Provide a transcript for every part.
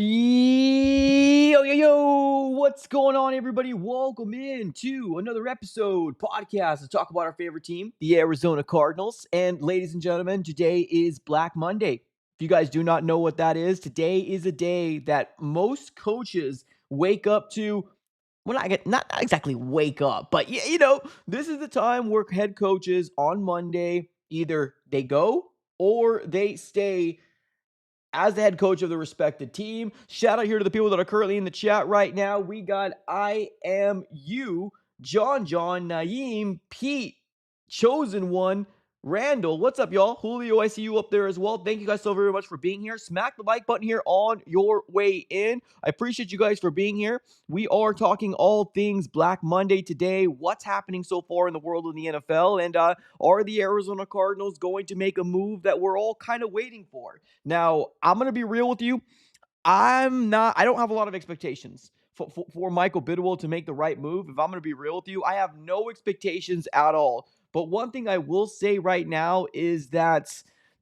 Yo, yo, yo, what's going on, everybody? Welcome in to another episode podcast to talk about our favorite team, the Arizona Cardinals. And ladies and gentlemen, today is Black Monday. If you guys do not know what that is, today is a day that most coaches wake up to. Well, not exactly wake up, but this is the time where head coaches on Monday either they go or they stay as the head coach of the respected team. Shout out here to the people that are currently in the chat right now. We got I Am You, John, Naeem, Pete, Chosen One, Randall. What's up, y'all? Julio, I see you up there as well. Thank you guys so very much for being here. Smack the like button here on your way in. I appreciate you guys for being here. We are talking all things Black Monday today. What's happening so far in the world of the NFL? And are the Arizona Cardinals going to make a move that we're all kind of waiting for? Now, I'm going to be real with you. I don't have a lot of expectations for Michael Bidwell to make the right move. If I'm going to be real with you, I have no expectations at all. But one thing I will say right now is that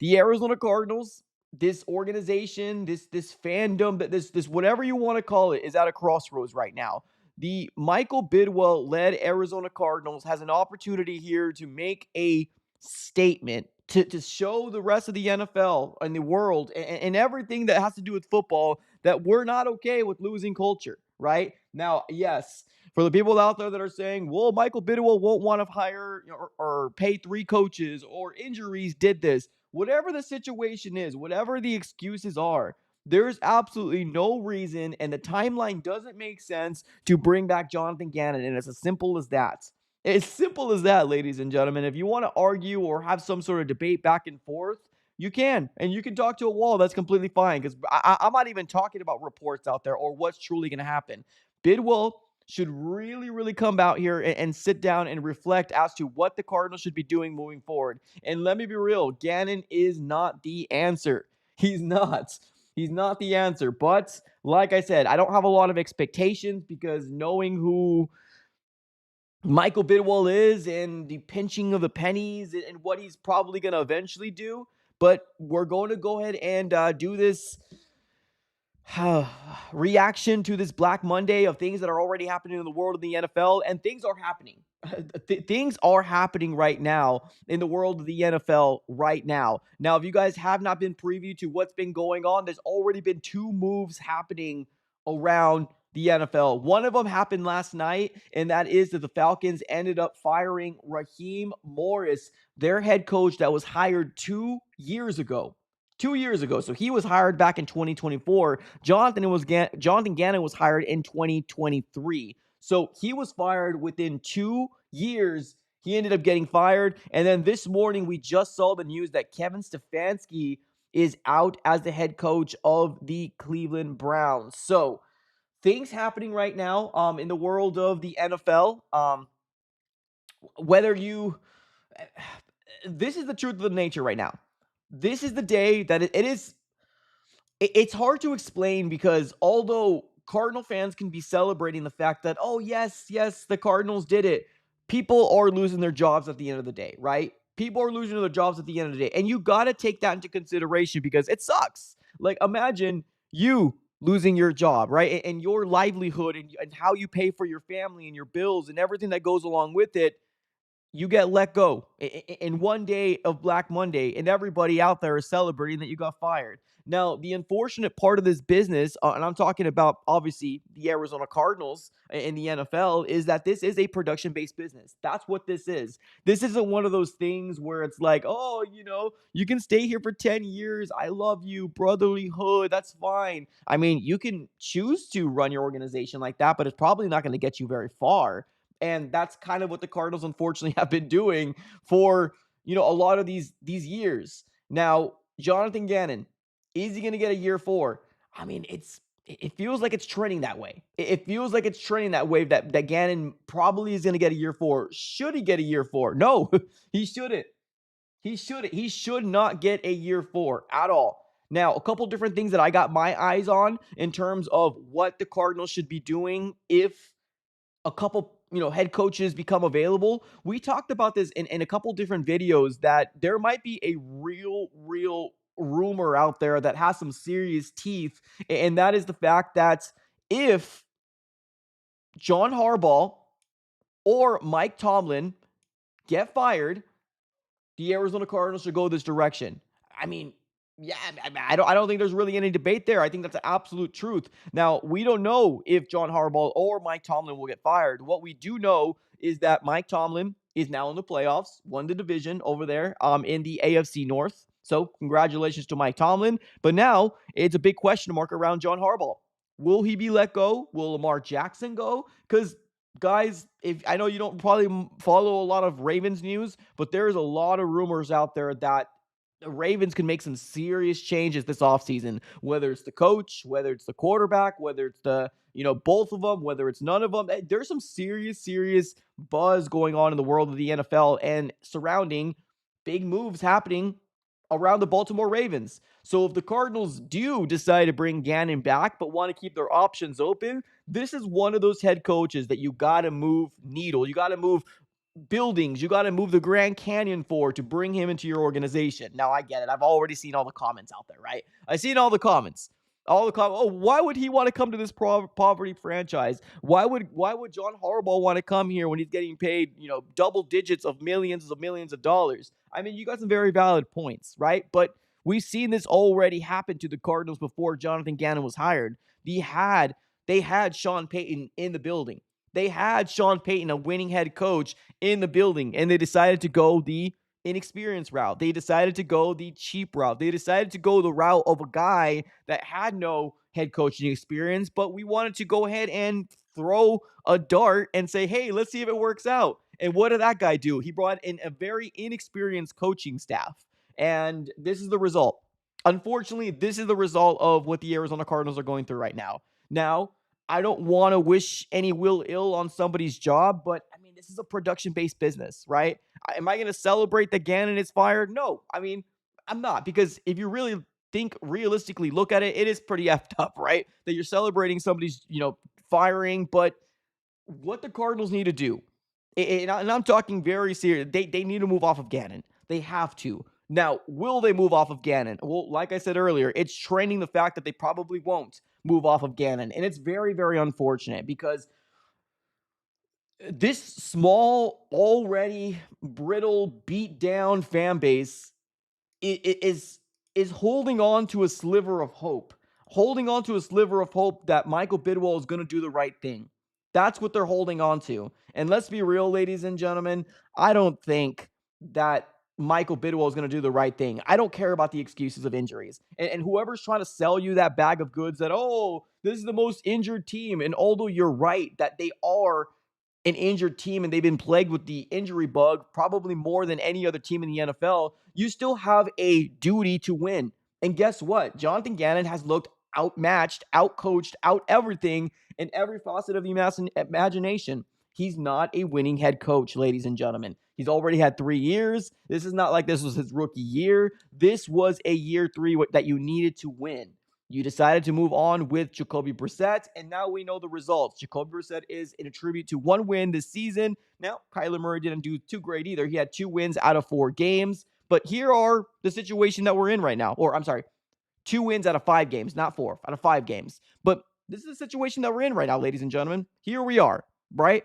the Arizona Cardinals, this organization, this fandom, this whatever you want to call it, is at a crossroads right now. The Michael Bidwell led Arizona Cardinals has an opportunity here to make a statement to show the rest of the NFL and the world and everything that has to do with football that we're not okay with losing culture, right? Now, yes, for the people out there that are saying, well, Michael Bidwell won't want to hire or pay 3 coaches or injuries did this, whatever the situation is, whatever the excuses are, there's absolutely no reason and the timeline doesn't make sense to bring back Jonathan Gannon. And it's as simple as that. As simple as that, ladies and gentlemen. If you want to argue or have some sort of debate back and forth, you can. And you can talk to a wall. That's completely fine because I'm not even talking about reports out there or what's truly going to happen. Bidwell should really, really come out here and sit down and reflect as to what the Cardinals should be doing moving forward. And let me be real, Gannon is not the answer. He's not. He's not the answer. But like I said, I don't have a lot of expectations because knowing who Michael Bidwell is and the pinching of the pennies and what he's probably going to eventually do. But we're going to go ahead and do this reaction to this Black Monday of things that are already happening in the world of the NFL. And things are happening. Things are happening right now in the world of the NFL right now. Now, if you guys have not been privy to what's been going on, there's already been 2 moves happening around the NFL. One of them happened last night, and that is that the Falcons ended up firing Raheem Morris, their head coach that was hired 2 years ago. 2 years ago. So he was hired back in 2024. Jonathan Gannon was hired in 2023. So he was fired within 2 years. He ended up getting fired. And then this morning, we just saw the news that Kevin Stefanski is out as the head coach of the Cleveland Browns. So things happening right now in the world of the NFL. Whether you, this is the truth of the nature right now. This is the day that it's hard to explain because although Cardinal fans can be celebrating the fact that, oh, yes, the Cardinals did it, people are losing their jobs at the end of the day, right? People are losing their jobs at the end of the day. And you got to take that into consideration because it sucks. Like, imagine you losing your job, right? And your livelihood and how you pay for your family and your bills and everything that goes along with it. You get let go in one day of Black Monday, and everybody out there is celebrating that you got fired. Now, the unfortunate part of this business, and I'm talking about obviously the Arizona Cardinals in the NFL, is that this is a production-based business. That's what this is. This isn't one of those things where it's like, oh, you can stay here for 10 years. I love you, brotherly hood. That's fine. I mean, you can choose to run your organization like that, but it's probably not going to get you very far. And that's kind of what the Cardinals, unfortunately, have been doing for, a lot of these years. Now, Jonathan Gannon, is he going to get a year 4? I mean, it feels like it's trending that way. It feels like it's trending that way that Gannon probably is going to get a year 4. Should he get a year 4? No, he shouldn't. He shouldn't. He should not get a year 4 at all. Now, a couple different things that I got my eyes on in terms of what the Cardinals should be doing if a couple head coaches become available. We talked about this in a couple different videos that there might be a real room rumor out there that has some serious teeth, and that is the fact that if John Harbaugh or Mike Tomlin get fired, the Arizona Cardinals should go this direction. I mean, yeah, I don't think there's really any debate there. I think that's the absolute truth. Now, we don't know if John Harbaugh or Mike Tomlin will get fired. What we do know is that Mike Tomlin is now in the playoffs, won the division over there in the AFC North. So, congratulations to Mike Tomlin. But now it's a big question mark around John Harbaugh. Will he be let go? Will Lamar Jackson go? Because guys, if I know you don't probably follow a lot of Ravens news, but there's a lot of rumors out there that the Ravens can make some serious changes this offseason, whether it's the coach, whether it's the quarterback, whether it's both of them, whether it's none of them. There's some serious buzz going on in the world of the NFL and surrounding big moves happening around the Baltimore Ravens. So if the Cardinals do decide to bring Gannon back but want to keep their options open, this is one of those head coaches that you got to move needle. You got to move buildings. You got to move the Grand Canyon for to bring him into your organization. Now, I get it. I've already seen all the comments out there, right? I've seen all the comments. Oh, why would he want to come to this poverty franchise? Why would John Harbaugh want to come here when he's getting paid, double digits of millions of dollars? I mean, you got some very valid points, right? But we've seen this already happen to the Cardinals before Jonathan Gannon was hired. They had Sean Payton in the building. They had Sean Payton, a winning head coach, in the building, and they decided to go the inexperienced route. They decided to go the cheap route. They decided to go the route of a guy that had no head coaching experience, but we wanted to go ahead and throw a dart and say, hey, let's see if it works out. And what did that guy do? He brought in a very inexperienced coaching staff. And this is the result. Unfortunately, this is the result of what the Arizona Cardinals are going through right now. Now, I don't want to wish any will ill on somebody's job, but I mean, this is a production-based business, right? Am I going to celebrate that Gannon is fired? No. I mean, I'm not, because if you really think realistically, look at it, it is pretty effed up, right? That you're celebrating somebody's, firing, but what the Cardinals need to do, and I'm talking very serious, they need to move off of Gannon. They have to. Now, will they move off of Gannon? Well, like I said earlier, it's trending the fact that they probably won't move off of Gannon. And it's very, very unfortunate because this small, already brittle, beat down fan base is holding on to a sliver of hope. Holding on to a sliver of hope that Michael Bidwell is going to do the right thing. That's what they're holding on to. And let's be real, ladies and gentlemen, I don't think that Michael Bidwell is going to do the right thing. I don't care about the excuses of injuries. And whoever's trying to sell you that bag of goods that, oh, this is the most injured team. And although you're right that they are an injured team and they've been plagued with the injury bug probably more than any other team in the NFL, you still have a duty to win. And guess what? Jonathan Gannon has looked outmatched, outcoached, out everything in every facet of the imagination. He's not a winning head coach, ladies and gentlemen. He's already had 3 years. This is not like this was his rookie year. This was a year 3 that you needed to win. You decided to move on with Jacoby Brissett, and now we know the results. Jacoby Brissett is in a tribute to 1 win this season. Now, Kyler Murray didn't do too great either. He had 2 wins out of 4 games. But here are the situation that we're in right now. Or, I'm sorry, 2 wins out of 5 games, not 4, out of 5 games. But this is the situation that we're in right now, ladies and gentlemen. Here we are, right?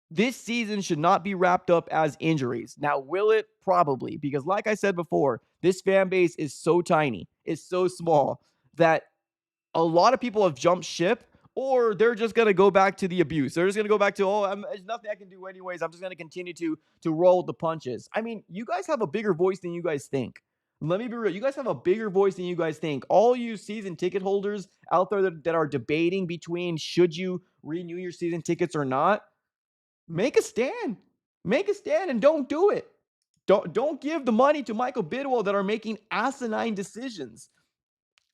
This season should not be wrapped up as injuries. Now, will it? Probably. Because like I said before, this fan base is so tiny, it's so small, that a lot of people have jumped ship, or they're just going to go back to the abuse. They're just going to go back to, there's nothing I can do anyways. I'm just going to continue to roll with the punches. I mean, you guys have a bigger voice than you guys think. Let me be real. You guys have a bigger voice than you guys think. All you season ticket holders out there that are debating between should you renew your season tickets or not, make a stand. Make a stand and don't do it. Don't give the money to Michael Bidwell that are making asinine decisions.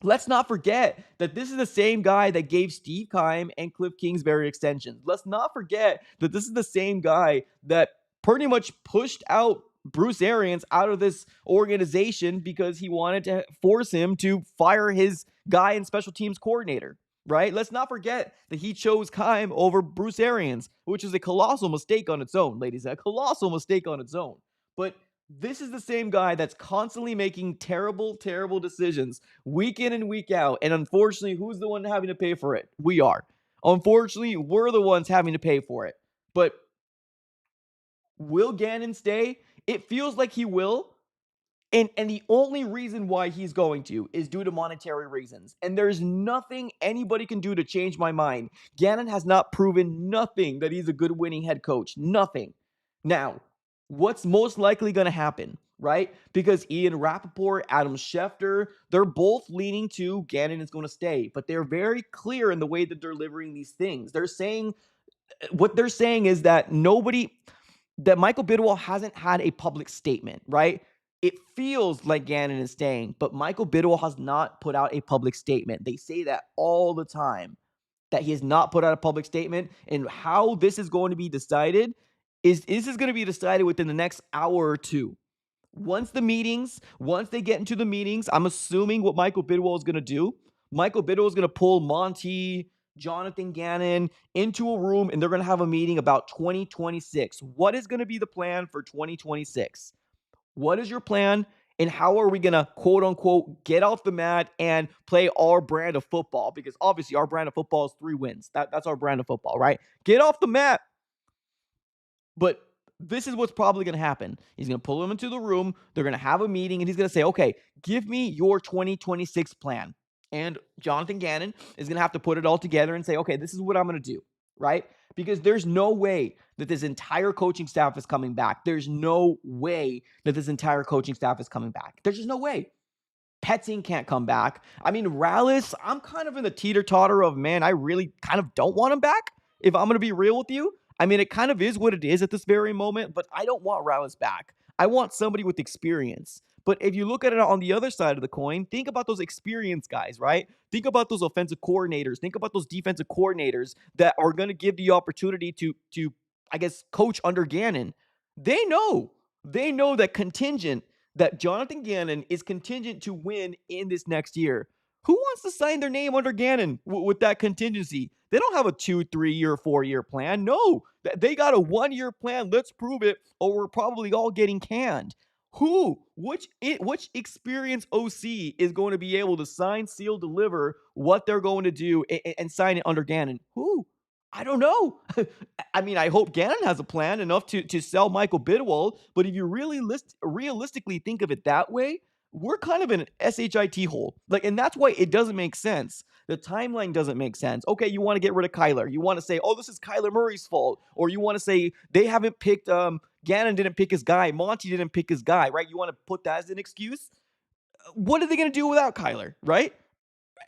Let's not forget that this is the same guy that gave Steve Keim and Cliff Kingsbury extensions. Let's not forget that this is the same guy that pretty much pushed out Bruce Arians out of this organization because he wanted to force him to fire his guy and special teams coordinator. Right? Let's not forget that he chose Keim over Bruce Arians, which is a colossal mistake on its own, ladies. A colossal mistake on its own. But This is the same guy that's constantly making terrible, terrible decisions week in and week out. And unfortunately, who's the one having to pay for it? We are. Unfortunately, we're the ones having to pay for it. But will Gannon stay? It feels like he will. And the only reason why he's going to is due to monetary reasons. And there's nothing anybody can do to change my mind. Gannon has not proven nothing that he's a good winning head coach. Nothing. Now, what's most likely going to happen, right? Because Ian Rappaport, Adam Schefter, they're both leaning to Gannon is going to stay. But they're very clear in the way that they're delivering these things. What they're saying is that Michael Bidwell hasn't had a public statement, right? It feels like Gannon is staying, but Michael Bidwell has not put out a public statement. They say that all the time, that he has not put out a public statement. And how this is going to be decided is this is going to be decided within the next hour or two. Once they get into the meetings, I'm assuming what Michael Bidwell is going to do. Michael Bidwell is going to pull Monty, Jonathan Gannon into a room, and they're going to have a meeting about 2026. What is going to be the plan for 2026? What is your plan? And how are we going to, quote unquote, get off the mat and play our brand of football? Because obviously our brand of football is 3 wins. That's our brand of football, right? Get off the mat. But this is what's probably going to happen. He's going to pull him into the room. They're going to have a meeting, and he's going to say, okay, give me your 2026 plan. And Jonathan Gannon is going to have to put it all together and say, okay, this is what I'm going to do, right? Because there's no way that this entire coaching staff is coming back. There's no way that this entire coaching staff is coming back. There's just no way. Petzing can't come back. I mean, Rallis, I'm kind of in the teeter-totter of, man, I really kind of don't want him back, if I'm going to be real with you. I mean, it kind of is what it is at this very moment, but I don't want Rallis back. I want somebody with experience. But if you look at it on the other side of the coin, think about those experienced guys, right? Think about those offensive coordinators. Think about those defensive coordinators that are going to give the opportunity to, I guess, coach under Gannon. They know that Jonathan Gannon is contingent to win in this next year. Who wants to sign their name under Gannon with that contingency? They don't have a 2, 3-year, 4-year plan. No, they got a 1-year plan. Let's prove it, or we're probably all getting canned. Which experienced OC is going to be able to sign, seal, deliver what they're going to do and sign it under Gannon? Who? I don't know. I mean, I hope Gannon has a plan enough to sell Michael Bidwell, but if you really realistically think of it that way, we're kind of in an SHIT hole. And that's why it doesn't make sense. The timeline doesn't make sense. Okay, you want to get rid of Kyler. You want to say, oh, this is Kyler Murray's fault. Or you want to say they haven't picked, Gannon didn't pick his guy. Monty didn't pick his guy, right? You want to put that as an excuse? What are they going to do without Kyler, right?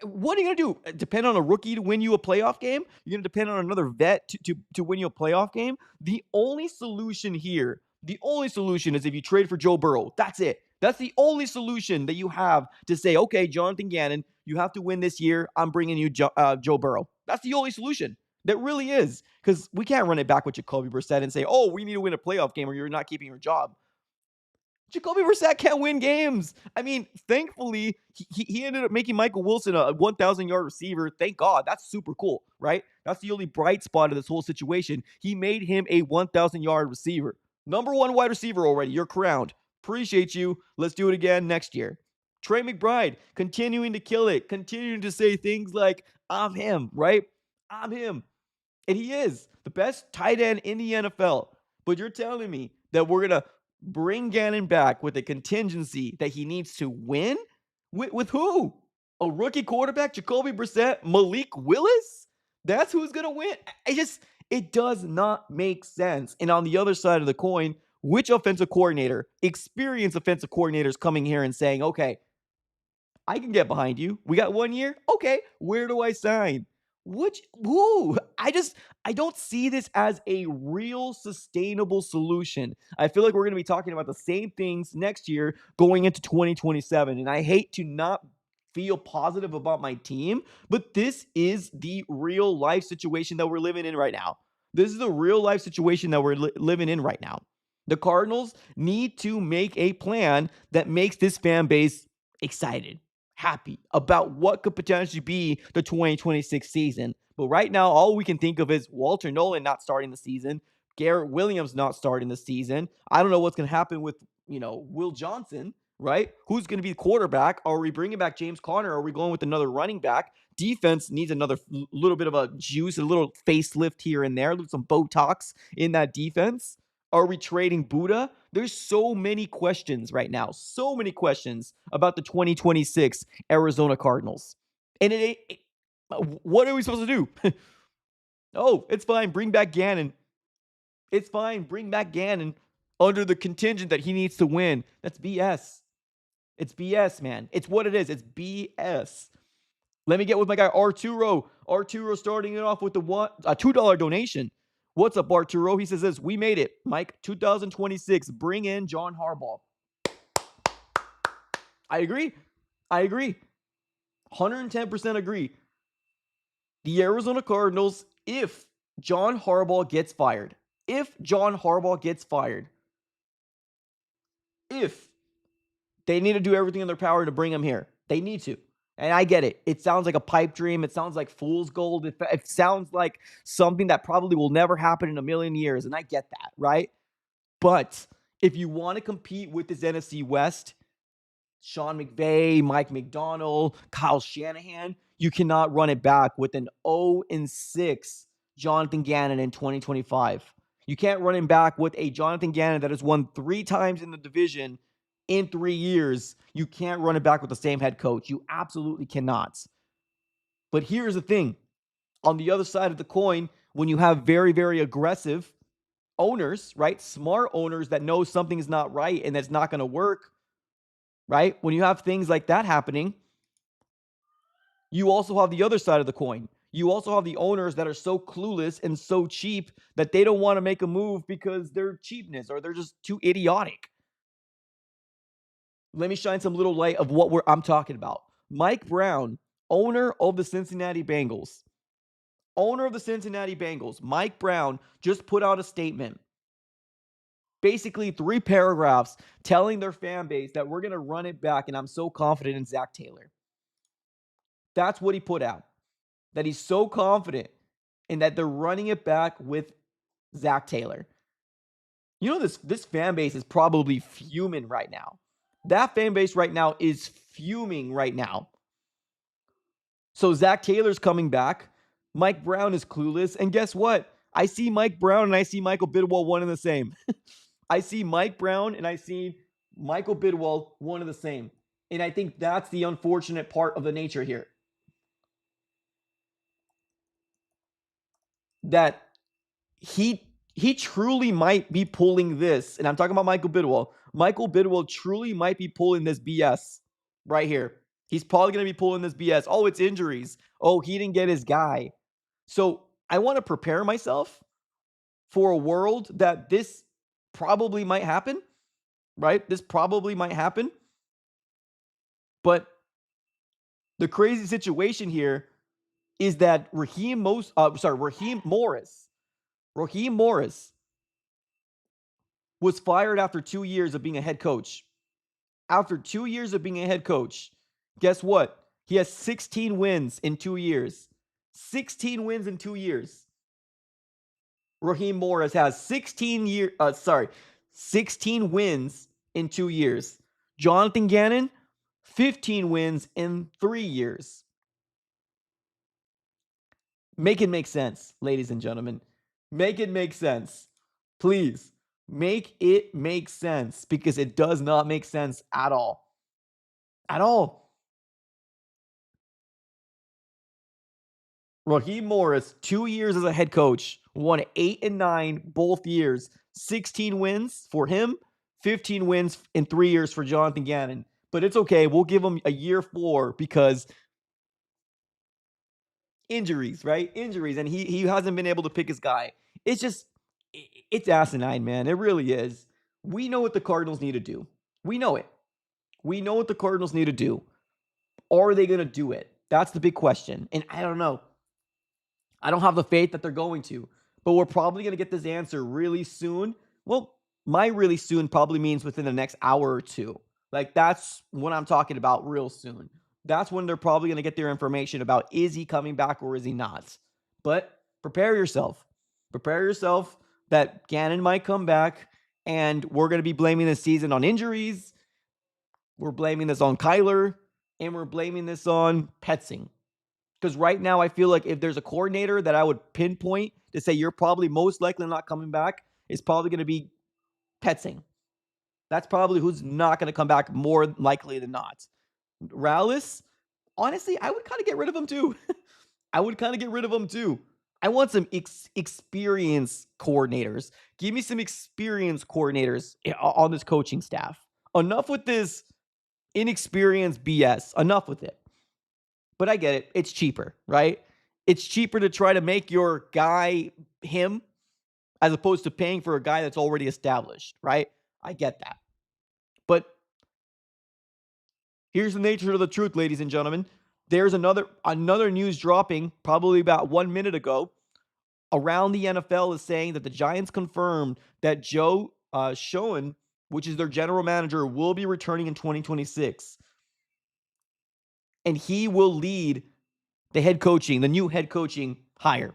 What are you going to do? Depend on a rookie to win you a playoff game? You're going to depend on another vet to win you a playoff game? The only solution is if you trade for Joe Burrow. That's it. That's the only solution that you have to say, okay, Jonathan Gannon, you have to win this year. I'm bringing you Joe Burrow. That's the only solution. That really is. Because we can't run it back with Jacoby Brissett and say, oh, we need to win a playoff game or you're not keeping your job. Jacoby Brissett can't win games. I mean, thankfully, he ended up making Michael Wilson a 1,000-yard receiver. Thank God. That's super cool, right? That's the only bright spot of this whole situation. He made him a 1,000-yard receiver. Number 1 wide receiver already. You're crowned. Appreciate you. Let's do it again next year. Trey McBride, continuing to kill it. Continuing to say things like, I'm him, right? I'm him. And he is the best tight end in the NFL. But you're telling me that we're going to bring Gannon back with a contingency that he needs to win? With who? A rookie quarterback, Jacoby Brissett, Malik Willis? That's who's going to win? It does not make sense. And on the other side of the coin, which offensive coordinator, experienced offensive coordinators coming here and saying, okay, I can get behind you. We got 1 year? Okay, where do I sign? I don't see this as a real sustainable solution. I feel like we're going to be talking about the same things next year going into 2027. And I hate to not feel positive about my team, but this is the real life situation that we're living in right now. This is the real life situation that we're living in right now. The Cardinals need to make a plan that makes this fan base excited, happy about what could potentially be the 2026 season. But right now, all we can think of is Walter Nolan not starting the season, Garrett Williams not starting the season. I don't know what's going to happen with Will Johnson, right? Who's going to be the quarterback? Are we bringing back James Conner? Are we going with another running back? Defense needs another little bit of a juice, a little facelift here and there, some Botox in that defense. Are we trading Buddha? There's so many questions right now. So many questions about the 2026 Arizona Cardinals. And what are we supposed to do? Oh, it's fine. Bring back Gannon. It's fine. Bring back Gannon under the contingent that he needs to win. That's BS. It's BS, man. It's what it is. It's BS. Let me get with my guy Arturo. Arturo starting it off with a $2 donation. What's up, Arturo? He says this: we made it, Mike. 2026. Bring in John Harbaugh. I agree. 110% agree. The Arizona Cardinals, if John Harbaugh gets fired, if they need to do everything in their power to bring him here, they need to. And I get it. It sounds like a pipe dream. It sounds like fool's gold. It sounds like something that probably will never happen in a million years. And I get that, right? But if you want to compete with this NFC West, Sean McVay, Mike McDonald, Kyle Shanahan, you cannot run it back with an 0-6 Jonathan Gannon in 2025. You can't run him back with a Jonathan Gannon that has won 3 times in the division in 3 years. You can't run it back with the same head coach. You absolutely cannot. But here's the thing. On the other side of the coin, when you have very, very aggressive owners, right? Smart owners that know something is not right and that's not going to work, right? When you have things like that happening, you also have the other side of the coin. You also have the owners that are so clueless and so cheap that they don't want to make a move because they're cheapness or they're just too idiotic. Let me shine some little light of what I'm talking about. Mike Brown, owner of the Cincinnati Bengals. Mike Brown just put out a statement. Basically 3 paragraphs telling their fan base that we're going to run it back and I'm so confident in Zach Taylor. That's what he put out. That he's so confident in that they're running it back with Zach Taylor. You know, this fan base is probably fuming right now. That fan base right now is fuming right now. So Zach Taylor's coming back. Mike Brown is clueless. And guess what? I see Mike Brown and I see Michael Bidwell one and the same. I see Mike Brown and I see Michael Bidwell one and the same. And I think that's the unfortunate part of the nature here. That he truly might be pulling this, and I'm talking about Michael Bidwell. Michael Bidwell truly might be pulling this BS right here. He's probably going to be pulling this BS. Oh, it's injuries. Oh, he didn't get his guy. So I want to prepare myself for a world that this probably might happen, right? This probably might happen. But the crazy situation here is that Raheem Morris was fired after 2 years of being a head coach. After 2 years of being a head coach, guess what? He has 16 wins in 2 years. 16 wins in 2 years. Raheem Morris has 16 wins in 2 years. Jonathan Gannon, 15 wins in 3 years. Make it make sense, ladies and gentlemen. Make it make sense. Please, make it make sense because it does not make sense at all. At all. Raheem Morris, 2 years as a head coach, won 8 and 9 both years. 16 wins for him, 15 wins in 3 years for Jonathan Gannon. But it's okay. We'll give him a year 4 because injuries, right? Injuries. And he hasn't been able to pick his guy. It's asinine, man. It really is. We know what the Cardinals need to do. We know it. We know what the Cardinals need to do. Are they going to do it? That's the big question. And I don't know. I don't have the faith that they're going to. But we're probably going to get this answer really soon. Well, my really soon probably means within the next hour or two. Like, that's what I'm talking about real soon. That's when they're probably going to get their information about is he coming back or is he not. But prepare yourself. Prepare yourself that Gannon might come back And we're going to be blaming this season on injuries. We're blaming this on Kyler. And we're blaming this on Petzing. Because right now, I feel like if there's a coordinator that I would pinpoint to say you're probably most likely not coming back, it's probably going to be Petzing. That's probably who's not going to come back more likely than not. Rallis, honestly, I would kind of get rid of him too. I would kind of get rid of him too. I want some experienced coordinators. Give me some experienced coordinators on this coaching staff. Enough with this inexperienced BS. Enough with it. But I get it. It's cheaper, right? It's cheaper to try to make your guy him as opposed to paying for a guy that's already established, right? I get that. But here's the nature of the truth, ladies and gentlemen. There's another news dropping probably about 1 minute ago around the NFL is saying that the Giants confirmed that Joe Schoen, which is their general manager, will be returning in 2026. And he will lead the new head coaching hire.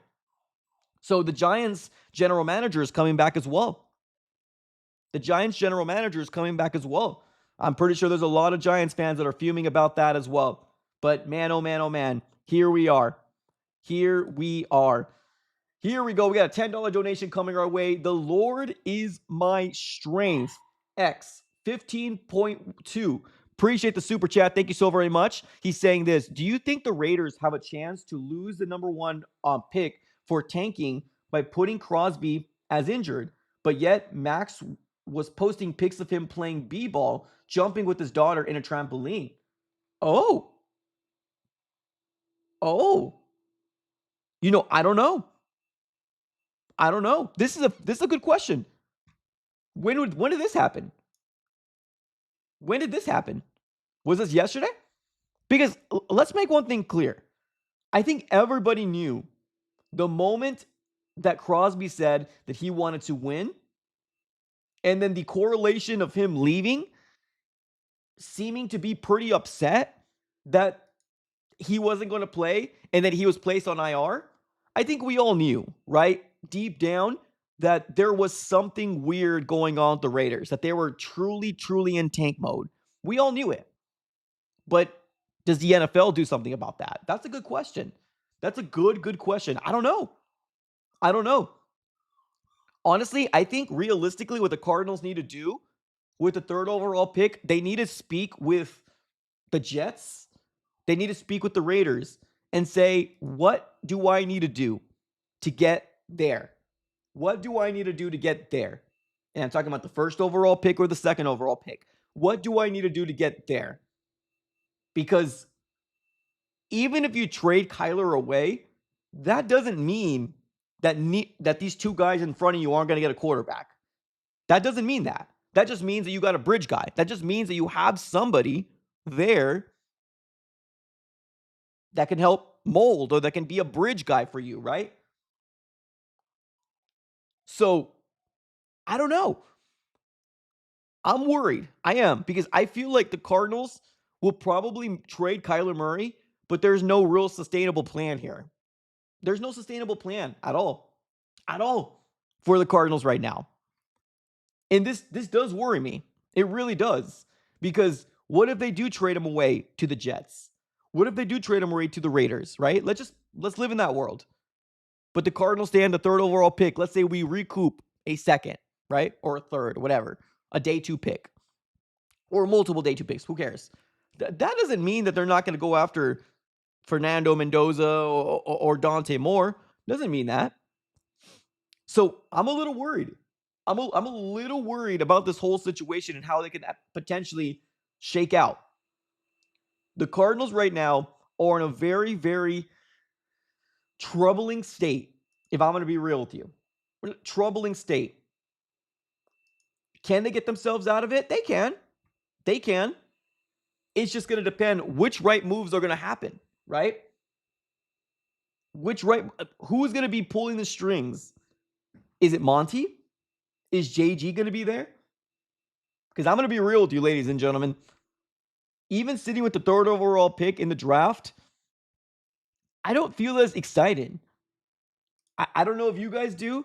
So the Giants general manager is coming back as well. I'm pretty sure there's a lot of Giants fans that are fuming about that as well. But man, oh man, oh man, here we are. Here we go. We got a $10 donation coming our way. The Lord is my strength. X 15.2. Appreciate the super chat. Thank you so very much. He's saying this. Do you think the Raiders have a chance to lose the number one pick for tanking by putting Crosby as injured? But yet Max was posting pics of him playing b-ball, jumping with his daughter in a trampoline. Oh. I don't know. This is a good question. When did this happen? Was this yesterday? Because let's make one thing clear. I think everybody knew the moment that Crosby said that he wanted to win, and then the correlation of him leaving, seeming to be pretty upset that he wasn't going to play and that he was placed on IR. I think we all knew, right? Deep down, that there was something weird going on with the Raiders, that they were truly, truly in tank mode. We all knew it. But does the NFL do something about that? That's a good question. That's a good question. I don't know. Honestly, I think realistically what the Cardinals need to do with the third overall pick, they need to speak with the Jets. They need to speak with the Raiders and say, what do I need to do to get there? What do I need to do to get there? And I'm talking about the first overall pick or the second overall pick. What do I need to do to get there? Because even if you trade Kyler away, that doesn't mean that these two guys in front of you aren't going to get a quarterback. That doesn't mean that. That just means that you got a bridge guy. That just means that you have somebody there that can help mold or that can be a bridge guy for you, right? So, I don't know. I'm worried. I am, because I feel like the Cardinals will probably trade Kyler Murray, but there's no real sustainable plan here. There's no sustainable plan at all for the Cardinals right now. And this does worry me. It really does. Because what if they do trade him away to the Jets? What if they do trade him away to the Raiders, right? Let's live in that world. But the Cardinals stand the third overall pick. Let's say we recoup a second, right? Or a third, whatever. A day 2 pick. Or multiple day 2 picks. Who cares? That doesn't mean that they're not going to go after Fernando Mendoza or Dante Moore. Doesn't mean that. So I'm a little worried. I'm a little worried about this whole situation and how they could potentially shake out. The Cardinals right now are in a very, very troubling state, if I'm going to be real with you. Troubling state. Can they get themselves out of it? They can. It's just going to depend which right moves are going to happen, right? Who's going to be pulling the strings? Is it Monty? Is JG going to be there? Because I'm going to be real with you, ladies and gentlemen. Even sitting with the third overall pick in the draft, I don't feel as excited. I don't know if you guys do,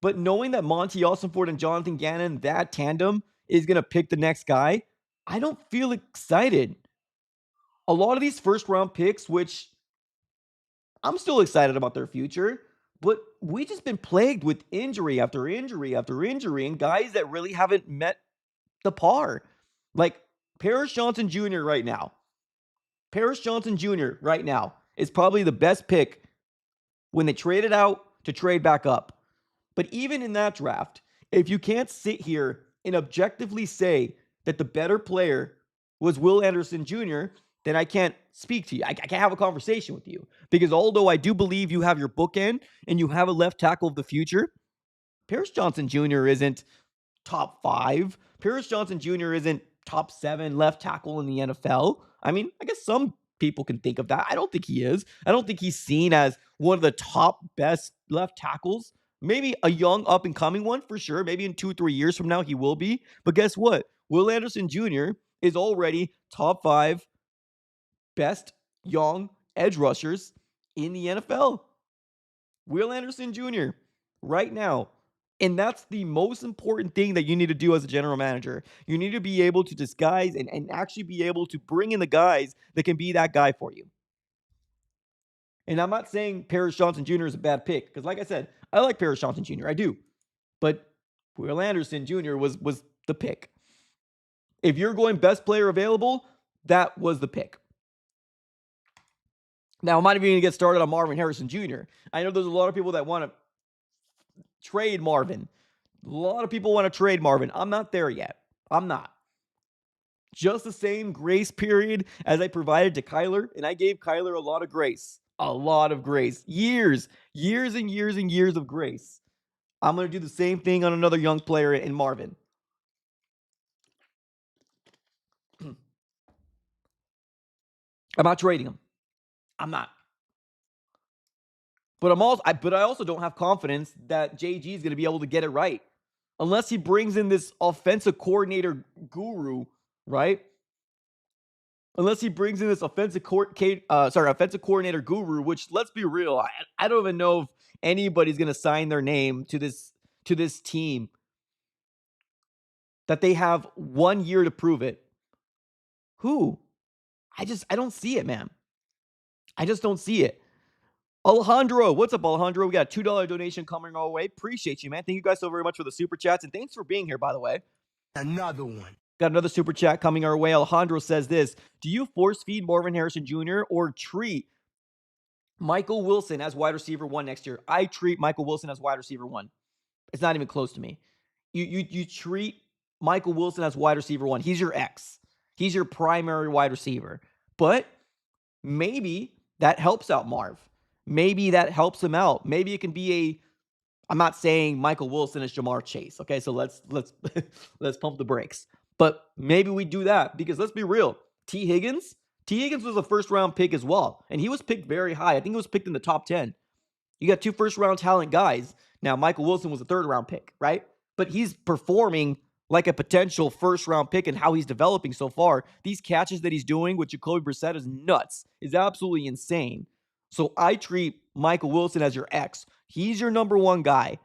But knowing that Monty Ossenford and Jonathan Gannon, that tandem, is going to pick the next guy, I don't feel excited. A lot of these first round picks, which I'm still excited about their future, but we just been plagued with injury after injury after injury and guys that really haven't met the par. Like Paris Johnson Jr. right now. Paris Johnson Jr. right now is probably the best pick when they traded out to trade back up. But even in that draft, if you can't sit here and objectively say that the better player was Will Anderson Jr., then I can't speak to you. I can't have a conversation with you. Because although I do believe you have your bookend and you have a left tackle of the future, Paris Johnson Jr. isn't top 5. Paris Johnson Jr. isn't top 7 left tackle in the NFL. I mean, I guess some people can think of that. I don't think he is. I don't think he's seen as one of the top best left tackles. Maybe a young up and coming one for sure. Maybe in 2-3 years from now he will be. But guess what? Will Anderson Jr. is already top 5 best young edge rushers in the NFL. Will Anderson Jr. right now. And that's the most important thing that you need to do as a general manager. You need to be able to disguise and actually be able to bring in the guys that can be that guy for you. And I'm not saying Paris Johnson Jr. is a bad pick, because like I said, I like Paris Johnson Jr. I do. But Will Anderson Jr. was the pick. If you're going best player available, that was the pick. Now, I'm not even going to get started on Marvin Harrison Jr. I know there's a lot of people that want to trade Marvin. A lot of people want to trade Marvin. I'm not there yet. I'm not. Just the same grace period as I provided to Kyler, and I gave Kyler a lot of grace. A lot of grace. Years and years of grace. I'm going to do the same thing on another young player in Marvin. I'm not trading him. I'm not. But I also don't have confidence that JG is going to be able to get it right. Unless he brings in this offensive coordinator guru, right? Unless he brings in this offensive coordinator guru, which, let's be real, I don't even know if anybody's going to sign their name to this team that they have 1 year to prove it. Who? I don't see it, man. I just don't see it. Alejandro, what's up, Alejandro? We got a $2 donation coming our way. Appreciate you, man. Thank you guys so very much for the super chats, and thanks for being here, by the way. Another one. Got another super chat coming our way. Alejandro says this: do you force feed Marvin Harrison Jr. or treat Michael Wilson as wide receiver 1 next year? I treat Michael Wilson as wide receiver 1. It's not even close to me. You treat Michael Wilson as wide receiver 1. He's your X. He's your primary wide receiver. But maybe that helps out Marv. Maybe that helps him out. Maybe it can be I'm not saying Michael Wilson is Jamar Chase. Okay, so let's let's pump the brakes. But maybe we do that, because let's be real. T. Higgins was a first round pick as well, and he was picked very high. I think he was picked in the top 10. You got 2 first round talent guys. Now, Michael Wilson was a third round pick, right? But he's performing like a potential first round pick, and how he's developing so far. These catches that he's doing with Jacoby Brissett is nuts. Is absolutely insane. So I treat Michael Wilson as your X. He's your number 1 guy.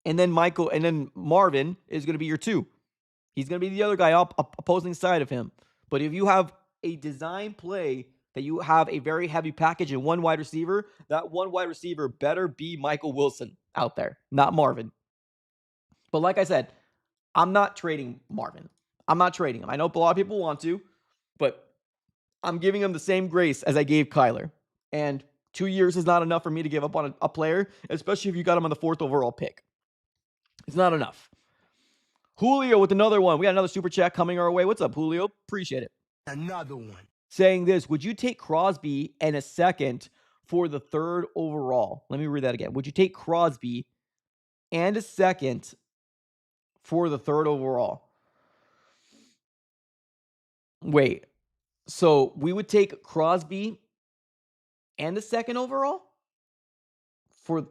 And then Marvin is going to be your 2. He's going to be the other guy opposing side of him. But if you have a design play that you have a very heavy package and 1 wide receiver, that 1 wide receiver better be Michael Wilson out there, not Marvin. But like I said, I'm not trading Marvin. I'm not trading him. I know a lot of people want to, but I'm giving him the same grace as I gave Kyler. And 2 years is not enough for me to give up on a player, especially if you got him on the 4th overall pick. It's not enough. Julio with another one. We got another super chat coming our way. What's up, Julio? Appreciate it. Another one. Saying this: would you take Crosby and a second for the 3rd overall? Let me read that again. Would you take Crosby and a second for the 3rd overall? Wait. So we would take Crosby and the 2nd overall? But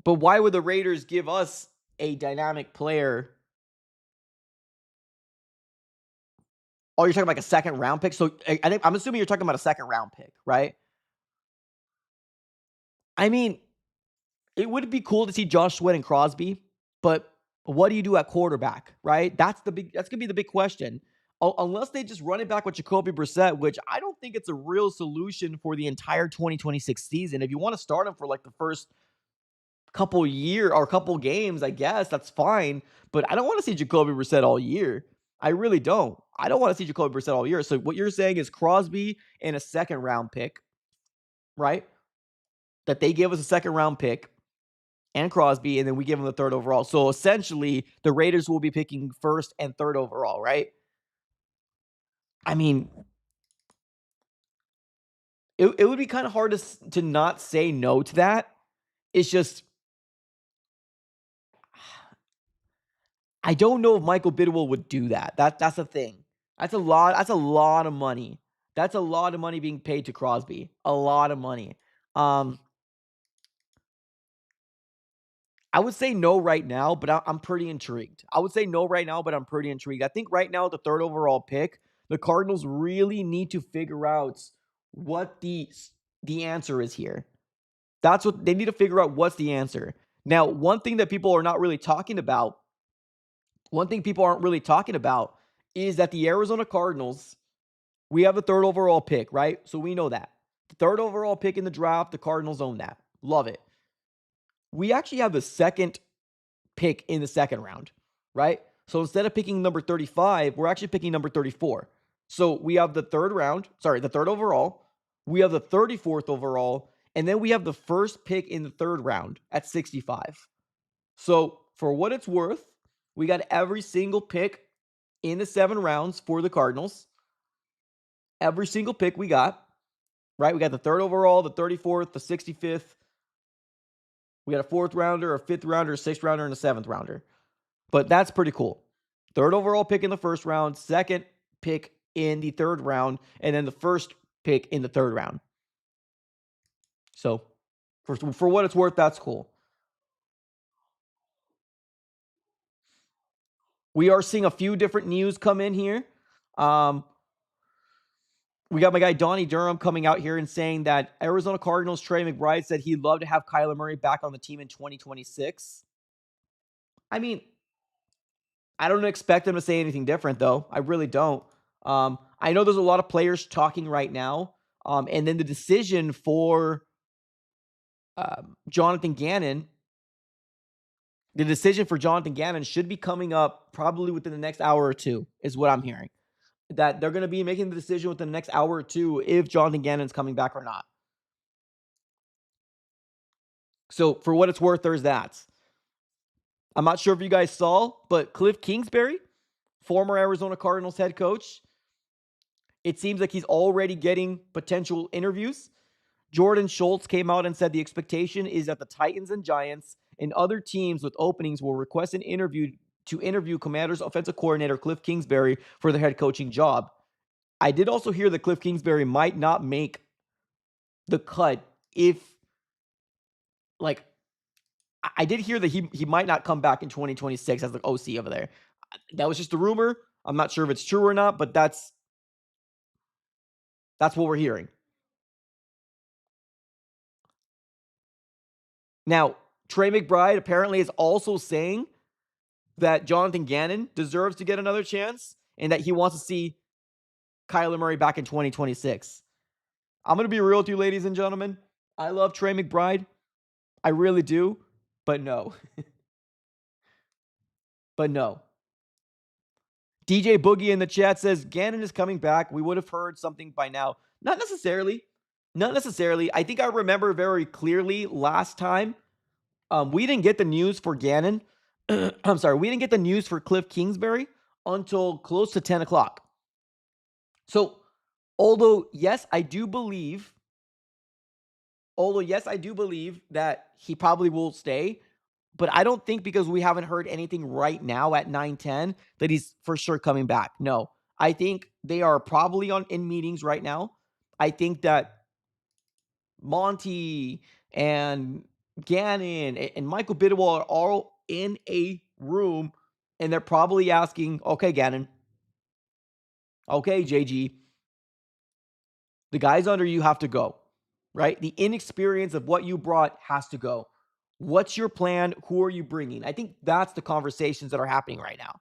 why would the Raiders give us a dynamic player? Oh, you're talking about like a 2nd round pick? So I'm assuming you're talking about a 2nd round pick, right? I mean, It would be cool to see Josh Sweat and Crosby, but what do you do at quarterback, right? That's gonna be the big question. Unless they just run it back with Jacoby Brissett, which I don't think it's a real solution for the entire 2026 season. If you want to start him for like the first couple games, I guess that's fine. But I don't want to see Jacoby Brissett all year. I really don't. I don't want to see Jacoby Brissett all year. So what you're saying is Crosby and a second round pick, right? That they give us a second round pick and Crosby, and then we give them the third overall. So essentially, the Raiders will be picking first and third overall, right? I mean, it would be kind of hard to not say no to that. It's just I don't know if Michael Bidwell would do that. That's the thing. That's a lot. That's a lot of money. That's a lot of money being paid to Crosby. A lot of money. Um, I would say no right now, but I'm pretty intrigued. I would say no right now, but I'm pretty intrigued. I think right now, the third overall pick, the Cardinals really need to figure out what the answer is here. That's what they need to figure out. What's the answer? Now, one thing that people are not really talking about, one thing people aren't really talking about is that the Arizona Cardinals, we have the third overall pick, right? So we know that. The third overall pick in the draft, the Cardinals own that. Love it. We actually have the second pick in the second round, right? So instead of picking number 35, we're actually picking number 34. So we have the third overall. We have the 34th overall. And then we have the first pick in the third round at 65. So for what it's worth, we got every single pick in the 7 rounds for the Cardinals. Every single pick we got, right? We got the third overall, the 34th, the 65th. We got a fourth rounder, a fifth rounder, a sixth rounder, and a seventh rounder. But that's pretty cool. Third overall pick in the first round, second pick in the third round, and then the first pick in the third round. So for what it's worth, that's cool. We are seeing a few different news come in here. Um, we got my guy Donnie Durham coming out here and saying that Arizona Cardinals Trey McBride said he'd love to have Kyler Murray back on the team in 2026. I mean, I don't expect him to say anything different, though. I really don't. I know there's a lot of players talking right now. And then the decision for Jonathan Gannon, should be coming up probably within the next hour or two, is what I'm hearing. That they're going to be making the decision within the next hour or two if Jonathan Gannon's coming back or not. So for what it's worth, there's that. I'm not sure if you guys saw, but Cliff Kingsbury, former Arizona Cardinals head coach, it seems like he's already getting potential interviews. Jordan Schultz came out and said the expectation is that the Titans and Giants and other teams with openings will request an interview to interview Commanders offensive coordinator Cliff Kingsbury for the head coaching job. I did also hear that Cliff Kingsbury might not make the cut if, like, I did hear that he might not come back in 2026 as the OC over there. That was just a rumor. I'm not sure if it's true or not, but that's what we're hearing. Now, Trey McBride apparently is also saying that Jonathan Gannon deserves to get another chance and that he wants to see Kyler Murray back in 2026. I'm going to be real with you, ladies and gentlemen. I love Trey McBride. I really do. But no. But no. DJ Boogie in the chat says Gannon is coming back. We would have heard something by now. Not necessarily. Not necessarily. I think I remember very clearly last time. We didn't get the news for Gannon. I'm sorry. We didn't get the news for Cliff Kingsbury until close to 10 o'clock. So, although, yes, I do believe that he probably will stay, but I don't think because we haven't heard anything right now at 9:10 that he's for sure coming back. No. I think they are probably in meetings right now. I think that Monty and Gannon and Michael Bidwell are all in a room and they're probably asking, okay, Gannon, okay, JG, the guys under you have to go, right? The inexperience of what you brought has to go. What's your plan? Who are you bringing? I think that's the conversations that are happening right now.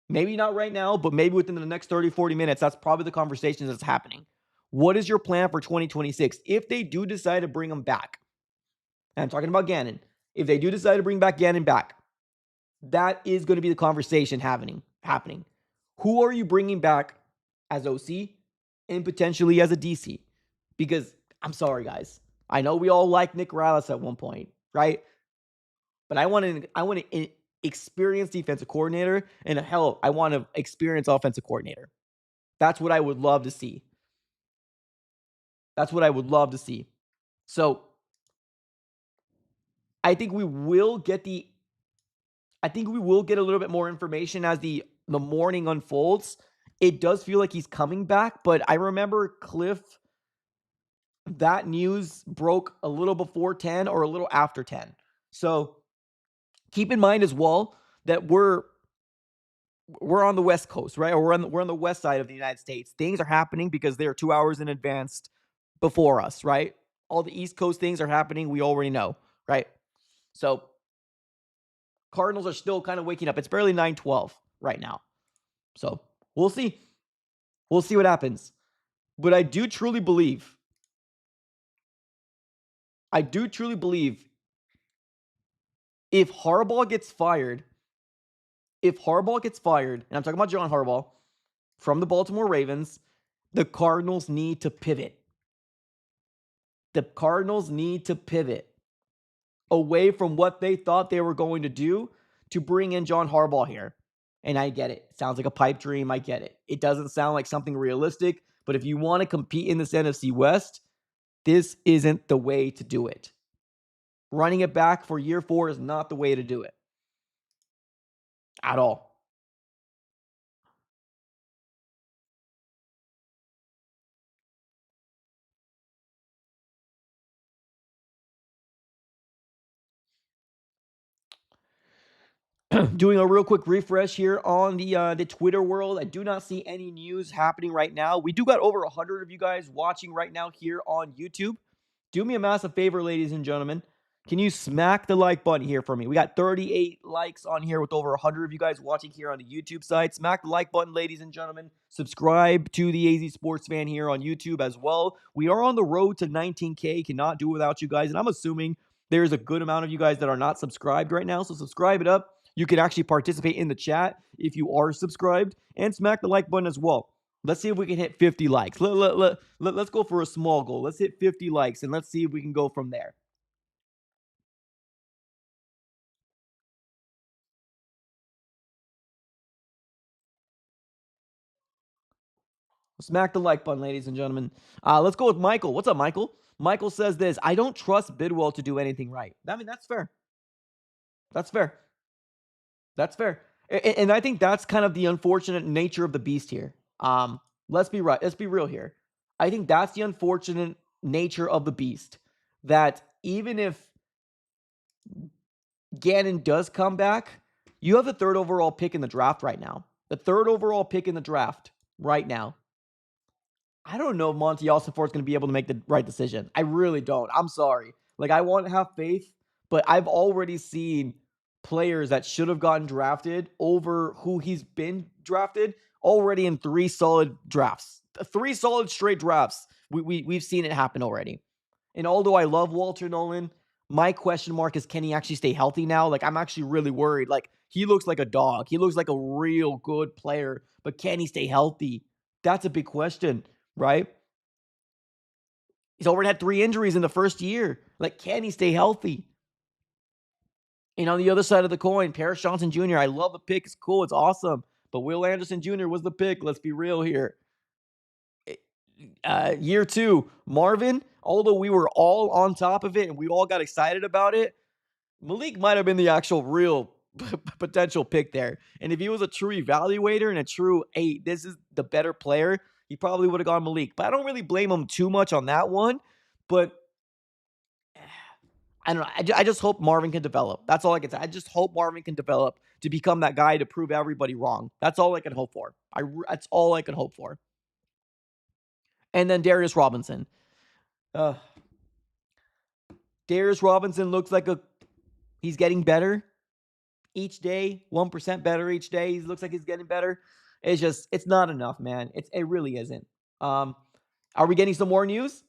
Maybe not right now, but maybe within the next 30, 40 minutes, that's probably the conversations that's happening. What is your plan for 2026? If they do decide to bring him back, and I'm talking about Gannon, if they do decide to bring back Gannon back, that is going to be the conversation happening. Who are you bringing back as OC and potentially as a DC? Because I'm sorry, guys. I know we all like Nick Rallis at one point, right? But I want an experienced defensive coordinator, and hell, I want an experienced offensive coordinator. That's what I would love to see. That's what I would love to see. So I think we will get a little bit more information as the morning unfolds. It does feel like he's coming back, but I remember Cliff, that news broke a little before 10 or a little after 10. So keep in mind as well that we're on the West Coast, right? Or we're on the west side of the United States. Things are happening because they're 2 hours in advance before us, right? All the East Coast things are happening. We already know, right? So Cardinals are still kind of waking up. It's barely 9:12 right now. So we'll see. We'll see what happens. But I do truly believe if Harbaugh gets fired, and I'm talking about John Harbaugh from the Baltimore Ravens, the Cardinals need to pivot. The Cardinals need to pivot away from what they thought they were going to do to bring in John Harbaugh here. And I get it. It sounds like a pipe dream. I get it. It doesn't sound like something realistic. But if you want to compete in this NFC West, this isn't the way to do it. Running it back for year 4 is not the way to do it at all. Doing a real quick refresh here on the Twitter world. I do not see any news happening right now. We do got over 100 of you guys watching right now here on YouTube. Do me a massive favor, ladies and gentlemen. Can you smack the like button here for me? We got 38 likes on here with over 100 of you guys watching here on the YouTube side. Smack the like button, ladies and gentlemen. Subscribe to the AZ Sports Fan here on YouTube as well. We are on the road to 19K. Cannot do without you guys. And I'm assuming there's a good amount of you guys that are not subscribed right now. So subscribe it up. You can actually participate in the chat if you are subscribed, and smack the like button as well. Let's see if we can hit 50 likes. Let's go for a small goal. Let's hit 50 likes, and let's see if we can go from there. Smack the like button, ladies and gentlemen. Let's go with Michael. What's up, Michael? Michael says this: I don't trust Bidwell to do anything right. I mean, that's fair. That's fair. That's fair. And I think that's kind of the unfortunate nature of the beast here. Let's be right. Let's be real here. I think that's the unfortunate nature of the beast. That even if Gannon does come back, you have the 3rd overall pick in the draft right now. The 3rd overall pick in the draft right now. I don't know if Monty Ossenfort is going to be able to make the right decision. I really don't. I'm sorry. Like, I want to have faith, but I've already seen players that should have gotten drafted over who he's been drafted already in 3 solid drafts. 3 solid straight drafts. We've seen it happen already. And although I love Walter Nolan, my question mark is, can he actually stay healthy now? Like, I'm actually really worried. Like, he looks like a dog. He looks like a real good player, but can he stay healthy? That's a big question, right? He's already had 3 injuries in the first year. Like, can he stay healthy? And on the other side of the coin, Paris Johnson Jr., I love the pick. It's cool. It's awesome. But Will Anderson Jr. was the pick. Let's be real here. Year 2, Marvin, although we were all on top of it and we all got excited about it, Malik might have been the actual real potential pick there. And if he was a true evaluator and a true, hey, this is the better player, he probably would have gone Malik. But I don't really blame him too much on that one. But I don't know. I just hope Marvin can develop. That's all I can say. I just hope Marvin can develop to become that guy to prove everybody wrong. That's all I can hope for. That's all I can hope for. And then Darius Robinson. Darius Robinson looks like a He's getting better each day, 1% better each day. He looks like he's getting better. It's not enough, man. It really isn't. Um, are we getting some more news?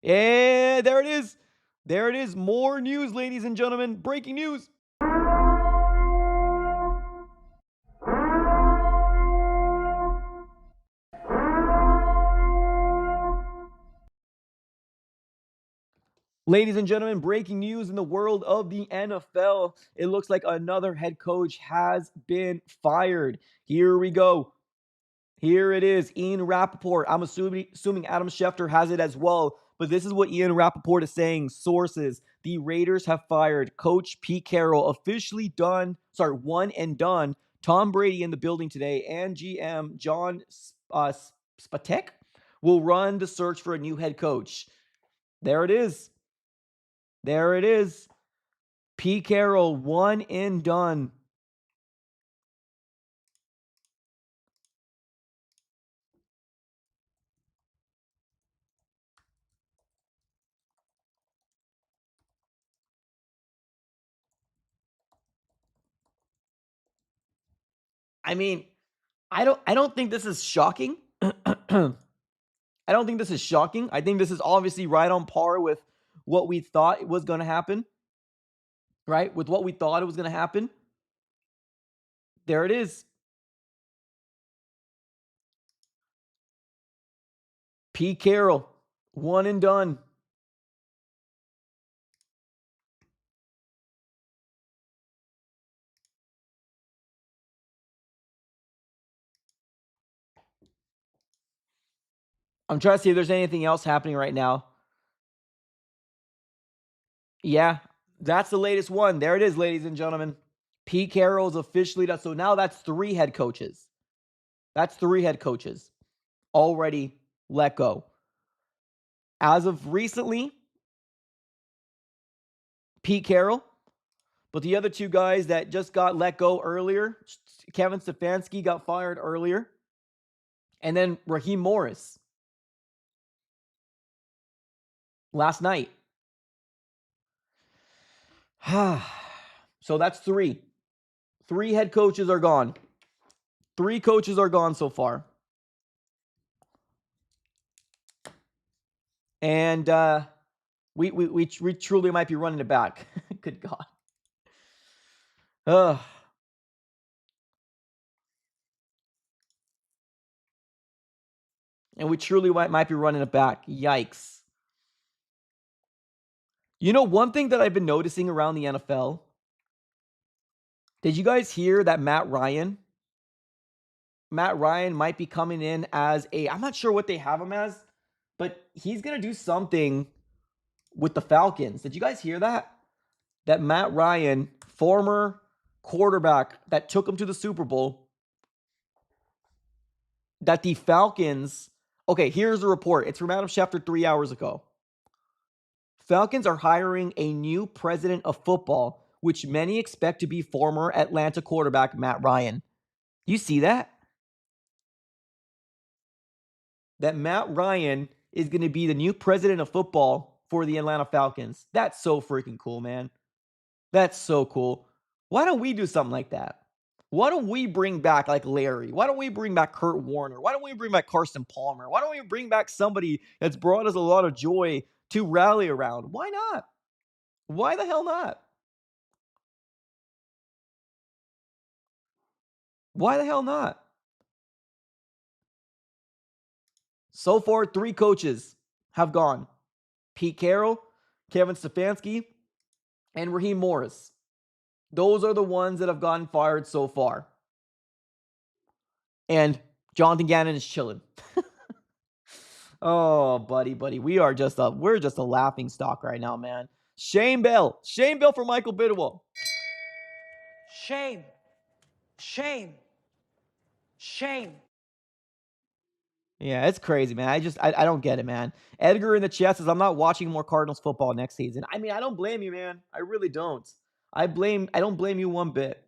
Yeah, there it is. There it is. More news, ladies and gentlemen. Breaking news. Ladies and gentlemen, breaking news in the world of the NFL. It looks like another head coach has been fired. Here we go. Here it is. Ian Rappaport. I'm assuming Adam Schefter has it as well. But this is what Ian Rappaport is saying. Sources. The Raiders have fired Coach Pete Carroll. Officially one and done. Tom Brady in the building today. And GM John Spatek will run the search for a new head coach. There it is. There it is. Pete Carroll, one and done. I mean, I don't think this is shocking. I don't think this is shocking. I think this is obviously right on par with what we thought was going to happen, right? With what we thought it was going to happen. There it is. Pete Carroll, one and done. I'm trying to see if there's anything else happening right now. Yeah, that's the latest one. There it is, ladies and gentlemen. Pete Carroll is officially done. So now that's 3 head coaches. That's 3 head coaches already let go. As of recently, Pete Carroll, but the other 2 guys that just got let go earlier, Kevin Stefanski got fired earlier, and then Raheem Morris last night. So that's 3. 3 head coaches are gone. 3 coaches are gone so far. And we truly might be running it back. Good God. Ugh. And we truly might be running it back. Yikes. You know, one thing that I've been noticing around the NFL, did you guys hear that Matt Ryan might be coming in as I'm not sure what they have him as, but he's going to do something with the Falcons. Did you guys hear that? That Matt Ryan, former quarterback that took him to the Super Bowl, that the Falcons, okay, here's the report. It's from Adam Schefter 3 hours ago. Falcons are hiring a new president of football, which many expect to be former Atlanta quarterback Matt Ryan. You see that? That Matt Ryan is going to be the new president of football for the Atlanta Falcons. That's so freaking cool, man. That's so cool. Why don't we do something like that? Why don't we bring back like Larry? Why don't we bring back Kurt Warner? Why don't we bring back Carson Palmer? Why don't we bring back somebody that's brought us a lot of joy to rally around? Why not? Why the hell not? Why the hell not? So far, 3 coaches have gone. Pete Carroll, Kevin Stefanski, and Raheem Morris. Those are the ones that have gotten fired so far. And Jonathan Gannon is chilling. Oh, buddy. We're just a laughing stock right now, man. Shane Bell for Michael Bidwell. Shame. Shame. Shame. Yeah, it's crazy, man. I don't get it, man. Edgar in the chat says I'm not watching more Cardinals football next season. I mean, I don't blame you, man. I really don't. I don't blame you one bit.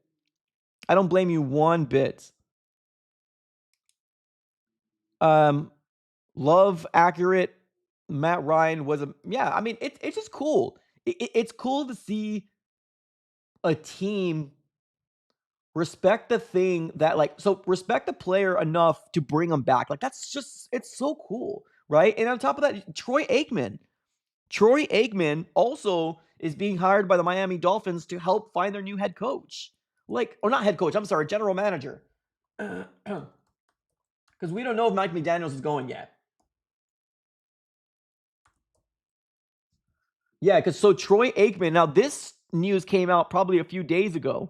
I don't blame you one bit. Love accurate. Matt Ryan was I mean, it's just cool. It's cool to see a team respect the thing that respect the player enough to bring him back. Like it's so cool, right? And on top of that, Troy Aikman also is being hired by the Miami Dolphins to help find their new head coach. Or not head coach, I'm sorry, general manager. Because we don't know if Mike McDaniels is going yet. Yeah, because so Troy Aikman, now this news came out probably a few days ago.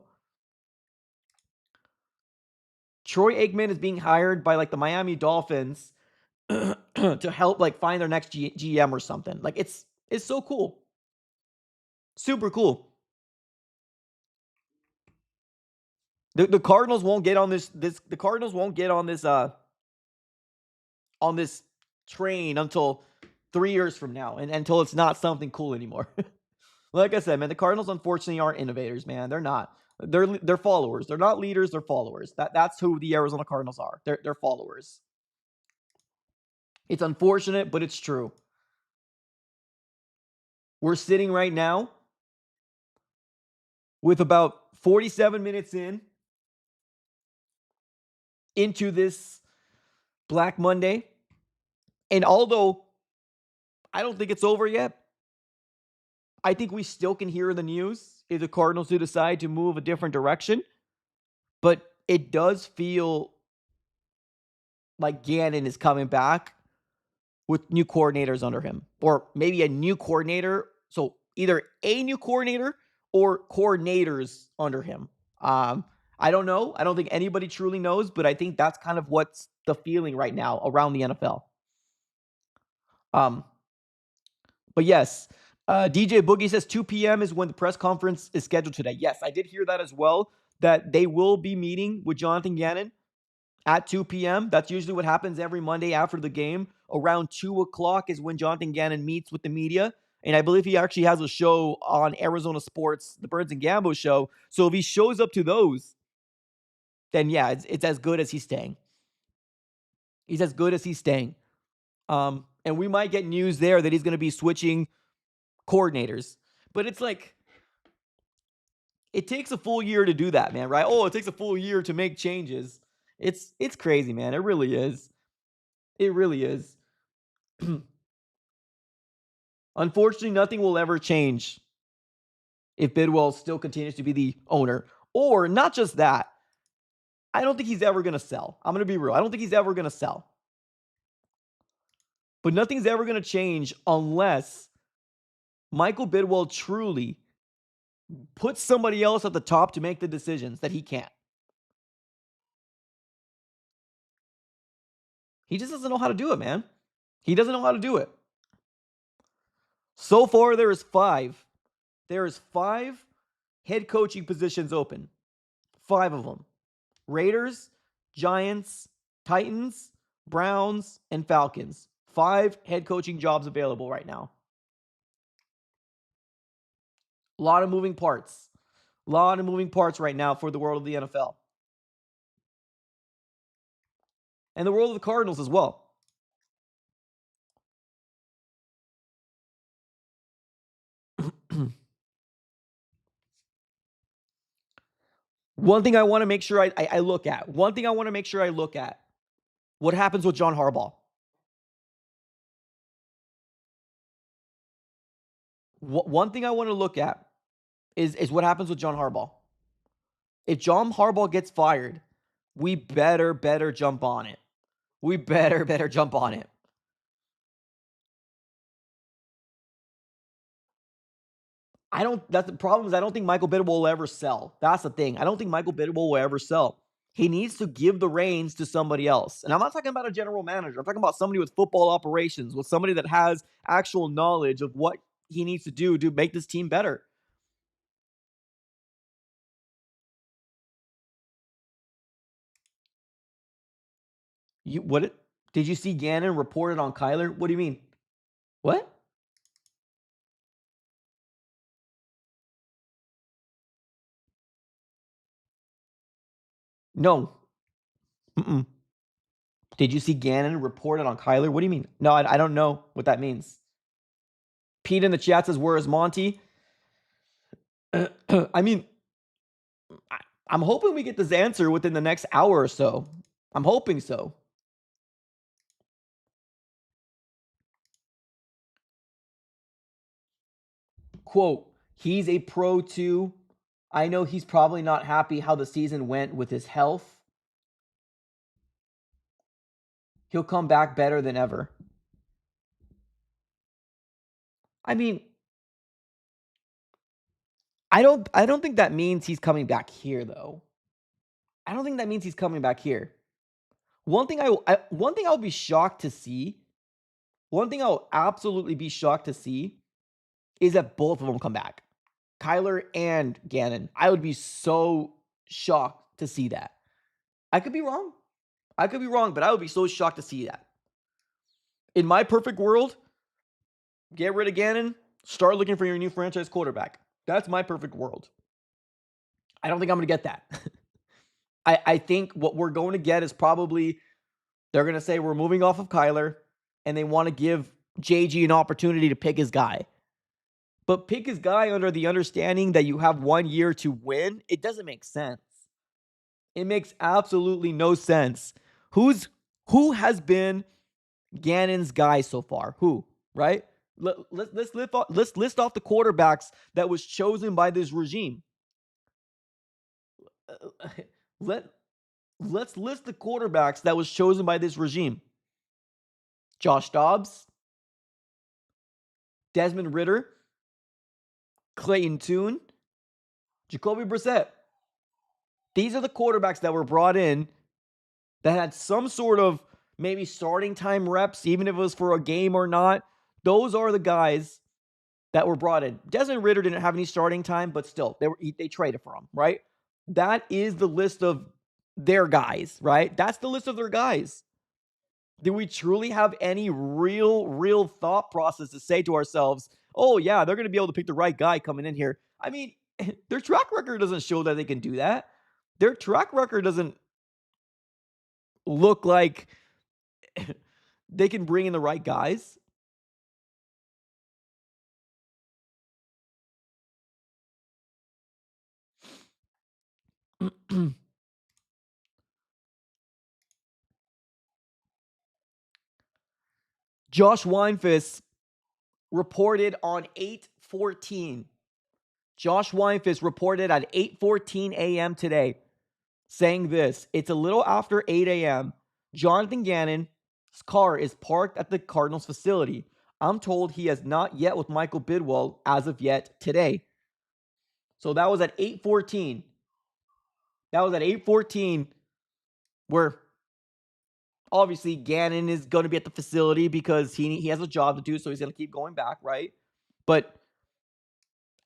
Troy Aikman is being hired by the Miami Dolphins to help find their next GM or something. It's so cool. Super cool. The Cardinals won't get on the Cardinals won't get on this train until 3 years from now, and until it's not something cool anymore. Like I said, man, the Cardinals unfortunately aren't innovators, man. They're not. They're followers. They're not leaders, they're followers. That's who the Arizona Cardinals are. They're followers. It's unfortunate, but it's true. We're sitting right now with about 47 minutes into this Black Monday. And although I don't think it's over yet, I think we still can hear the news if the Cardinals do decide to move a different direction. But it does feel like Gannon is coming back with new coordinators under him, or maybe a new coordinator. So either a new coordinator or coordinators under him. I don't know. I don't think anybody truly knows, but I think that's kind of what's the feeling right now around the NFL. But yes, DJ Boogie says 2 p.m. is when the press conference is scheduled today. Yes, I did hear that as well, that they will be meeting with Jonathan Gannon at 2 p.m. That's usually what happens every Monday after the game. Around 2 o'clock is when Jonathan Gannon meets with the media. And I believe he actually has a show on Arizona Sports, the Birds and Gambo show. So if he shows up to those, then yeah, it's as good as he's staying. He's as good as he's staying. And we might get news there that he's going to be switching coordinators. But it's it takes a full year to do that, man, right? Oh, it takes a full year to make changes. It's crazy, man. It really is. It really is. Unfortunately, nothing will ever change if Bidwell still continues to be the owner. Or not just that, I don't think he's ever going to sell. I'm going to be real. I don't think he's ever going to sell. But nothing's ever going to change unless Michael Bidwell truly puts somebody else at the top to make the decisions that he can't. He just doesn't know how to do it, man. He doesn't know how to do it. So far, there is 5. There is 5 head coaching positions open. 5 of them. Raiders, Giants, Titans, Browns, and Falcons. 5 head coaching jobs available right now. A lot of moving parts. A lot of moving parts right now for the world of the NFL. And the world of the Cardinals as well. One thing I want to make sure I look at. One thing I want to make sure I look at. What happens with John Harbaugh? One thing I want to look at is what happens with John Harbaugh. If John Harbaugh gets fired, we better jump on it. We better jump on it. That's the problem is I don't think Michael Bidwell will ever sell. That's the thing. I don't think Michael Bidwell will ever sell. He needs to give the reins to somebody else. And I'm not talking about a general manager. I'm talking about somebody with football operations, with somebody that has actual knowledge of what he needs to do to make this team better. Did you see Gannon reported on Kyler? What do you mean? What? No. Mm-mm. Did you see Gannon reported on Kyler? What do you mean? No, I don't know what that means. Pete in the chat says, where is Monty? I mean, I'm hoping we get this answer within the next hour or so. I'm hoping so. Quote, he's a pro too. I know he's probably not happy how the season went with his health. He'll come back better than ever. I mean, I don't think that means he's coming back here though. I don't think that means he's coming back here. One thing I'll be shocked to see, one thing I'll absolutely be shocked to see is that both of them come back. Kyler and Gannon. I would be so shocked to see that. I could be wrong. But I would be so shocked to see that. In my perfect world, get rid of Gannon, start looking for your new franchise quarterback. That's my perfect world. I don't think I'm going to get that. I think what we're going to get is probably they're going to say we're moving off of Kyler and they want to give JG an opportunity to pick his guy. But pick his guy under the understanding that you have 1 year to win, it doesn't make sense. It makes absolutely no sense. Who has been Gannon's guy so far? Who, right? Let's list off the quarterbacks that was chosen by this regime. Let's list the quarterbacks that was chosen by this regime. Josh Dobbs, Desmond Ridder, Clayton Tune, Jacoby Brissett. These are the quarterbacks that were brought in that had some sort of maybe starting time reps, even if it was for a game or not. Those are the guys that were brought in. Desmond Ridder didn't have any starting time, but still, they traded for him, right? That is the list of their guys, right? That's the list of their guys. Do we truly have any real thought process to say to ourselves, oh, yeah, they're going to be able to pick the right guy coming in here? I mean, their track record doesn't show that they can do that. Their track record doesn't look like they can bring in the right guys. Josh Weinfuss reported on 8:14. Josh Weinfuss reported at 8:14 a.m. today, saying this: it's a little after 8 a.m. Jonathan Gannon's car is parked at the Cardinals facility. I'm told he has not yet with Michael Bidwell as of yet today. So that was at 8:14. That was at 8:14, where obviously Gannon is going to be at the facility because he has a job to do, so he's going to keep going back, right? But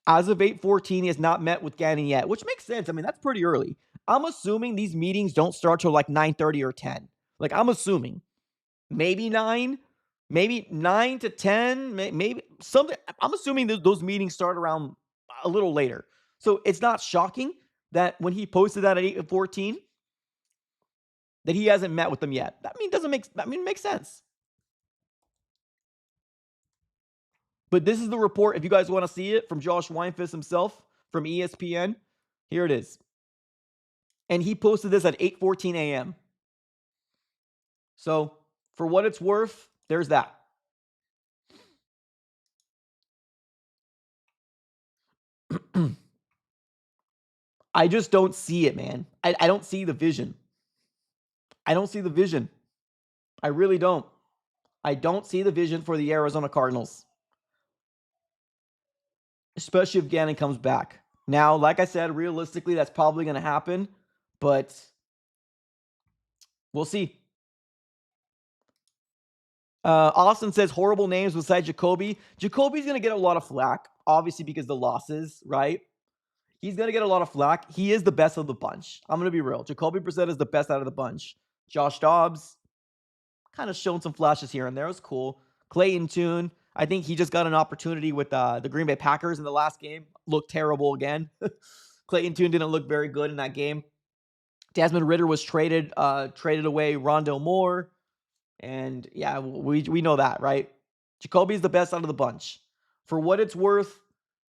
as of 8:14, he has not met with Gannon yet, which makes sense. I mean, that's pretty early. I'm assuming these meetings don't start till like 9:30 or 10. Like, I'm assuming. Maybe 9, maybe 9 to 10, maybe something. I'm assuming those meetings start around a little later. So it's not shocking that when he posted that at 8:14, that he hasn't met with them yet. It makes sense. But this is the report. If you guys want to see it from Josh Weinfuss himself from ESPN, here it is. And he posted this at 8:14 a.m. So for what it's worth, there's that. I just don't see it, man. I don't see the vision. I don't see the vision. I really don't. I don't see the vision for the Arizona Cardinals, especially if Gannon comes back. Now, like I said, realistically, that's probably going to happen, but we'll see. Austin says horrible names besides Jacoby. Jacoby's going to get a lot of flack, obviously, because the losses, right? He's going to get a lot of flack. He is the best of the bunch. I'm going to be real. Jacoby Brissett is the best out of the bunch. Josh Dobbs, kind of shown some flashes here and there. It was cool. Clayton Tune, I think he just got an opportunity with the Green Bay Packers in the last game. Looked terrible again. Clayton Tune didn't look very good in that game. Desmond Ridder was traded away Rondale Moore. And yeah, we know that, right? Jacoby's the best out of the bunch. For what it's worth,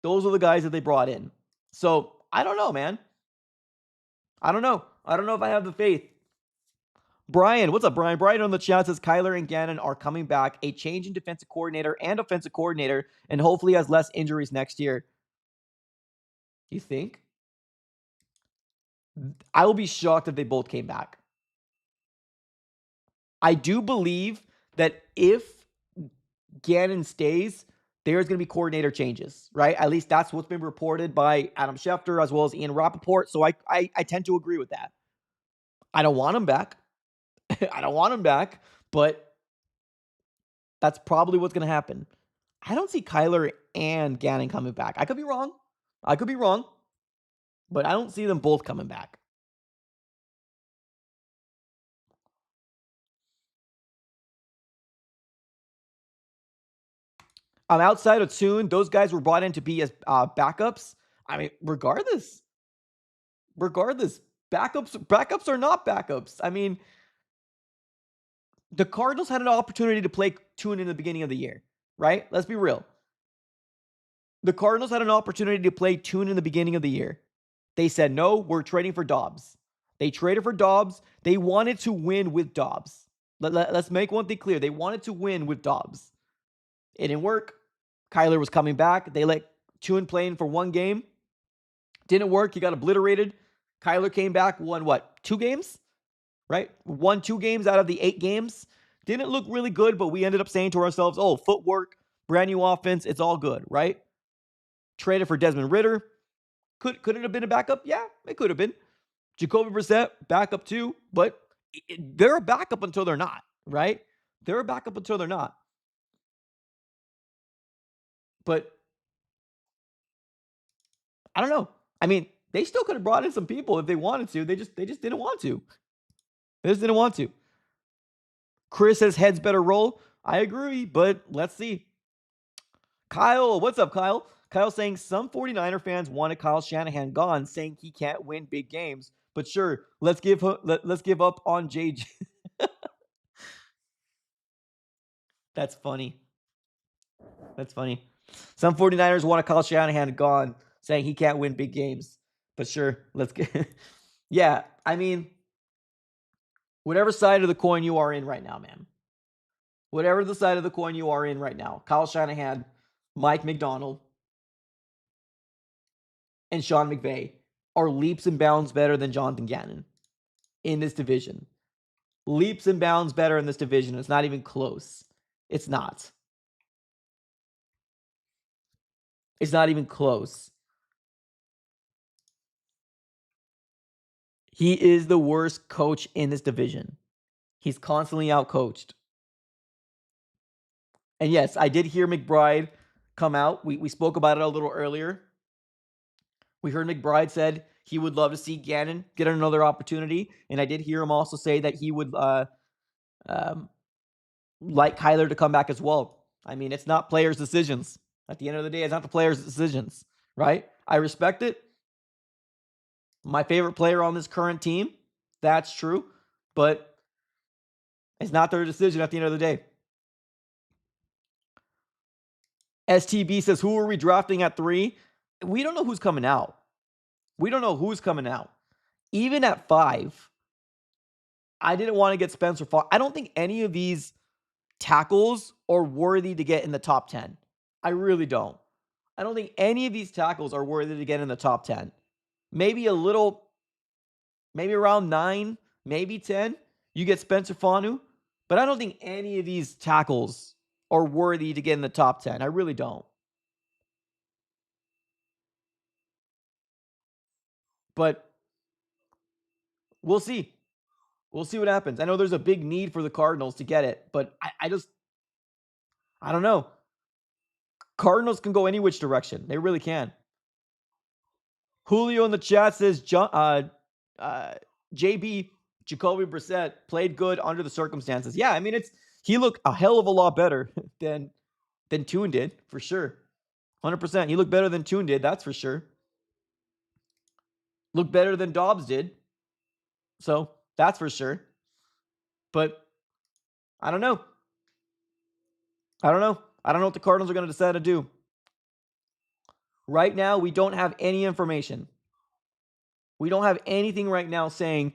those are the guys that they brought in. So I don't know, man. I don't know. I don't know if I have the faith. Brian, what's up, Brian? Brian on the chat says Kyler and Gannon are coming back. A change in defensive coordinator and offensive coordinator, and hopefully has less injuries next year. You think? I will be shocked if they both came back. I do believe that if Gannon stays, there's going to be coordinator changes, right? At least that's what's been reported by Adam Schefter as well as Ian Rappaport. So I tend to agree with that. I don't want him back. I don't want him back, but that's probably what's going to happen. I don't see Kyler and Gannon coming back. I could be wrong. I could be wrong, but I don't see them both coming back. Outside of Tune, those guys were brought in to be as backups. I mean, regardless, backups are not backups. I mean, the Cardinals had an opportunity to play Tune in the beginning of the year, right? Let's be real. The Cardinals had an opportunity to play Tune in the beginning of the year. They said, no, we're trading for Dobbs. They traded for Dobbs. They wanted to win with Dobbs. Let's make one thing clear. They wanted to win with Dobbs. It didn't work. Kyler was coming back. They let Tune play in for one game. Didn't work. He got obliterated. Kyler came back, won what? 2 games? Right? Won 2 games out of the 8 games. Didn't look really good, but we ended up saying to ourselves, oh, footwork, brand new offense, it's all good, right? Traded for Desmond Ridder. Could it have been a backup? Yeah, it could have been. Jacoby Brissett, backup too, but they're a backup until they're not, right? They're a backup until they're not. But I don't know. I mean, they still could have brought in some people if they wanted to. They just didn't want to. They just didn't want to. Chris says heads better roll. I agree, but let's see. Kyle, what's up, Kyle? Kyle saying some 49er fans wanted Kyle Shanahan gone, saying he can't win big games. But sure, let's give up on JJ. That's funny. That's funny. Some 49ers want Kyle Shanahan gone, saying he can't win big games. But sure, let's get. Yeah, I mean, whatever side of the coin you are in right now, man. Whatever the side of the coin you are in right now, Kyle Shanahan, Mike McDonald, and Sean McVay are leaps and bounds better than Jonathan Gannon in this division. Leaps and bounds better in this division. It's not even close. It's not. It's not even close. He is the worst coach in this division. He's constantly outcoached. And yes, I did hear McBride come out. We spoke about it a little earlier. We heard McBride said he would love to see Gannon get another opportunity. And I did hear him also say that he would like Kyler to come back as well. I mean, it's not players' decisions. At the end of the day, it's not the players' decisions, right? I respect it. My favorite player on this current team, that's true. But it's not their decision at the end of the day. STB says, who are we drafting at 3? We don't know who's coming out. We don't know who's coming out. Even at 5, I didn't want to get Spencer Far. I don't think any of these tackles are worthy to get in the top 10. I really don't. I don't think any of these tackles are worthy to get in the top 10. Maybe a little, maybe around 9, maybe 10. You get Spencer Fanu. But I don't think any of these tackles are worthy to get in the top 10. I really don't. But we'll see. We'll see what happens. I know there's a big need for the Cardinals to get it, but I don't know. Cardinals can go any which direction. They really can. Julio in the chat says, JB, Jacoby Brissett played good under the circumstances. Yeah, I mean, he looked a hell of a lot better than Tune did, for sure. 100%. He looked better than Tune did, that's for sure. Looked better than Dobbs did. So, that's for sure. But I don't know. I don't know what the Cardinals are going to decide to do. Right now, we don't have any information. We don't have anything right now saying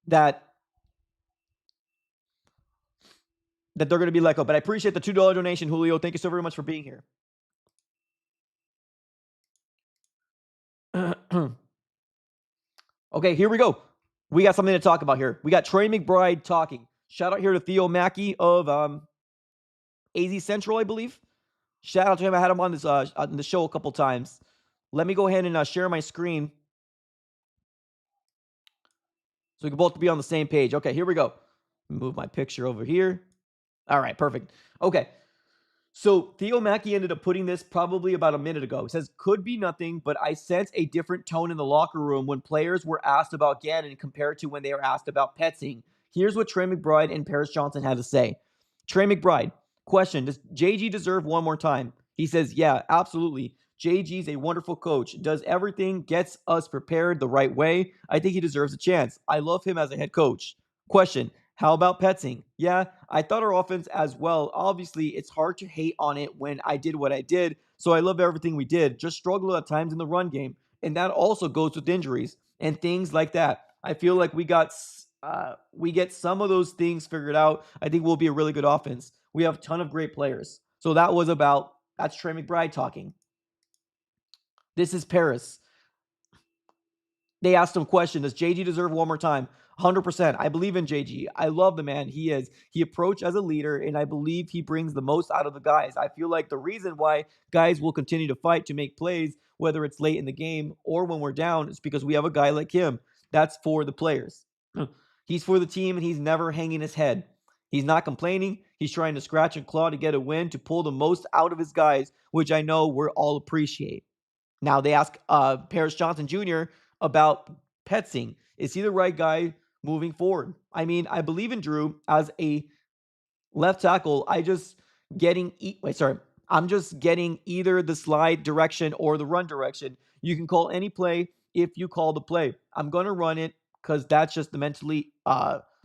that they're going to be let go. But I appreciate the $2 donation, Julio. Thank you so very much for being here. Okay, here we go. We got something to talk about here. We got Trey McBride talking. Shout out here to Theo Mackey of AZ Central, I believe. Shout out to him. I had him on the show a couple times. Let me go ahead and share my screen so we can both be on the same page. Okay, here we go. Move my picture over here. All right, perfect. Okay. So Theo Mackey ended up putting this probably about a minute ago. It says, could be nothing, but I sense a different tone in the locker room when players were asked about Gannon compared to when they were asked about Petzing. Here's what Trey McBride and Paris Johnson had to say. Trey McBride, question, does JG deserve one more time? He says, yeah, absolutely. JG's a wonderful coach, does everything, gets us prepared the right way. I think he deserves a chance. I love him as a head coach. Question, how about Petzing? Yeah, I thought our offense as well. Obviously, it's hard to hate on it when I did what I did. So I love everything we did. Just struggled at times in the run game. And that also goes with injuries and things like that. I feel like we get some of those things figured out. I think we'll be a really good offense. We have a ton of great players. So that's Trey McBride talking. This is Paris. They asked him a question, does JG deserve one more time? 100%. I believe in JG. I love the man. He approached as a leader, and I believe he brings the most out of the guys. I feel like the reason why guys will continue to fight to make plays, whether it's late in the game or when we're down, is because we have a guy like him. That's for the players. He's for the team, and he's never hanging his head. He's not complaining. He's trying to scratch and claw to get a win, to pull the most out of his guys, which I know we're all appreciate. Now they ask Paris Johnson Jr. about Petzing. Is he the right guy moving forward? I mean, I believe in Drew as a left tackle. I'm just getting either the slide direction or the run direction. You can call any play if you call the play. I'm gonna run it because that's just the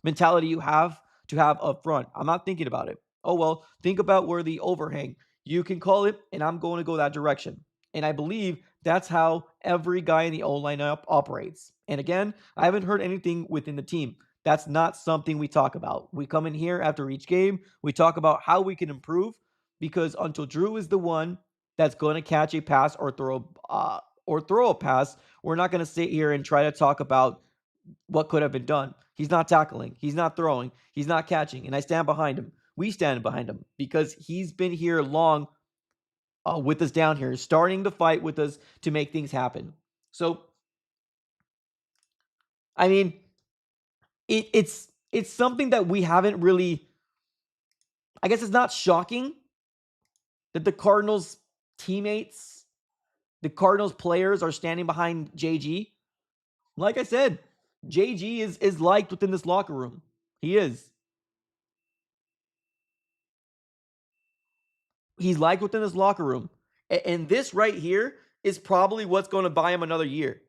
mentality you have to have up front. I'm not thinking about it. Oh well, think about where the overhang. You can call it, and I'm going to go that direction. And I believe that's how every guy in the O lineup operates. And again, I haven't heard anything within the team. That's not something we talk about. We come in here after each game. We talk about how we can improve because until Drew is the one that's going to catch a pass or throw a pass, we're not going to sit here and try to talk about what could have been done. He's not tackling. He's not throwing. He's not catching. And I stand behind him. We stand behind him because he's been here long with us down here, starting to fight with us to make things happen. So, I mean, it's something that we haven't really. I guess it's not shocking that the Cardinals teammates, the Cardinals players are standing behind JG. Like I said, JG is liked within this locker room. He is. He's liked within this locker room. And this right here is probably what's going to buy him another year.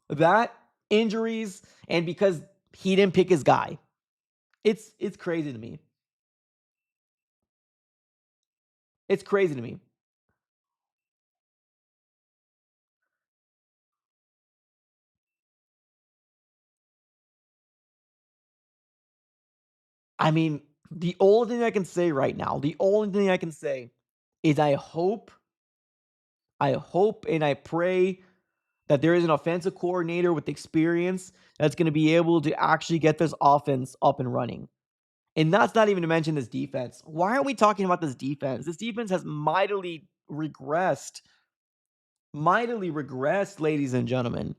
That, injuries, and because he didn't pick his guy. It's crazy to me. It's crazy to me. I mean, the only thing I can say right now, is I hope and I pray that there is an offensive coordinator with experience that's going to be able to actually get this offense up and running. And that's not even to mention this defense. Why aren't we talking about this defense? This defense has mightily regressed. Mightily regressed, ladies and gentlemen.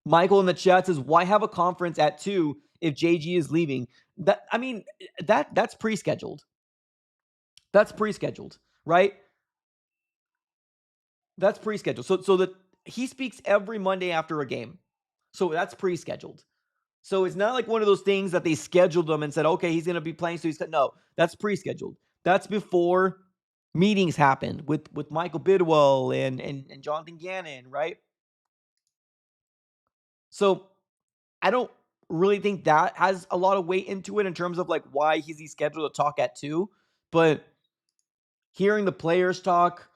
Michael in the chat says, "Why have a conference at 2 if JG is leaving?" That's pre-scheduled. That's pre-scheduled, right? That's pre-scheduled. So that he speaks every Monday after a game. So that's pre-scheduled. So it's not like one of those things that they scheduled him and said, "Okay, he's going to be playing." So no, that's pre-scheduled. That's before meetings happened with Michael Bidwell and Jonathan Gannon, right? So I don't really think that has a lot of weight into it in terms of like why he's scheduled to talk at 2. But hearing the players talk.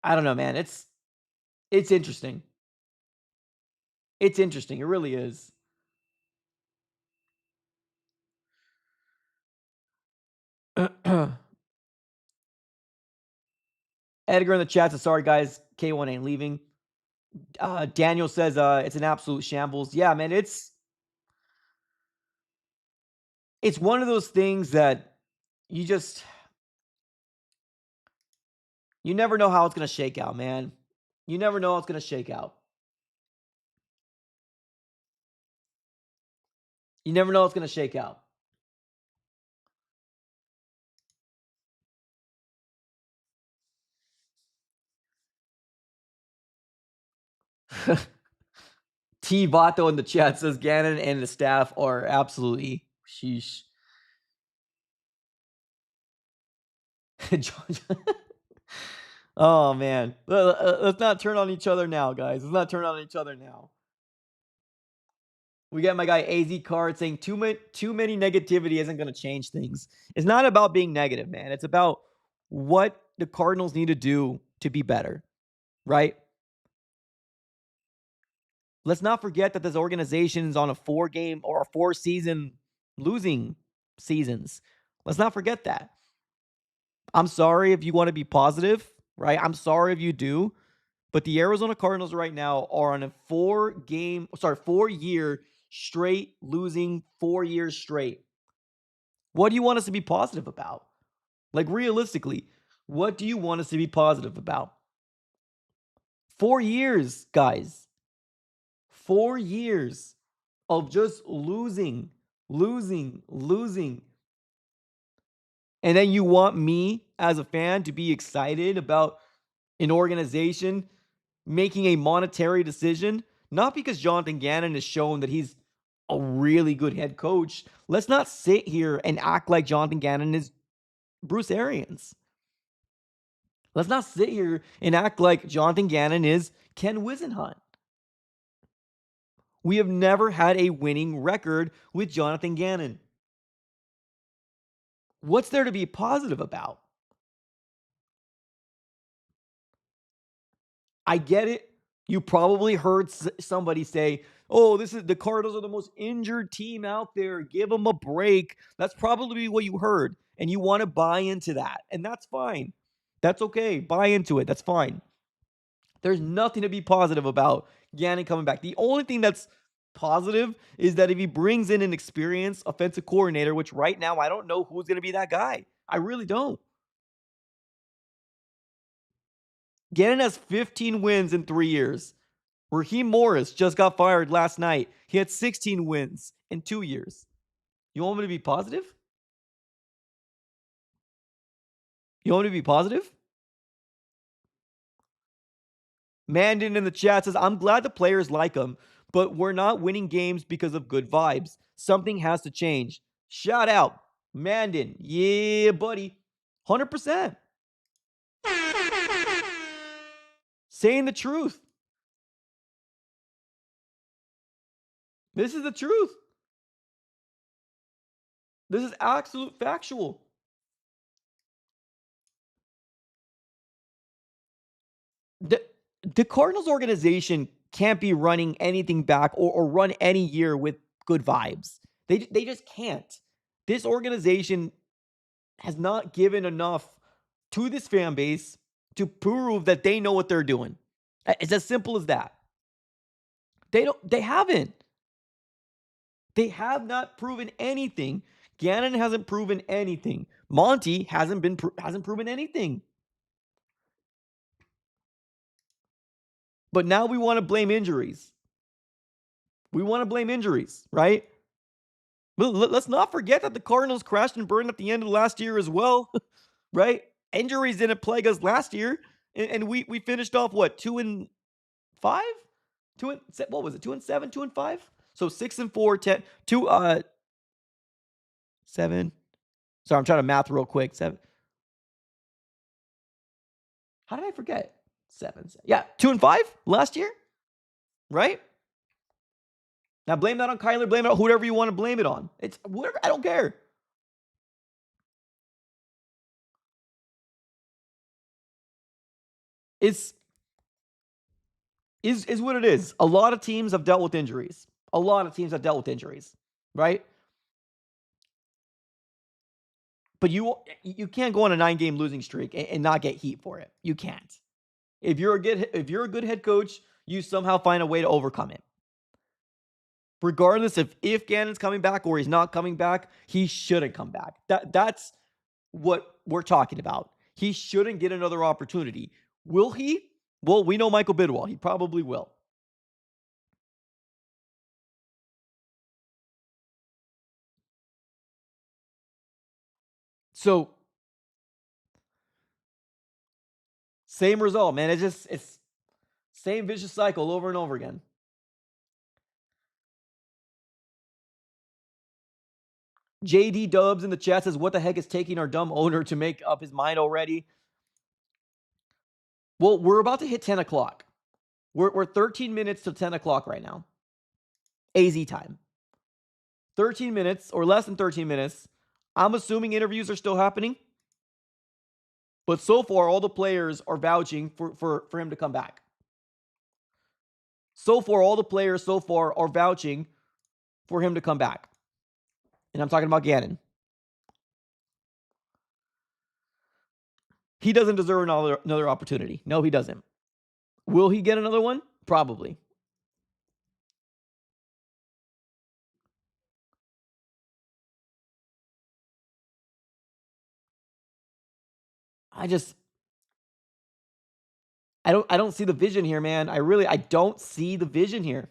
I don't know, man. It's interesting. It's interesting. It really is. Edgar in the chat says, sorry guys, K1 ain't leaving. Daniel says it's an absolute shambles. Yeah, man, it's one of those things that you just you never know how it's gonna shake out, man. You never know how it's gonna shake out. You never know how it's gonna shake out. T Vato in the chat says Gannon and the staff are absolutely sheesh. Oh man, let's not turn on each other now, guys. Let's not turn on each other now. We got my guy AZ Card saying too many negativity isn't going to change things. It's not about being negative, man. It's about what the Cardinals need to do to be better, right? Let's not forget that this organization is on a 4-game or a 4-season losing seasons. Let's not forget that. I'm sorry if you want to be positive, right? I'm sorry if you do, but the Arizona Cardinals right now are on a 4-year straight losing 4 years straight. What do you want us to be positive about? Like realistically, what do you want us to be positive about? 4 years, guys. 4 years of just losing, losing, losing. And then you want me as a fan to be excited about an organization making a monetary decision, not because Jonathan Gannon has shown that he's a really good head coach. Let's not sit here and act like Jonathan Gannon is Bruce Arians. Let's not sit here and act like Jonathan Gannon is Ken Wisenhunt. We have never had a winning record with Jonathan Gannon. What's there to be positive about? I get it. You probably heard somebody say, "Oh, this is the Cardinals are the most injured team out there. Give them a break." That's probably what you heard, and you want to buy into that, and that's fine. That's okay. Buy into it. That's fine. There's nothing to be positive about Gannon coming back. The only thing that's positive is that if he brings in an experienced offensive coordinator, which right now I don't know who's going to be that guy. I really don't. Gannon has 15 wins in 3 years. Raheem Morris just got fired last night. He had 16 wins in 2 years. You want me to be positive? You want me to be positive? Mandan in the chat says, I'm glad the players like him, but we're not winning games because of good vibes. Something has to change. Shout out, Mandan. Yeah, buddy. 100%. Saying the truth. This is the truth. This is absolute factual. The, the Cardinals organization can't be running anything back or run any year with good vibes. They just can't. This organization has not given enough to this fan base to prove that they know what they're doing. It's as simple as that. They haven't. They have not proven anything. Gannon hasn't proven anything. Monty hasn't proven anything. But now we want to blame injuries. We want to blame injuries, right? But let's not forget that the Cardinals crashed and burned at the end of last year as well, right? Injuries didn't plague us last year, and we finished off what 2-5, what was it 2-7, 2-5? So 6-4, 10, 7. Sorry, I'm trying to math real quick. 7. How did I forget? 7. Yeah, 2-5 last year, right? Now blame that on Kyler, blame it on whoever you want to blame it on. It's whatever, I don't care. It's is what it is. A lot of teams have dealt with injuries. A lot of teams have dealt with injuries, right? But you can't go on a 9-game losing streak and not get heat for it. You can't. If you're a good head coach, you somehow find a way to overcome it. Regardless if Gannon's coming back or he's not coming back, he shouldn't come back. That's what we're talking about. He shouldn't get another opportunity. Will he? Well, we know Michael Bidwell. He probably will. So, same result, man. It's same vicious cycle over and over again. JD Dubs in the chat says, what the heck is taking our dumb owner to make up his mind already? Well, we're about to hit 10 o'clock. We're 13 minutes to 10 o'clock right now. AZ time. 13 minutes or less than 13 minutes. I'm assuming interviews are still happening. But so far, all the players are vouching for him to come back. So far, all the players are vouching for him to come back. And I'm talking about Gannon. He doesn't deserve another opportunity. No, he doesn't. Will he get another one? Probably. I don't see the vision here, man. I don't see the vision here.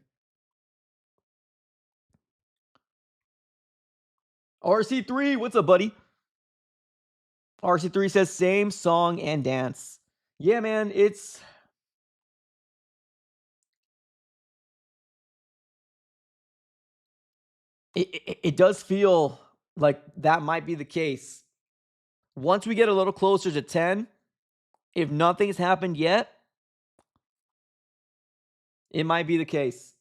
RC3, what's up, buddy? RC3 says same song and dance. Yeah, man, it does feel like that might be the case. Once we get a little closer to 10, if nothing's happened yet, it might be the case.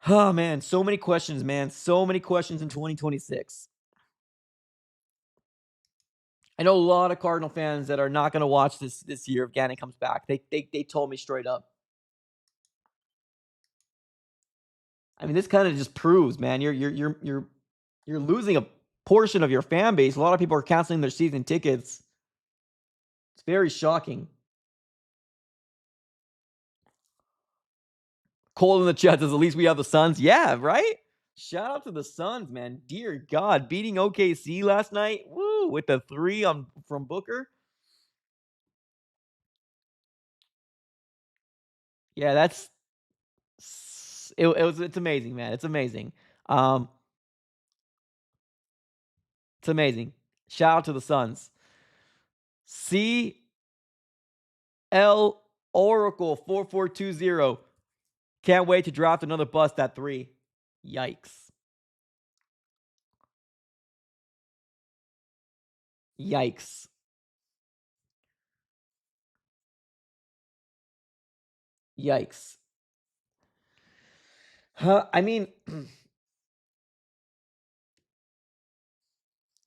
Oh, man, so many questions, man. So many questions in 2026. I know a lot of Cardinal fans that are not going to watch this year if Gannon comes back. They told me straight up. I mean, this kind of just proves, man, you're losing a portion of your fan base. A lot of people are canceling their season tickets. It's very shocking. Cole in the chat says, at least we have the Suns. Yeah, right? Shout out to the Suns, man. Dear God, beating OKC last night. Woo, with the 3 from Booker. Yeah, it's amazing, man. It's amazing. It's amazing. Shout out to the Suns. CL Oracle 4420. Can't wait to draft another bust at 3. Yikes. Yikes. Yikes. I mean,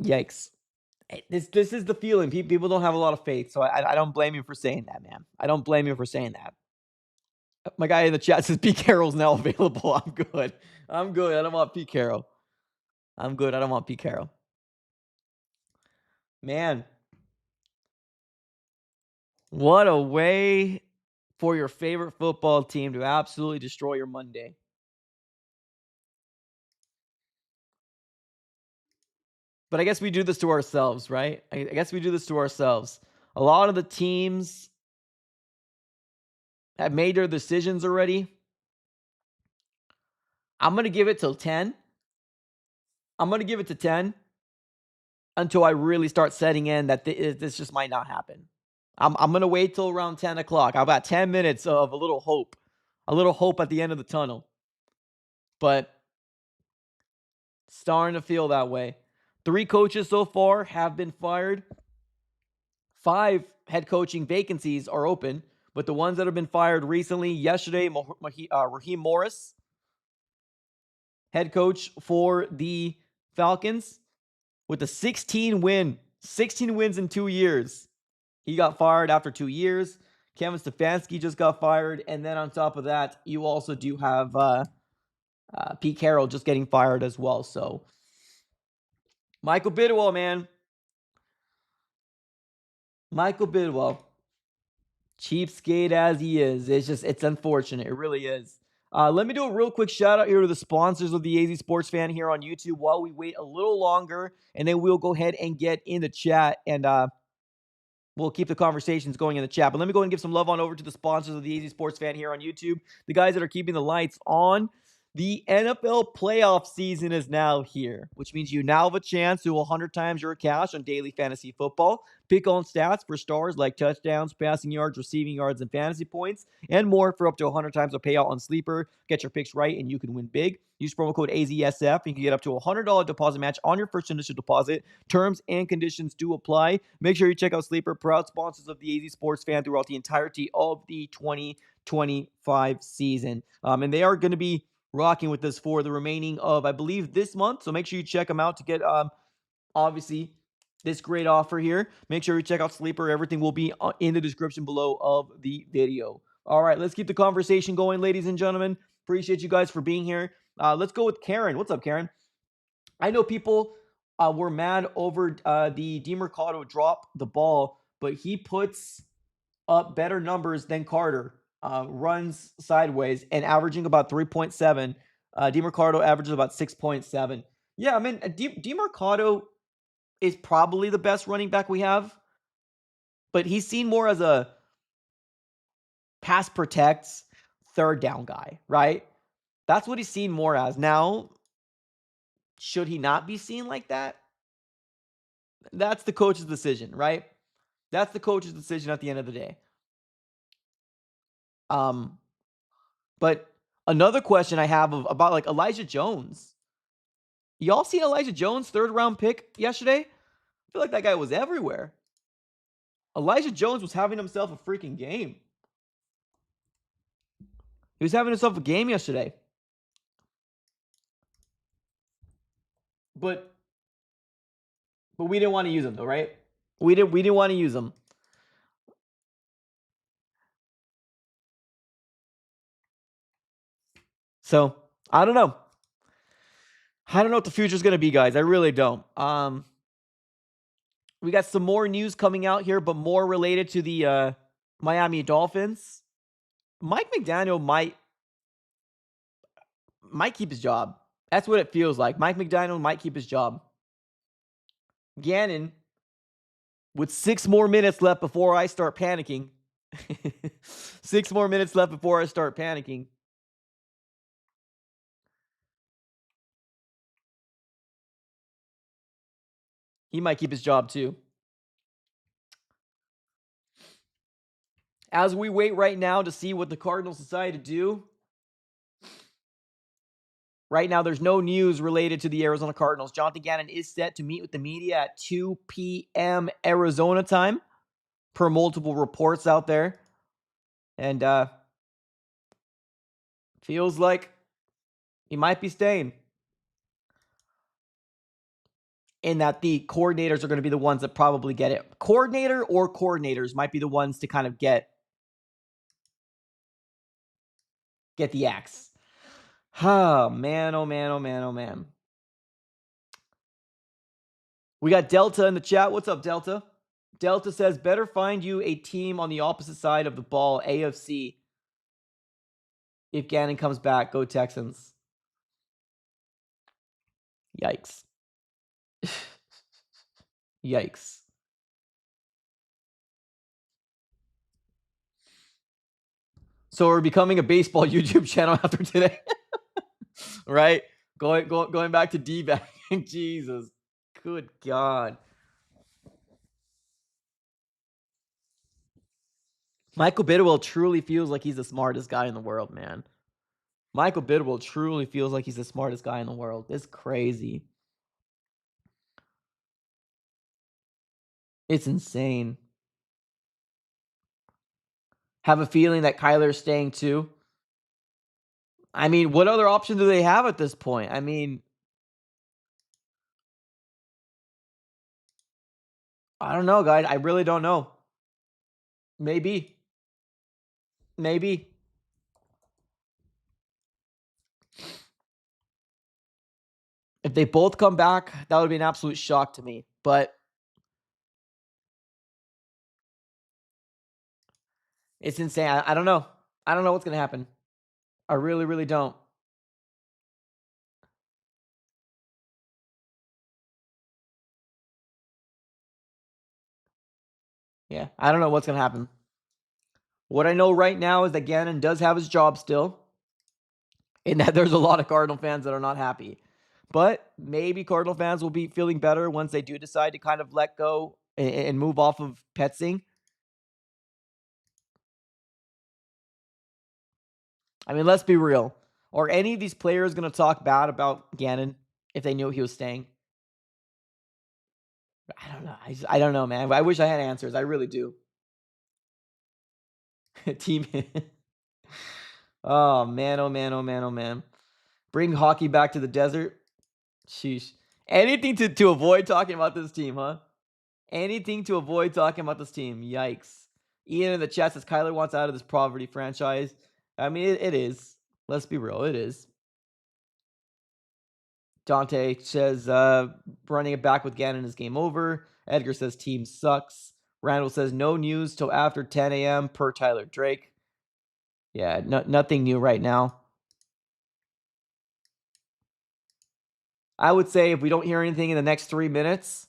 yikes. This is the feeling. People don't have a lot of faith, so I don't blame you for saying that, man. I don't blame you for saying that. My guy in the chat says Pete Carroll's now available. I'm good. I'm good. I don't want Pete Carroll. I'm good. I don't want Pete Carroll. Man, what a way for your favorite football team to absolutely destroy your Monday. But I guess we do this to ourselves, right? I guess we do this to ourselves. A lot of the teams have made their decisions already. I'm going to give it till 10. I'm going to give it to 10 until I really start setting in that this just might not happen. I'm going to wait till around 10 o'clock. I've got 10 minutes of a little hope at the end of the tunnel. But starting to feel that way. 3 coaches so far have been fired. 5 head coaching vacancies are open, But the ones that have been fired recently, yesterday, Raheem Morris, head coach for the Falcons, with a 16 wins in 2 years. He got fired after 2 years. Kevin Stefanski just got fired. And then on top of that, you also do have Pete Carroll just getting fired as well. So Michael Bidwell, man. Michael Bidwell. Cheapskate as he is. It's unfortunate. It really is. Let me do a real quick shout out here to the sponsors of the AZ Sports Fan here on YouTube while we wait a little longer, and then we'll go ahead and get in the chat, and we'll keep the conversations going in the chat. But let me go ahead and give some love on over to the sponsors of the AZ Sports Fan here on YouTube, the guys that are keeping the lights on. The NFL playoff season is now here, which means you now have a chance to 100 times your cash on daily fantasy football. Pick on stats for stars like touchdowns, passing yards, receiving yards, and fantasy points, and more for up to 100 times a payout on Sleeper. Get your picks right, and you can win big. Use promo code AZSF, and you can get up to a $100 deposit match on your first initial deposit. Terms and conditions do apply. Make sure you check out Sleeper, proud sponsors of the AZ Sports Fan throughout the entirety of the 2025 season. And they are going to be rocking with us for the remaining of, I believe, this month. So make sure you check them out to get, obviously, this great offer here. Make sure you check out Sleeper. Everything will be in the description below of the video. All right, let's keep the conversation going, ladies and gentlemen. Appreciate you guys for being here. Let's go with Karen. What's up, Karen? I know people were mad over the DeMercado drop the ball, but he puts up better numbers than Carter. Runs sideways and averaging about 3.7. DeMercado averages about 6.7. Yeah, I mean, DeMercado is probably the best running back we have, but he's seen more as a pass protects, third down guy, right? That's what he's seen more as. Now, should he not be seen like that? That's the coach's decision, right? That's the coach's decision at the end of the day. But another question I have about like Elijah Jones. Y'all seen Elijah Jones' third round pick yesterday? I feel like that guy was everywhere. Elijah Jones was having himself a freaking game. He was having himself a game yesterday. But we didn't want to use him though, right? We didn't want to use him. So, I don't know. I don't know what the future is going to be, guys. I really don't. We got some more news coming out here, but more related to the Miami Dolphins. Mike McDaniel might keep his job. That's what it feels like. Mike McDaniel might keep his job. Gannon, with 6 more minutes left before I start panicking. 6 more minutes left before I start panicking. He might keep his job too. As we wait right now to see what the Cardinals decide to do. Right now, there's no news related to the Arizona Cardinals. Jonathan Gannon is set to meet with the media at 2 p.m. Arizona time, per multiple reports out there. And feels like he might be staying. In that the coordinators are going to be the ones that probably get it. Coordinator or coordinators might be the ones to kind of get the axe. Oh, man, oh, man, oh, man, oh, man. We got Delta in the chat. What's up, Delta? Delta says, better find you a team on the opposite side of the ball, AFC. If Gannon comes back, go Texans. Yikes. Yikes. So we're becoming a baseball YouTube channel after today. Right? Going back to D-bag. Jesus. Good God. Michael Bidwell truly feels like he's the smartest guy in the world, man. Michael Bidwell truly feels like he's the smartest guy in the world. It's crazy. It's insane. have a feeling that Kyler's staying too. I mean, what other option do they have at this point? I mean, I don't know, guys. I really don't know. Maybe. Maybe. If they both come back, that would be an absolute shock to me. But it's insane. I don't know. I don't know what's going to happen. I really, really don't. Yeah, I don't know what's going to happen. What I know right now is that Gannon does have his job still, and that there's a lot of Cardinal fans that are not happy. But maybe Cardinal fans will be feeling better once they do decide to kind of let go and move off of Petsing. I mean, let's be real. Are any of these players going to talk bad about Gannon if they knew he was staying? I don't know. I don't know, man. I wish I had answers. I really do. Team. Oh man! Oh man! Oh man! Oh man! Bring hockey back to the desert. Sheesh. Anything to avoid talking about this team, huh? Anything to avoid talking about this team. Yikes. Ian in the chat says Kyler wants out of this poverty franchise. I mean, it is. Let's be real. It is. Dante says running it back with Gannon is game over. Edgar says team sucks. Randall says no news till after 10 a.m. per Tyler Drake. Yeah, nothing new right now. I would say if we don't hear anything in the next 3 minutes,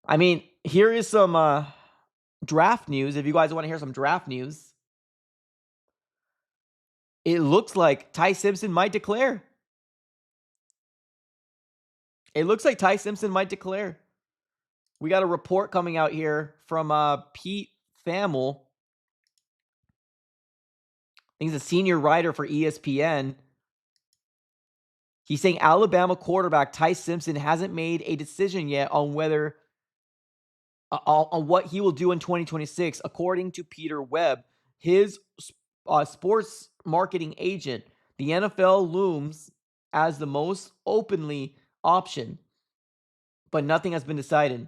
I mean, here is some draft news. If you guys want to hear some draft news, it looks like Ty Simpson might declare. It looks like Ty Simpson might declare. We got a report coming out here from Pete Thamel. I think he's a senior writer for ESPN. He's saying Alabama quarterback Ty Simpson hasn't made a decision yet on whether on what he will do in 2026, according to Peter Webb, his sports marketing agent. The NFL looms as the most openly option, but nothing has been decided.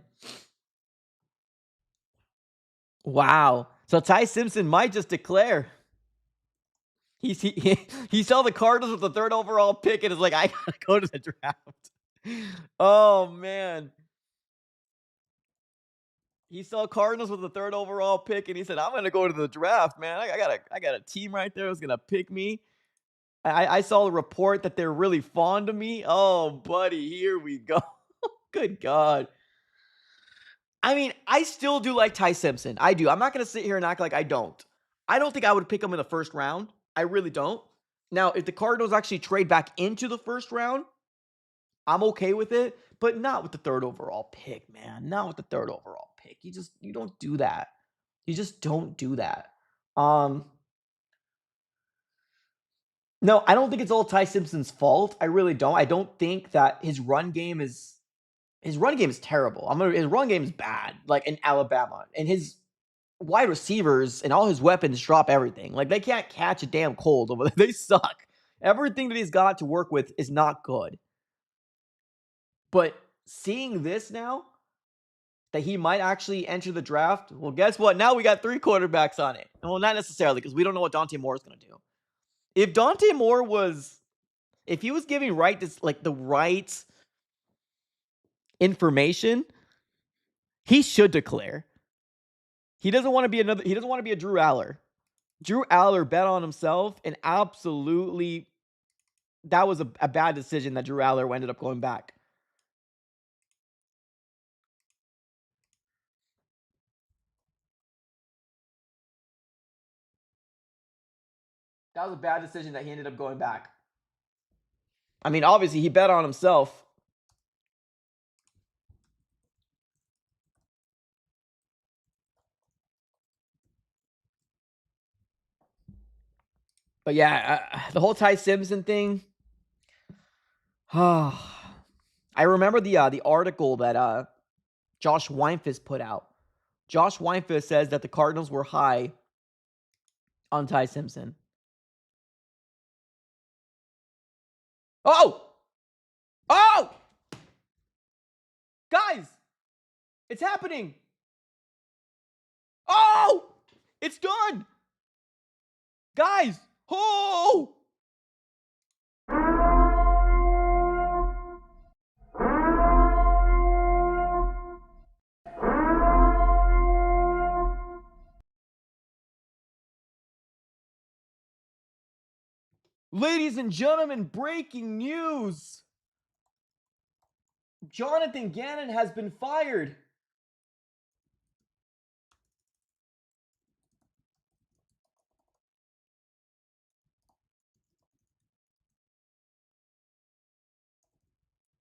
Wow. So Ty Simpson might just declare. He saw the Cardinals with the third overall pick and is like, I gotta go to the draft. Oh man. He saw Cardinals with the third overall pick and he said, I'm gonna go to the draft, man. I got a team right there who's gonna pick me. I saw the report that they're really fond of me. Oh, buddy, here we go. Good God. I mean, I still do like Ty Simpson. I do. I'm not going to sit here and act like I don't. I don't think I would pick him in the first round. I really don't. Now, if the Cardinals actually trade back into the first round, I'm okay with it, but not with the third overall pick, man. Not with the third overall pick. You don't do that. You just don't do that. No, I don't think it's all Ty Simpson's fault. I really don't. I don't think that his run game is terrible. His run game is bad, like in Alabama, and his wide receivers and all his weapons drop everything. Like they can't catch a damn cold over there. They suck. Everything that he's got to work with is not good. But seeing this now, that he might actually enter the draft, well, guess what? Now we got 3 quarterbacks on it. Well, not necessarily, because we don't know what Dante Moore is going to do. If Dante Moore was, if he was giving the right information, he should declare. He doesn't want to be he doesn't want to be a Drew Aller. Drew Aller bet on himself and absolutely that was a bad decision that Drew Aller ended up going back. That was a bad decision that he ended up going back. I mean, obviously he bet on himself. But yeah, the whole Ty Simpson thing, I remember the article that Josh Weinfuss put out. Josh Weinfuss says that the Cardinals were high on Ty Simpson. Oh! Oh! Guys! It's happening! Oh! It's done! Guys! Oh! Ladies and gentlemen, breaking news. Jonathan Gannon has been fired.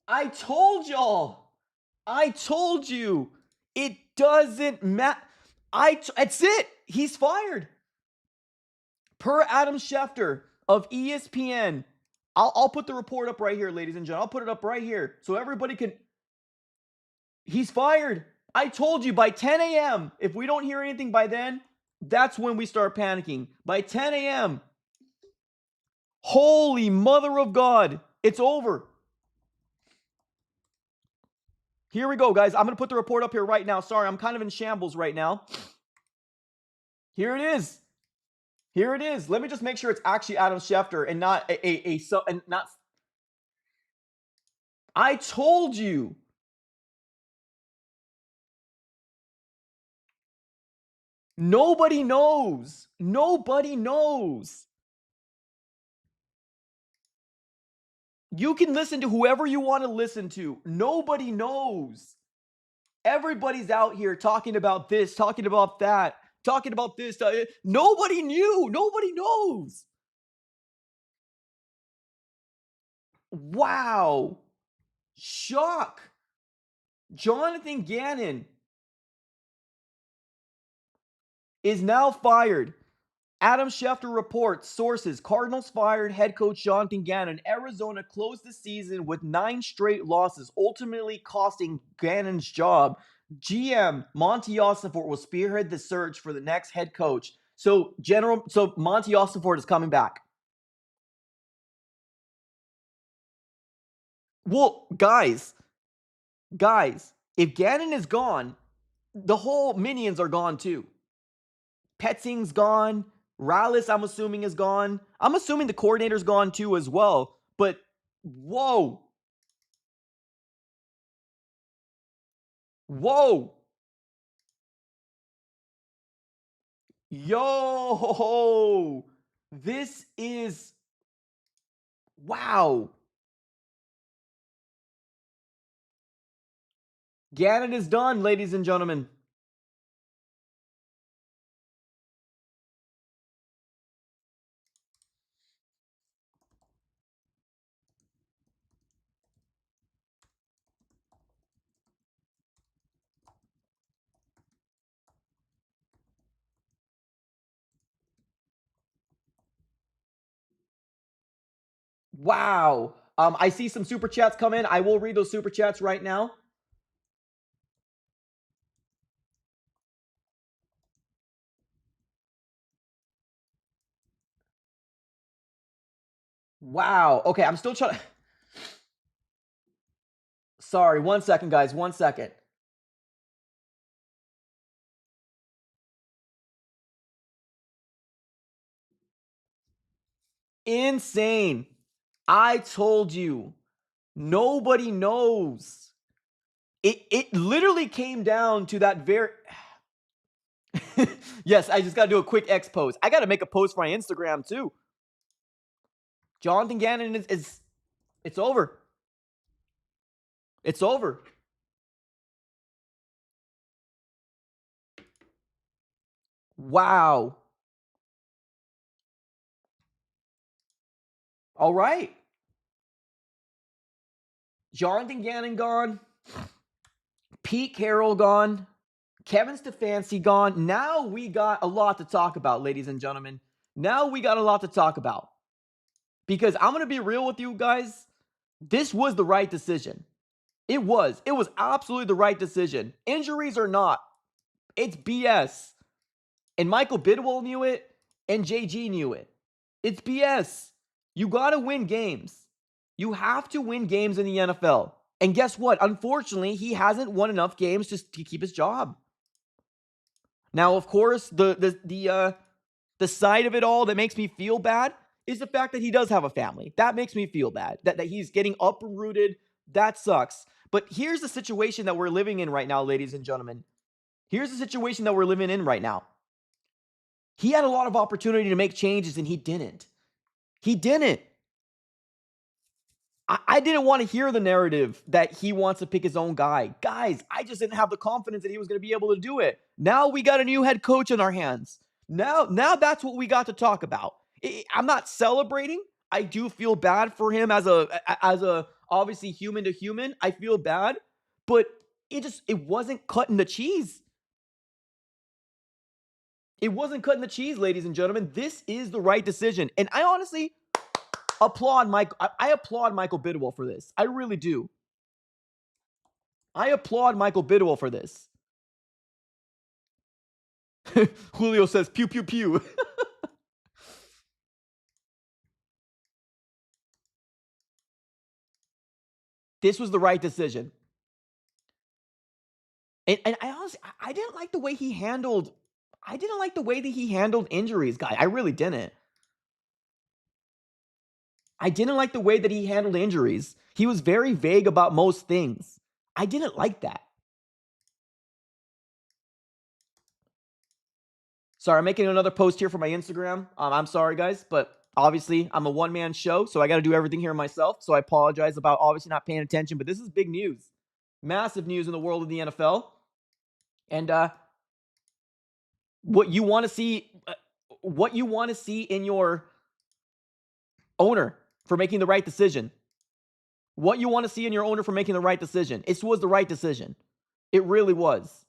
I told y'all. I told you. It doesn't matter. That's it. He's fired. Per Adam Schefter of ESPN. I'll put the report up right here, ladies and gentlemen. I'll put it up right here so everybody can. He's fired. I told you by 10 a.m. If we don't hear anything by then, that's when we start panicking. By 10 a.m. Holy mother of God. It's over. Here we go, guys. I'm going to put the report up here right now. Sorry, I'm kind of in shambles right now. Here it is. Here it is. Let me just make sure it's actually Adam Schefter and not not. I told you. Nobody knows. Nobody knows. You can listen to whoever you want to listen to. Nobody knows. Everybody's out here talking about this, talking about that, talking about this. Nobody knew. Nobody knows. Wow. Shock. Jonathan Gannon is now fired. Adam Schefter reports, sources, Cardinals fired head coach Jonathan Gannon. Arizona closed the season with 9 straight losses, ultimately costing Gannon's job. GM Monty Ossenfort will spearhead the search for the next head coach. So Monty Ossenfort is coming back. Well, guys, if Gannon is gone, the whole minions are gone too. Petzing's gone. Rallis, I'm assuming, is gone. I'm assuming the coordinator's gone too as well. But, whoa. Whoa. Yo. This is, wow. Gannon is done, ladies and gentlemen. Wow. I see some super chats come in. I will read those super chats right now. Wow. Okay, I'm still trying to. Sorry, 1 second, guys. 1 second. Insane. I told you. Nobody knows. It literally came down to that very. Yes, I just got to do a quick X post. I got to make a post for my Instagram too. Jonathan Gannon is it's over. It's over. Wow. All right. Jonathan Gannon gone. Pete Carroll gone. Kevin Stefanski gone. Now we got a lot to talk about, ladies and gentlemen. Now we got a lot to talk about. Because I'm going to be real with you guys. This was the right decision. It was. It was absolutely the right decision. Injuries or not, it's BS. And Michael Bidwell knew it, and JG knew it. It's BS. You got to win games. You have to win games in the NFL. And guess what? Unfortunately, he hasn't won enough games to keep his job. Now, of course, the side of it all that makes me feel bad is the fact that he does have a family. That makes me feel bad. That he's getting uprooted. That sucks. But here's the situation that we're living in right now, ladies and gentlemen. Here's the situation that we're living in right now. He had a lot of opportunity to make changes and he didn't. He didn't. I didn't want to hear the narrative that he wants to pick his own guy. Guys, I just didn't have the confidence that he was going to be able to do it. Now we got a new head coach in our hands. Now that's what we got to talk about. I'm not celebrating. I do feel bad for him as a obviously human to human. I feel bad, but it wasn't cutting the cheese. It wasn't cutting the cheese, ladies and gentlemen. This is the right decision. And I honestly applaud I applaud Michael Bidwell for this. I really do. I applaud Michael Bidwell for this. Julio says pew pew pew. This was the right decision. And I honestly I didn't like the way he handled injuries, guy. I really didn't. I didn't like the way that he handled injuries. He was very vague about most things. I didn't like that. Sorry, I'm making another post here for my Instagram. I'm sorry, guys, but obviously I'm a one-man show, so I got to do everything here myself. So I apologize about obviously not paying attention, but this is big news. Massive news in the world of the NFL. And what you want to see in your owner for making the right decision. What you want to see in your owner for making the right decision. It was the right decision. It really was.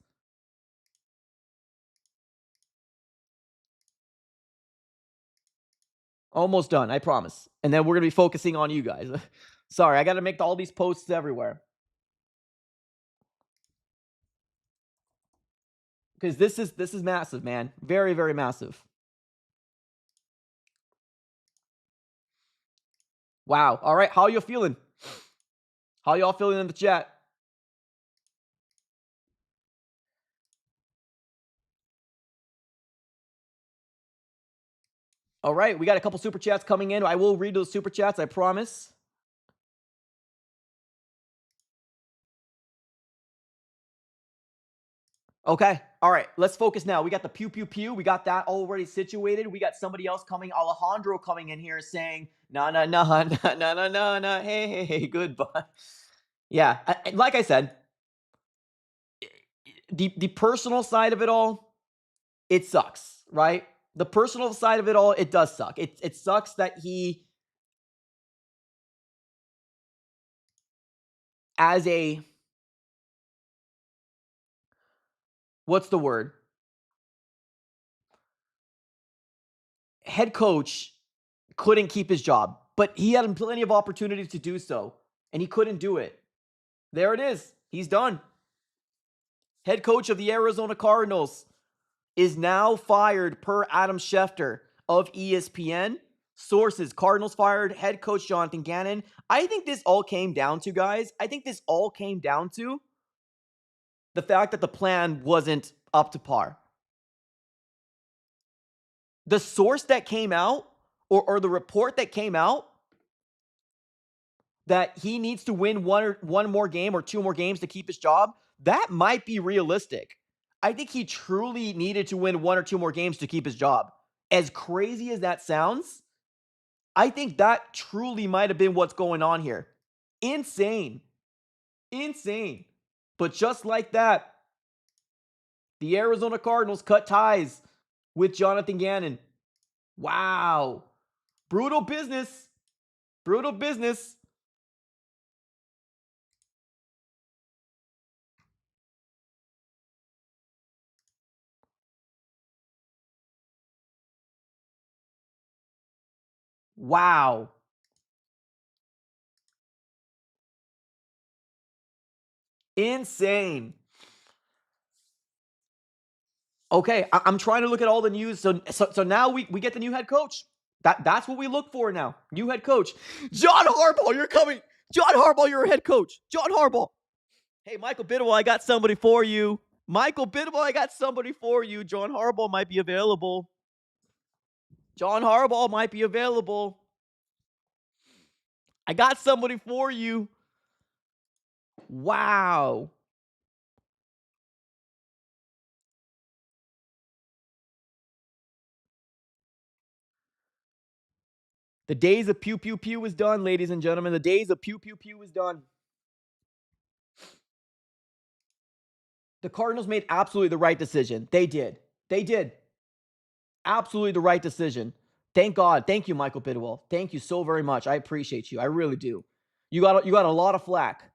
Almost done, I promise. And then we're going to be focusing on you guys. Sorry, I got to make all these posts everywhere. Because this is massive, man. Very, very massive. Wow. All right, how you feeling? How y'all feeling in the chat? All right, we got a couple super chats coming in. I will read those super chats, I promise. Okay. All right. Let's focus now. We got the pew pew pew. We got that already situated. We got somebody else coming. Alejandro coming in here saying, "No, no, no, no, no, no, no, no. Hey, hey, hey, goodbye." Yeah. Like I said, the personal side of it all, it sucks, right? The personal side of it all, it does suck. It sucks that he, as a, what's the word? Head coach couldn't keep his job, but he had plenty of opportunities to do so, and he couldn't do it. There it is. He's done. Head coach of the Arizona Cardinals is now fired per Adam Schefter of ESPN. Sources: Cardinals fired head coach Jonathan Gannon. I think this all came down to, guys, the fact that the plan wasn't up to par. The source that came out, or the report that came out, that he needs to win one more game or two more games to keep his job, that might be realistic. I think he truly needed to win one or two more games to keep his job. As crazy as that sounds, I think that truly might have been what's going on here. Insane. Insane. But just like that, the Arizona Cardinals cut ties with Jonathan Gannon. Wow. Brutal business. Brutal business. Wow. Insane. Okay, I'm trying to look at all the news. So now we get the new head coach. That's what we look for now. New head coach. John Harbaugh, you're coming. John Harbaugh, you're a head coach. John Harbaugh. Hey, Michael Bidwell, I got somebody for you. Michael Bidwell, I got somebody for you. John Harbaugh might be available. John Harbaugh might be available. I got somebody for you. Wow. The days of pew pew pew is done, ladies and gentlemen. The days of pew pew pew is done. The Cardinals made absolutely the right decision. They did. They did. Absolutely the right decision. Thank God. Thank you, Michael Bidwell. Thank you so very much. I appreciate you. I really do. You got a lot of flack.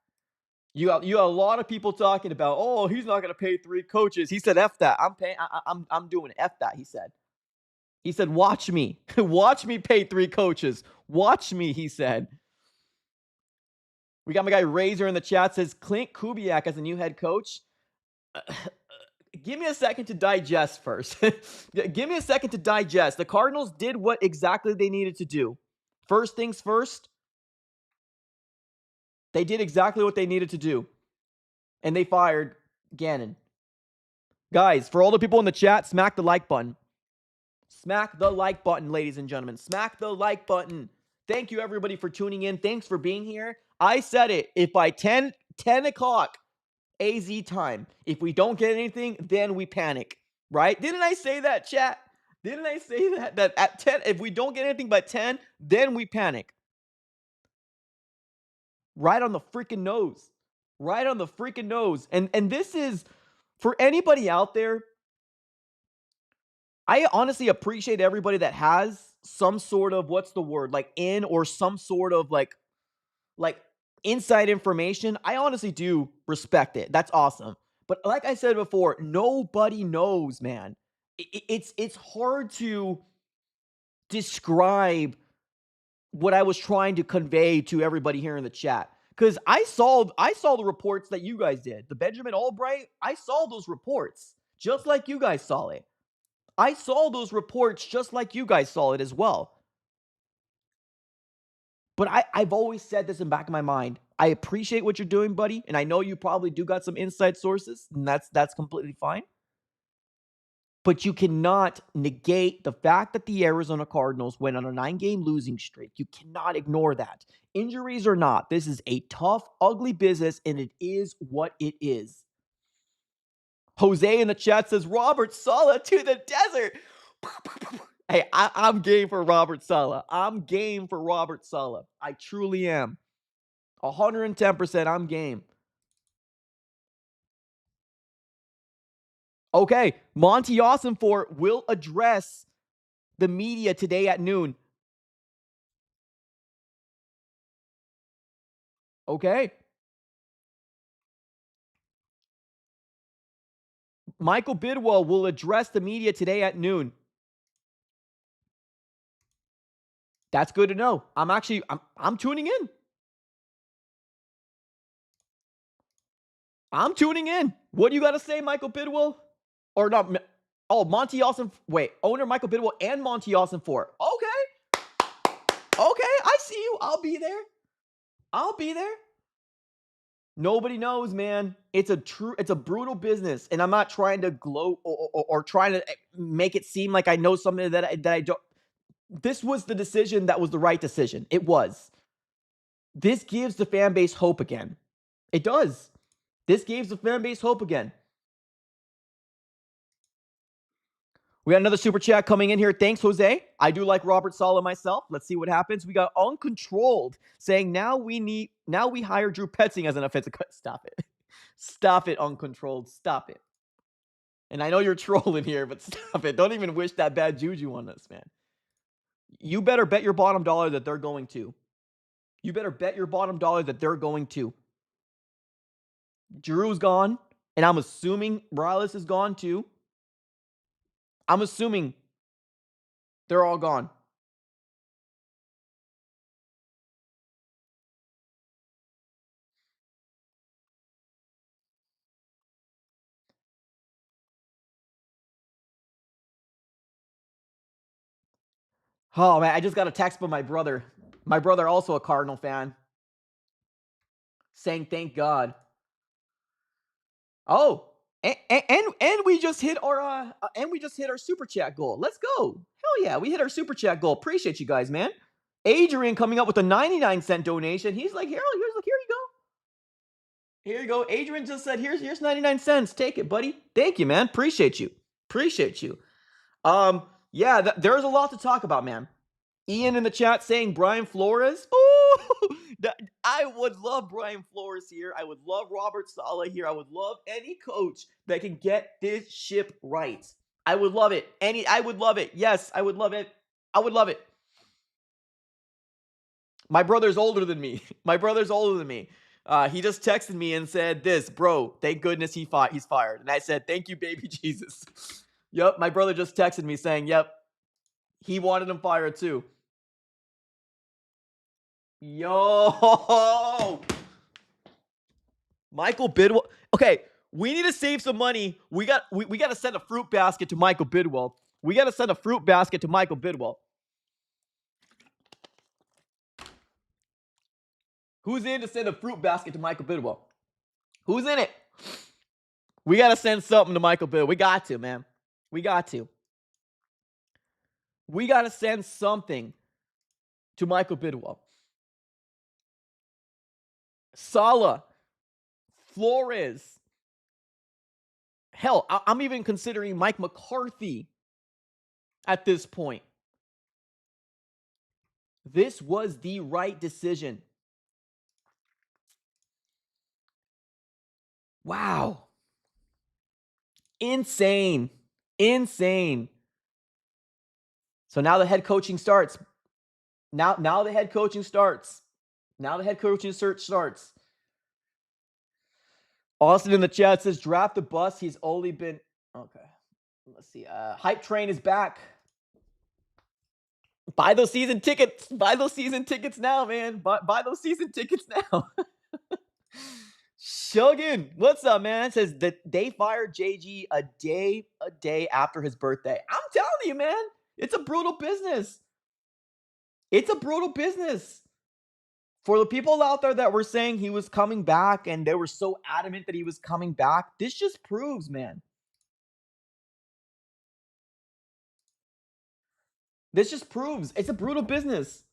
You got a lot of people talking about, oh, he's not going to pay 3 coaches. He said, "F that. I'm paying. I'm doing it. F that." He said. He said, "Watch me. Watch me pay 3 coaches. Watch me." He said. We got my guy Razor in the chat says Clint Kubiak as a new head coach. Give me a second to digest first. Give me a second to digest. The Cardinals did what exactly they needed to do. First things first, they did exactly what they needed to do. And they fired Gannon. Guys, for all the people in the chat, smack the like button. Smack the like button, ladies and gentlemen. Smack the like button. Thank you, everybody, for tuning in. Thanks for being here. I said it. If by 10 o'clock AZ time, if we don't get anything, then we panic. Right? Didn't I say that, chat? Didn't I say that? That at 10, if we don't get anything by 10, then we panic. Right on the freaking nose. Right on the freaking nose. And this is, for anybody out there, I honestly appreciate everybody that has some sort of, what's the word, like in, or some sort of like inside information. I honestly do respect it. That's awesome. But like I said before, nobody knows, man. It's hard to describe what I was trying to convey to everybody here in the chat. Because I saw the reports that you guys did. The Benjamin Albright, I saw those reports just like you guys saw it. I saw those reports just like you guys saw it as well. But I've always said this in the back of my mind. I appreciate what you're doing, buddy. And I know you probably do got some inside sources, and that's completely fine. But you cannot negate the fact that the Arizona Cardinals went on a 9-game losing streak. You cannot ignore that. Injuries or not, this is a tough, ugly business, and it is what it is. Jose in the chat says, Robert Saleh to the desert. Hey, I'm game for Robert Saleh. I'm game for Robert Saleh. I truly am. 110% I'm game. Okay, Monty Ossenfort will address the media today at noon. Okay. Michael Bidwell will address the media today at noon. That's good to know. I'm tuning in. I'm tuning in. What do you got to say, Michael Bidwell? Or not? Oh, Monty Austin. Wait, owner Michael Bidwell and Monty Ossenfort. Okay. Okay, I see you. I'll be there. I'll be there. Nobody knows, man. It's a brutal business, and I'm not trying to gloat or trying to make it seem like I know something that I don't. This was the decision that was the right decision. It was. This gives the fan base hope again. It does. This gives the fan base hope again. We got another super chat coming in here. Thanks, Jose. I do like Robert Saleh myself. Let's see what happens. We got Uncontrolled saying now we hire Drew Petzing as an offensive cut. Stop it. Stop it, Uncontrolled. Stop it. And I know you're trolling here, but stop it. Don't even wish that bad juju on us, man. You better bet your bottom dollar that they're going to. You better bet your bottom dollar that they're going to. Drew's gone, and I'm assuming Morales is gone too. I'm assuming they're all gone. Oh, man, I just got a text from my brother. My brother, also a Cardinal fan, saying thank God. Oh, and we just hit our super chat goal. Let's go. Hell yeah, we hit our super chat goal. Appreciate you guys, man. Adrian coming up with a 99-cent donation. He's like, here you go. Here you go. Adrian just said, here's 99 cents. Take it, buddy. Thank you, man. Appreciate you. Appreciate you. Yeah, there's a lot to talk about, man. Ian in the chat saying Brian Flores. Oh, I would love Brian Flores here. I would love Robert Saleh here. I would love any coach that can get this ship right. I would love it. I would love it. Yes, I would love it. I would love it. My brother's older than me. My brother's older than me. He just texted me and said this, bro, thank goodness he's fired. And I said, thank you, baby Jesus. Yep, my brother just texted me saying, yep, he wanted him fired too. Yo! Michael Bidwell. Okay, we need to save some money. We got to send a fruit basket to Michael Bidwell. We got to send a fruit basket to Michael Bidwell. Who's in to send a fruit basket to Michael Bidwell? Who's in it? We got to send something to Michael Bidwell. We got to, man. We got to. We got to send something to Michael Bidwell. Saleh, Flores. Hell, I'm even considering Mike McCarthy at this point. This was the right decision. Wow. Insane. Insane. So now the head coaching starts. Now the head coaching starts. Now the head coaching search starts. Austin in the chat says, draft the bus. He's only been... Okay. Let's see. Hype train is back. Buy those season tickets. Buy those season tickets now, man. Buy those season tickets now. Shogun, what's up, man? It says that they fired JG a day after his birthday. I'm telling you, man. It's a brutal business. It's a brutal business. For the people out there that were saying he was coming back and they were so adamant that he was coming back, this just proves, man. This just proves it's a brutal business.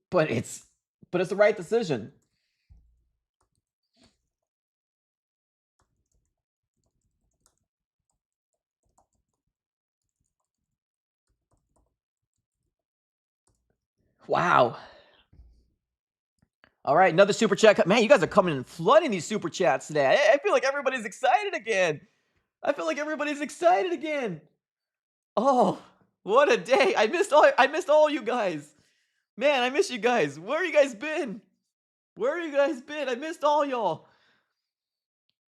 But it's the right decision. Wow. All right, another super chat. Man, you guys are coming and flooding these super chats today. I feel like everybody's excited again. Oh, what a day. I missed all you guys. Man, I miss you guys. Where you guys been? I missed all y'all.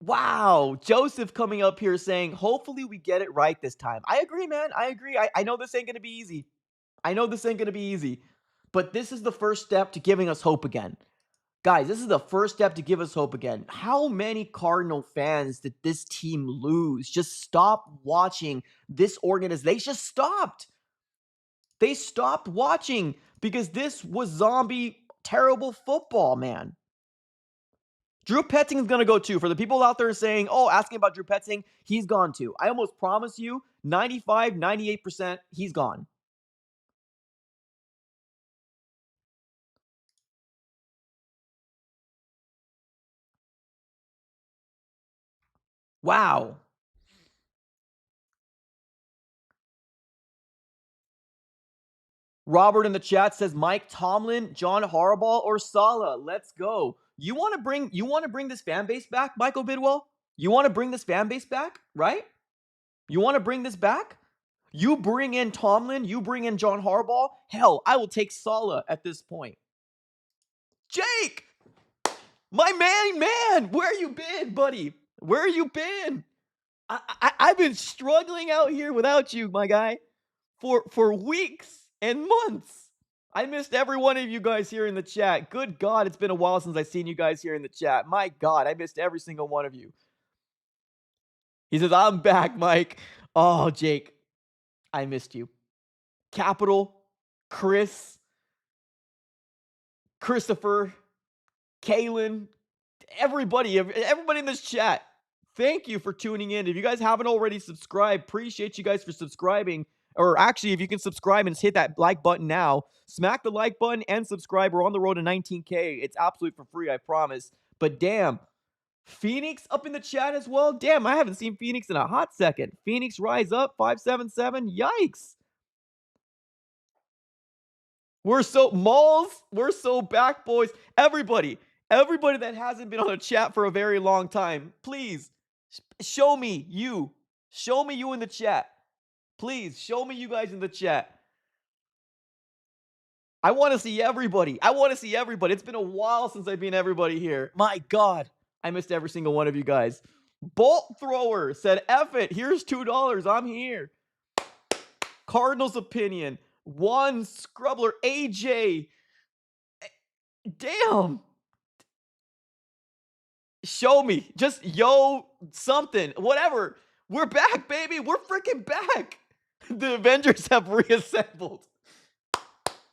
Wow. Joseph coming up here saying, hopefully we get it right this time. I agree, man. I agree. I know this ain't going to be easy. But this is the first step to giving us hope again. Guys, this is the first step to give us hope again. How many Cardinal fans did this team lose? Just stop watching this organization. They just stopped. They stopped watching because this was zombie, terrible football, man. Drew Petting is going to go too. For the people out there saying, oh, asking about Drew Petting, he's gone too. I almost promise you, 95, 98%, he's gone. Wow. Robert in the chat says Mike Tomlin, John Harbaugh, or Saleh. Let's go. You want to bring this fan base back, Michael Bidwell? You want to bring this fan base back, right? You want to bring this back? You bring in Tomlin, you bring in John Harbaugh. Hell, I will take Saleh at this point. Jake! My man, where you been, buddy? Where you been? I've been struggling out here without you, my guy, for weeks and months. I missed every one of you guys here in the chat. Good God, it's been a while since I've seen you guys here in the chat. My God, I missed every single one of you. He says, I'm back, Mike. Oh, Jake, I missed you. Capital, Chris, Christopher, Kalen, everybody in this chat. Thank you for tuning in. If you guys haven't already subscribed, appreciate you guys for subscribing. Or actually, if you can subscribe and just hit that like button now, smack the like button and subscribe. We're on the road to 19K. It's absolutely for free, I promise. But damn, Phoenix up in the chat as well. Damn, I haven't seen Phoenix in a hot second. Phoenix rise up 577. Yikes. We're so back, boys. Everybody that hasn't been on a chat for a very long time, please show me you. Show me you in the chat. Please show me you guys in the chat. I want to see everybody. It's been a while since I've been everybody here. My God, I missed every single one of you guys. Bolt Thrower said, F it. Here's $2. I'm here. Cardinals opinion. One Scrubbler. AJ. Damn. Show me. Just something. Whatever. We're back, baby. We're freaking back. The Avengers have reassembled.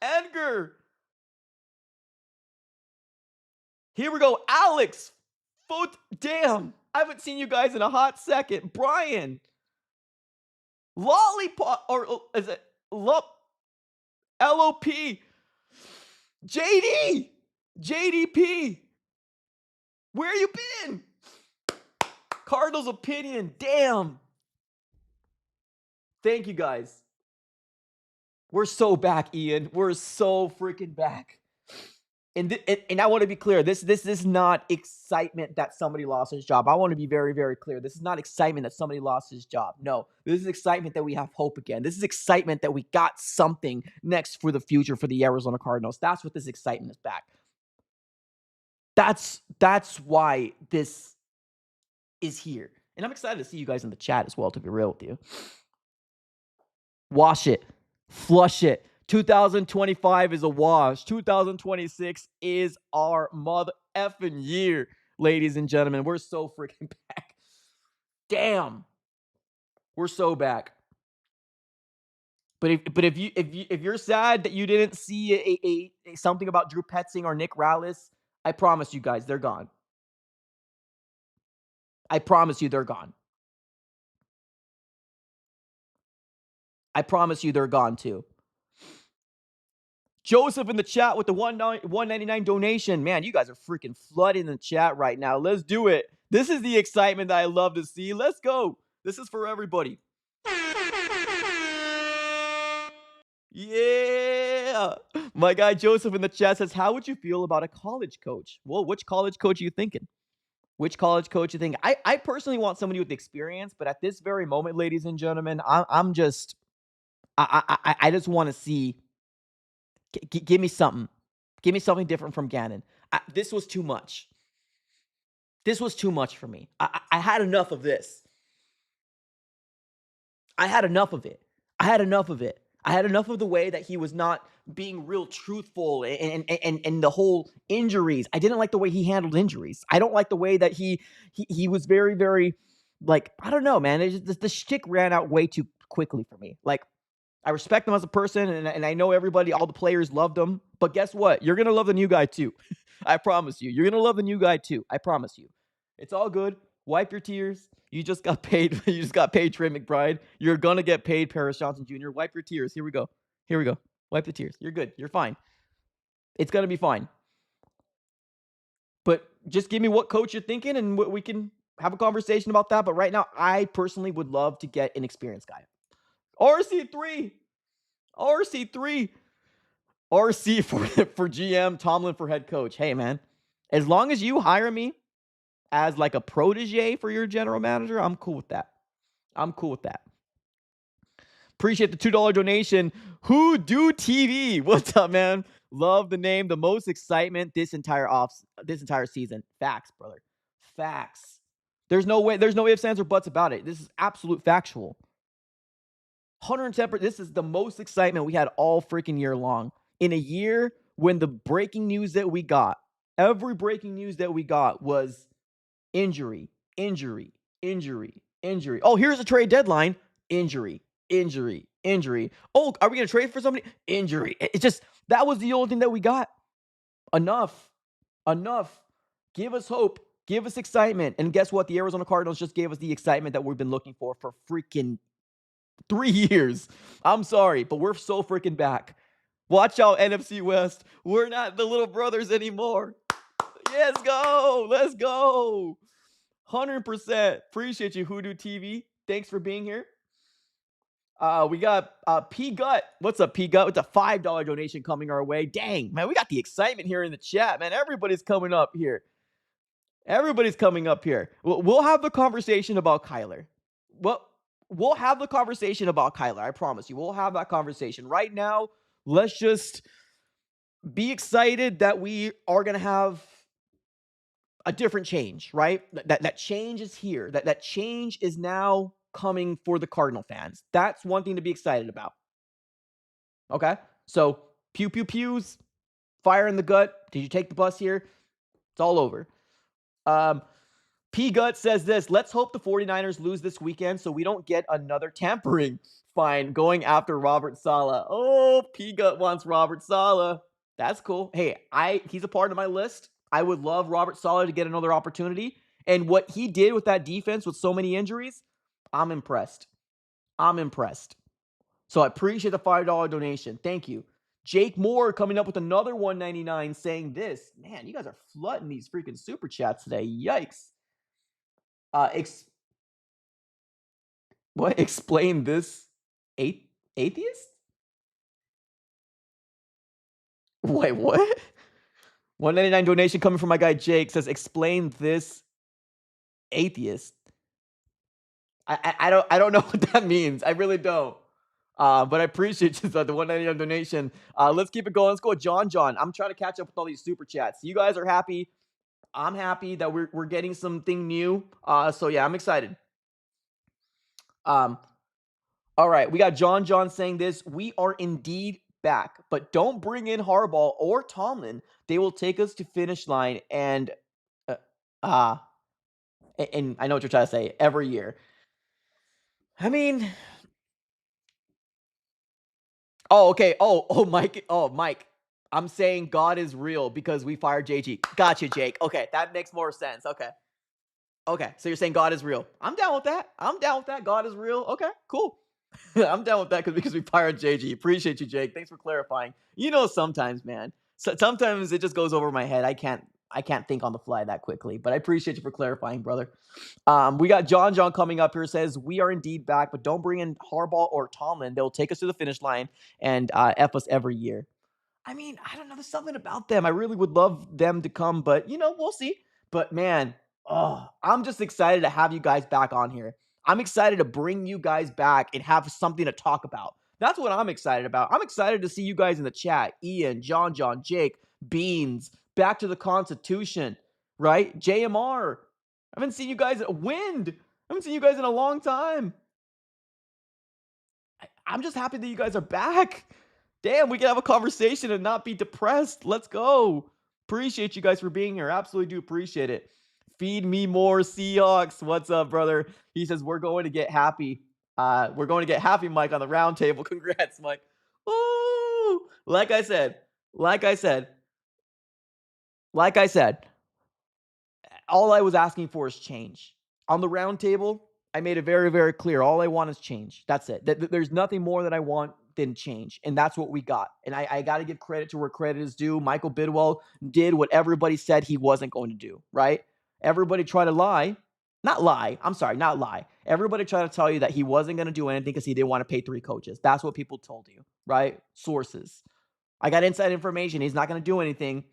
Edgar. Here we go. Alex. Damn. I haven't seen you guys in a hot second. Brian. Lollipop. Or is it LOP? JD. JDP. Where you been? Cardinals opinion. Damn. Thank you guys. We're so back, Ian. We're so freaking back. And I want to be clear. This is not excitement that somebody lost his job. I want to be very, very clear. This is not excitement that somebody lost his job. No, this is excitement that we have hope again. This is excitement that we got something next for the future for the Arizona Cardinals. That's what this excitement is back. That's why this is here. And I'm excited to see you guys in the chat as well, to be real with you. Wash it. Flush it. 2025 is a wash. 2026 is our mother effing year, ladies and gentlemen. We're so freaking back. Damn. We're so back. But if you're sad that you didn't see a something about Drew Petzing or Nick Rallis, I promise you guys, they're gone. I promise you they're gone. I promise you they're gone too. Joseph in the chat with the $1.99 donation. Man, you guys are freaking flooding the chat right now. Let's do it. This is the excitement that I love to see. Let's go. This is for everybody. Yeah. My guy Joseph in the chat says, how would you feel about a college coach? Well, which college coach are you thinking? Which college coach you think? I personally want somebody with experience, but at this very moment, ladies and gentlemen, I just want to see. Give me something. Give me something different from Gannon. This was too much. This was too much for me. I had enough of this. I had enough of it. I had enough of it. I had enough of the way that he was not being real truthful and the whole injuries. I didn't like the way he handled injuries. I don't like the way that he was very, very, like, I don't know, man. The shtick ran out way too quickly for me. Like, I respect him as a person, and I know everybody, all the players loved him. But guess what? You're going to love the new guy too. I promise you. You're going to love the new guy too. I promise you. It's all good. Wipe your tears. You just got paid. You just got paid, Trey McBride. You're going to get paid, Paris Johnson Jr. Wipe your tears. Here we go. Here we go. Wipe the tears. You're good. You're fine. It's going to be fine. But just give me what coach you're thinking, and we can have a conversation about that. But right now, I personally would love to get an experienced guy. RC3 RC for GM, Tomlin for head coach. Hey, man, as long as you hire me as like a protege for your general manager, I'm cool with that. Appreciate the $2 donation. Who do TV? What's up, man? Love the name. The most excitement this entire season. Facts, brother. Facts. There's no way, there's no ifs, ands, or buts about it. This is absolute factual. 110%. This is the most excitement we had all freaking year long. In a year when the breaking news that we got, every breaking news that we got was injury, injury, injury, injury. Oh, here's a trade deadline. Injury, injury, injury. Oh, are we going to trade for somebody? Injury. It's just, that was the only thing that we got. Enough. Enough. Give us hope. Give us excitement. And guess what? The Arizona Cardinals just gave us the excitement that we've been looking for freaking 3 years. I'm sorry, but we're so freaking back. Watch out, NFC West. We're not the little brothers anymore. Let's go. Let's go. 100%. Appreciate you, Hoodoo TV. Thanks for being here. We got P Gut. What's up, P Gut? With a $5 donation coming our way. Dang, man, we got the excitement here in the chat, man. Everybody's coming up here. Everybody's coming up here. We'll have the conversation about Kyler. We'll have the conversation about Kyler. I promise you. We'll have that conversation. Right now, let's just be excited that we are going to have a different change, right? That change is here. That change is now coming for the Cardinal fans. That's one thing to be excited about. Okay? So, pew pew pews, fire in the gut. Did you take the bus here? It's all over. P Gut says this, let's hope the 49ers lose this weekend so we don't get another tampering fine going after Robert Saleh. Oh, P Gut wants Robert Saleh. That's cool. Hey, he's a part of my list. I would love Robert Saleh to get another opportunity. And what he did with that defense with so many injuries, I'm impressed. I'm impressed. So I appreciate the $5 donation. Thank you. Jake Moore coming up with another $1.99 saying this. Man, you guys are flooding these freaking super chats today. Yikes. What? Explain this atheist? Wait, what? 199 donation coming from my guy Jake says, explain this atheist. I don't know what that means. I really don't. But I appreciate you, the 199 donation. Let's keep it going. Let's go with John. I'm trying to catch up with all these super chats. You guys are happy. I'm happy that we're getting something new. So yeah, I'm excited. All right, we got John saying this. We are indeed back, but don't bring in Harbaugh or Tomlin. They will take us to finish line and I know what you're trying to say every year. I mean, okay. Mike. I'm saying God is real because we fired JG. Gotcha, Jake. Okay, that makes more sense. Okay. So you're saying God is real. I'm down with that. God is real. Okay, cool. I'm down with that because we fired JG. Appreciate you, Jake. Thanks for clarifying. Sometimes, man. Sometimes it just goes over my head. I can't think on the fly that quickly. But I appreciate you for clarifying, brother. We got John coming up here. Says we are indeed back, but don't bring in Harbaugh or Tomlin. They'll take us to the finish line and F us every year. I mean, I don't know. There's something about them. I really would love them to come, but we'll see. But man, I'm just excited to have you guys back on here. I'm excited to bring you guys back and have something to talk about. That's what I'm excited about. I'm excited to see you guys in the chat. Ian, John, Jake, Beans, back to the Constitution, right? JMR. I haven't seen you guys Wind. I haven't seen you guys in a long time. I'm just happy that you guys are back. Damn, we can have a conversation and not be depressed. Let's go. Appreciate you guys for being here. Absolutely do appreciate it. Feed me more Seahawks. What's up, brother? He says, we're going to get happy. We're going to get happy, Mike, on the round table. Congrats, Mike. Ooh. Like I said, all I was asking for is change. On the round table, I made it very, very clear. All I want is change. That's it. There's nothing more that I want than change. And that's what we got. And I got to give credit to where credit is due. Michael Bidwell did what everybody said he wasn't going to do, right? Everybody tried to lie. Not lie. Everybody tried to tell you that he wasn't going to do anything because he didn't want to pay 3 coaches. That's what people told you, right? Sources. I got inside information. He's not going to do anything.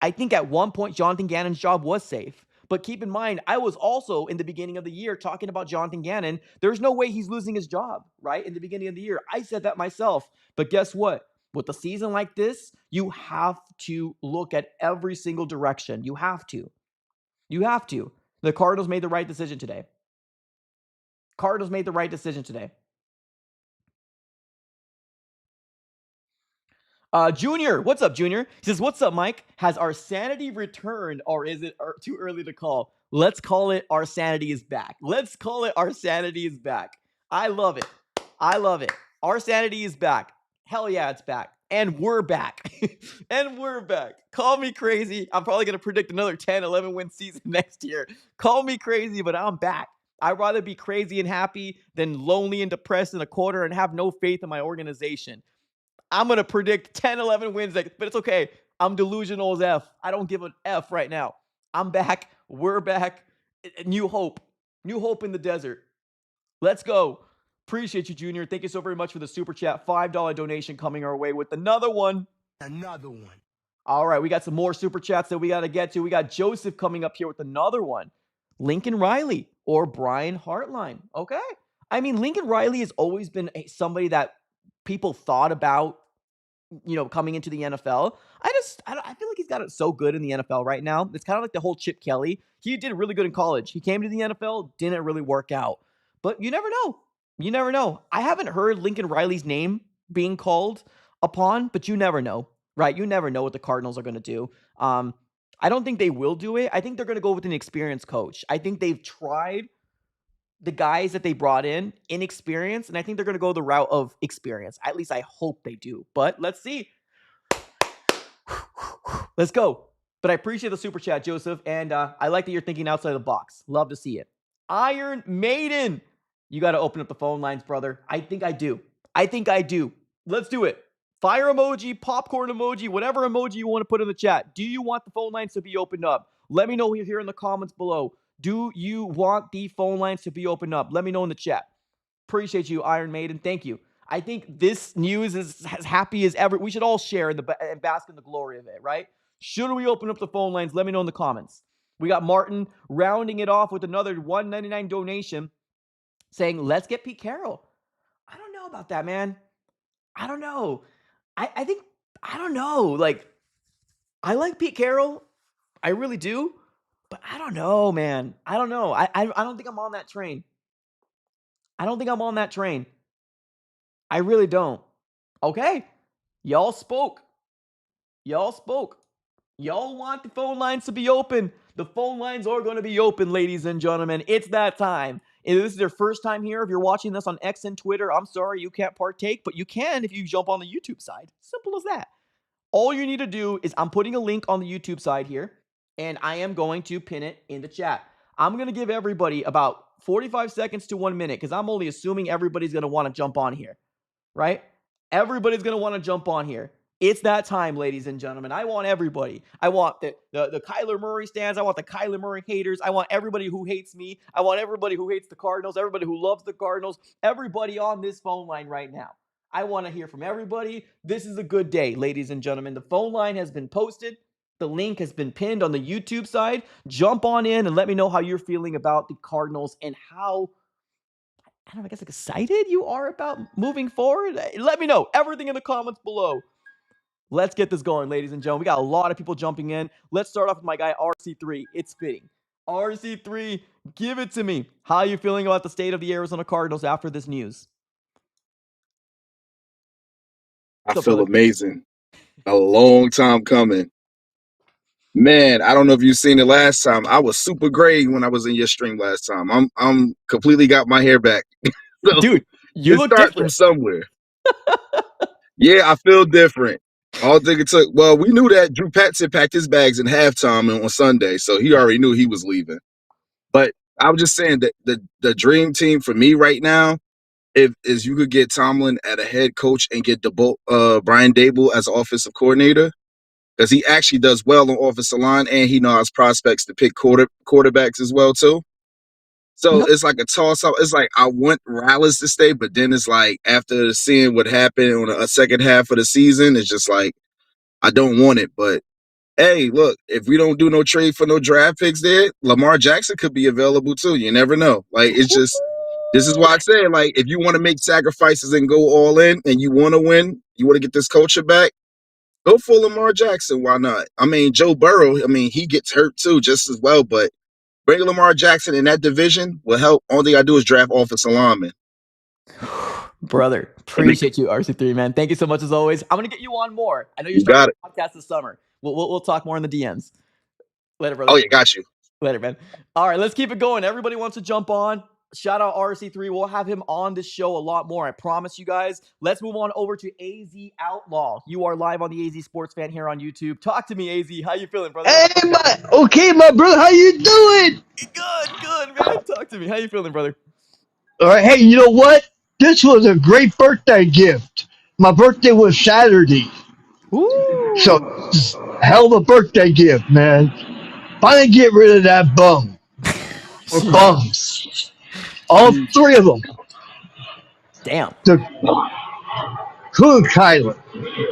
I think at one point, Jonathan Gannon's job was safe. But keep in mind, I was also in the beginning of the year talking about Jonathan Gannon. There's no way he's losing his job, right? In the beginning of the year. I said that myself. But guess what? With a season like this, you have to look at every single direction. You have to. The Cardinals made the right decision today. Cardinals made the right decision today. Junior, what's up, Junior? He says, "What's up, Mike? Has our sanity returned, or is it too early to call? Let's call it our sanity is back. Let's call it our sanity is back. I love it. I love it. Our sanity is back. Hell yeah, it's back. And we're back. And we're back. Call me crazy. I'm probably going to predict another 10, 11 win season next year. Call me crazy, but I'm back. I'd rather be crazy and happy than lonely and depressed in a quarter and have no faith in my organization. I'm going to predict 10, 11 wins, but it's okay. I'm delusional as F. I don't give an F right now. I'm back. We're back. New hope. New hope in the desert. Let's go. Appreciate you, Junior. Thank you so very much for the super chat. $5 donation coming our way with another one. Another one. All right, we got some more super chats that we got to get to. We got Joseph coming up here with another one. Lincoln Riley or Brian Hartline. Okay. I mean, Lincoln Riley has always been somebody that people thought about, coming into the NFL. I feel like he's got it so good in the NFL right now. It's kind of like the whole Chip Kelly. He did really good in college. He came to the NFL, didn't really work out. But you never know. You never know. I haven't heard Lincoln Riley's name being called upon, but you never know, right? You never know what the Cardinals are going to do. I don't think they will do it. I think they're going to go with an experienced coach. I think they've tried the guys that they brought in inexperienced, and I think they're going to go the route of experience. At least I hope they do. But let's see. Let's go. But I appreciate the super chat, Joseph, and I like that you're thinking outside the box. Love to see it. Iron Maiden. You got to open up the phone lines, brother. I think I do. Let's do it. Fire emoji, popcorn emoji, whatever emoji you want to put in the chat. Do you want the phone lines to be opened up? Let me know here in the comments below. Do you want the phone lines to be opened up? Let me know in the chat. Appreciate you, Iron Maiden. Thank you. I think this news is as happy as ever. We should all share and bask in the glory of it, right? Should we open up the phone lines? Let me know in the comments. We got Martin rounding it off with another $1.99 donation saying, let's get Pete Carroll. I don't know about that, man. I don't know. I don't know. Like, I like Pete Carroll. I really do. But I don't know, man. I don't know. I don't think I'm on that train. I really don't. Okay. Y'all spoke. Y'all want the phone lines to be open. The phone lines are going to be open, ladies and gentlemen. It's that time. If this is your first time here, if you're watching this on X and Twitter, I'm sorry you can't partake, but you can if you jump on the YouTube side. Simple as that. All you need to do is I'm putting a link on the YouTube side here, and I am going to pin it in the chat. I'm going to give everybody about 45 seconds to 1 minute because I'm only assuming everybody's going to want to jump on here, right? Everybody's going to want to jump on here. It's that time, ladies and gentlemen. I want everybody. I want the Kyler Murray stands. I want the Kyler Murray haters. I want everybody who hates me. I want everybody who hates the Cardinals, everybody who loves the Cardinals, everybody on this phone line right now. I want to hear from everybody. This is a good day, ladies and gentlemen. The phone line has been posted. The link has been pinned on the YouTube side. Jump on in and let me know how you're feeling about the Cardinals and how, I don't know, I guess excited you are about moving forward. Let me know. Everything in the comments below. Let's get this going, ladies and gentlemen. We got a lot of people jumping in. Let's start off with my guy, RC3. It's fitting. RC3, give it to me. How are you feeling about the state of the Arizona Cardinals after this news? I What's up, feel brother? amazing. A long time coming. Man, I don't know if you've seen it last time. I was super gray when I was in your stream last time. I'm completely got my hair back. So Dude, you it look starts from different. somewhere. Yeah, I feel different. All thing it took. Well, we knew that Drew Petzing packed his bags in halftime on Sunday, so he already knew he was leaving. But I was just saying that the dream team for me right now, if is you could get Tomlin at a head coach and get Brian Dable as offensive coordinator, because he actually does well on offensive line and he knows prospects to pick quarterbacks as well too. So No, it's like a toss up. It's like I want Rallis to stay, but then it's like after seeing what happened on a second half of the season, it's just like I don't want it. But hey, look, if we don't do no trade for no draft picks there, Lamar Jackson could be available too. You never know. Like it's just this is why I say like if you want to make sacrifices and go all in and you want to win, you want to get this culture back. Go for Lamar Jackson. Why not? I mean, Joe Burrow, I mean, he gets hurt too, just as well. But Bringing Lamar Jackson in that division will help. Only thing I do is draft offensive linemen. Brother, appreciate you, RC3, man. Thank you so much as always. I'm gonna get you on more. I know you're You starting got it. a podcast this summer. We'll talk more in the DMs. Later, Oh brother. yeah, got you. Later, man. All right, let's keep it going. Everybody wants to jump on. Shout out RC3. We'll have him on this show a lot more. I promise you guys. Let's move on over to AZ Outlaw. You are live on the AZ Sports Fan here on YouTube. Talk to me, AZ. How you feeling, brother? Hey, my brother, how you doing? Good, man. Talk to me. How you feeling, brother? All right, hey, you know what? This was a great birthday gift. My birthday was Saturday, so Ooh. hell of a birthday gift, man. Finally get rid of that bum or Sheesh. bums, all Sheesh. three of them. Damn. The Cool Kyler,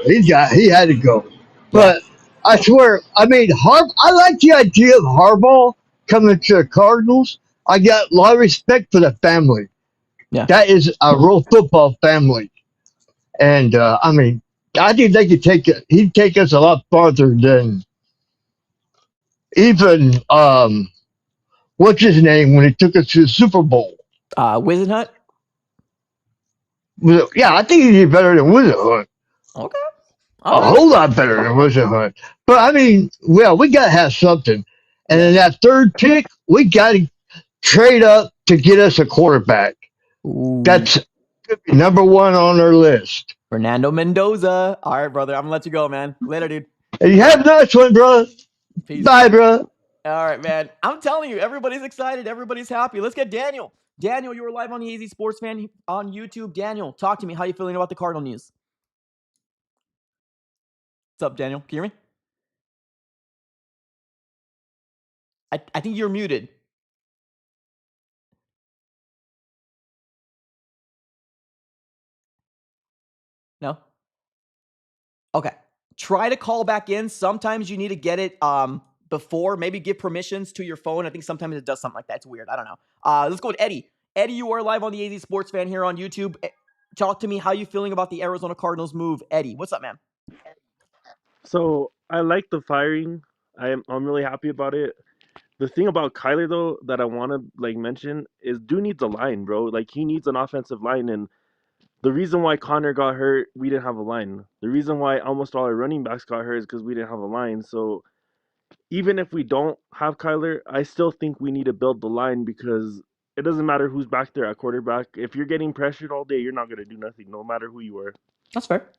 he had to go. Yeah. But I swear, I mean, I like the idea of Harbaugh coming to the Cardinals. I got a lot of respect for the family. Yeah. That is a real football family. And I mean, I think they could take it. He'd take us a lot farther than even what's his name when he took us to the Super Bowl. Wizard Hut? Yeah, I think he'd be better than Wizard Hunt. Okay. A All right. whole lot better than Wizard Hunt. But I mean, well, we got to have something. And Yeah. in that third pick, we got to trade up to get us a quarterback. Ooh. That's number one on our list. Fernando Mendoza. All right, brother. I'm gonna let you go, man. Later, dude. And you have a nice one, bro. Peace. Bye, bro. All right, man. I'm telling you, everybody's excited. Everybody's happy. Let's get Daniel. Daniel, you were live on the AZ Sports Fan on YouTube. Daniel, talk to me. How you feeling about the Cardinal news? What's up, Daniel? Can you hear me? I think you're muted. No? Okay. Try to call back in. Sometimes you need to get it before. Maybe give permissions to your phone. I think sometimes it does something like that. It's weird. I don't know. Let's go with Eddie. Eddie, you are live on the AZ Sports Fan here on YouTube. Talk to me. How you feeling about the Arizona Cardinals move? Eddie, what's up, man? So I like the firing. I'm really happy about it. The thing about Kyler though that I want to like mention is dude needs a line, bro. Like he needs an offensive line, and the reason why Connor got hurt, we didn't have a line. The reason why almost all our running backs got hurt is because we didn't have a line. So even if we don't have Kyler, I still think we need to build the line because it doesn't matter who's back there at quarterback. If you're getting pressured all day, you're not gonna do nothing, no matter who you are. That's fair.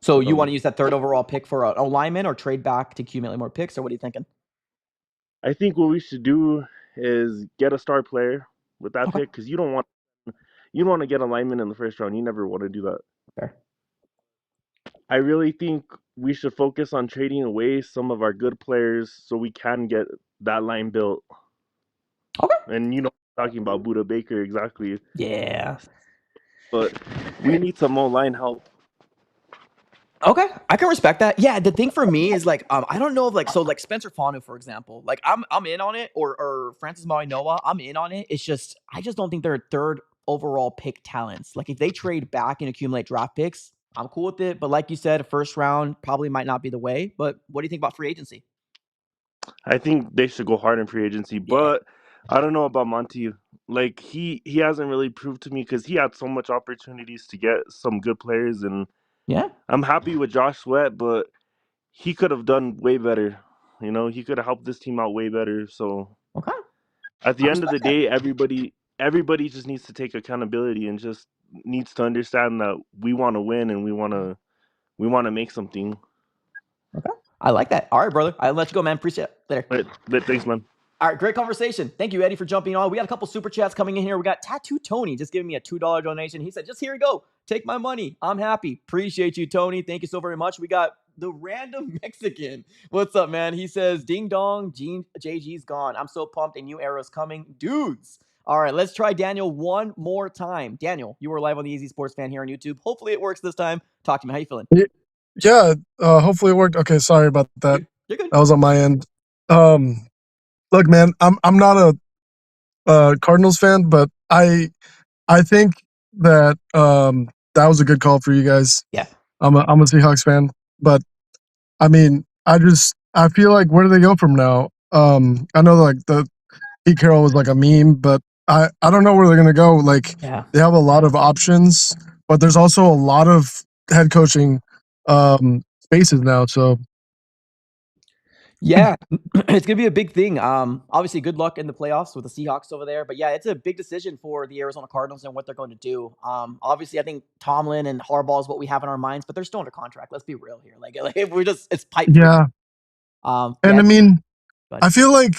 So you want So to use that third overall pick for a lineman or trade back to accumulate more picks, or what are you thinking? I think what we should do is get a star player with that Okay. pick because you don't want to get a lineman in the first round. You never want to do that. Fair. I really think we should focus on trading away some of our good players so we can get that line built. Okay. And talking about Buda Baker exactly. Yeah. But we need some more line help. Okay, I can respect that. Yeah, the thing for me is like, I don't know if like Spencer Fanu, for example, like I'm in on it, or Francis Noah, I'm in on it. It's just I just don't think they're third overall pick talents. Like if they trade back and accumulate draft picks, I'm cool with it. But like you said, first round probably might not be the way. But what do you think about free agency? I think they should go hard in free agency, Yeah, but I don't know about Monty. Like he hasn't really proved to me because he had so much opportunities to get some good players, and yeah, I'm happy with Josh Sweat, but he could have done way better. He could have helped this team out way better. So okay, at I the end of the respect that. day, everybody just needs to take accountability and just needs to understand that we want to win and we want to make something. Okay, I like that. All right, brother, I'll let you go, man. Appreciate it. Later. But thanks, man. All right, great conversation. Thank you, Eddie, for jumping on. We got a couple super chats coming in here. We got Tattoo Tony just giving me a $2 donation. He said, just here you go. Take my money. I'm happy. Appreciate you, Tony. Thank you so very much. We got the random Mexican. What's up, man? He says, ding dong, JG's gone. I'm so pumped. A new era's coming. Dudes. All right, let's try Daniel one more time. Daniel, you were live on the Easy Sports Fan here on YouTube. Hopefully it works this time. Talk to me. How you feeling? Yeah, hopefully it worked. Okay, sorry about that. You're good. That was on my end. Look, man, I'm not a Cardinals fan, but I think that that was a good call for you guys. Yeah. I'm a Seahawks fan, but I mean, I feel like where do they go from now? I know like Pete Carroll was like a meme, but I don't know where they're gonna go. Like Yeah. they have a lot of options, but there's also a lot of head coaching spaces now. So Yeah, it's gonna be a big thing. Obviously, good luck in the playoffs with the Seahawks over there. But yeah, it's a big decision for the Arizona Cardinals and what they're going to do. Obviously, I think Tomlin and Harbaugh is what we have in our minds, but they're still under contract. Let's be real here. Like if we're just it's pipe dream. yeah, Yeah, and I mean, but I feel like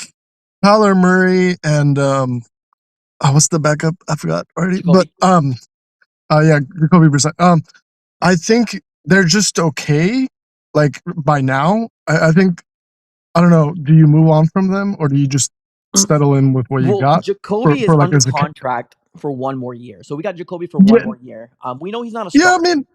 Kyler Murray and what's the backup? I forgot already. But Jacoby. yeah, Jacoby Brissett. I think they're just okay. Like by now, I think I don't know. Do you move on from them or do you just settle in with what you Well, got Jacoby is for like under as a contract for one more year, so we got Jacoby for one yeah more year. We know he's not a yeah. starter.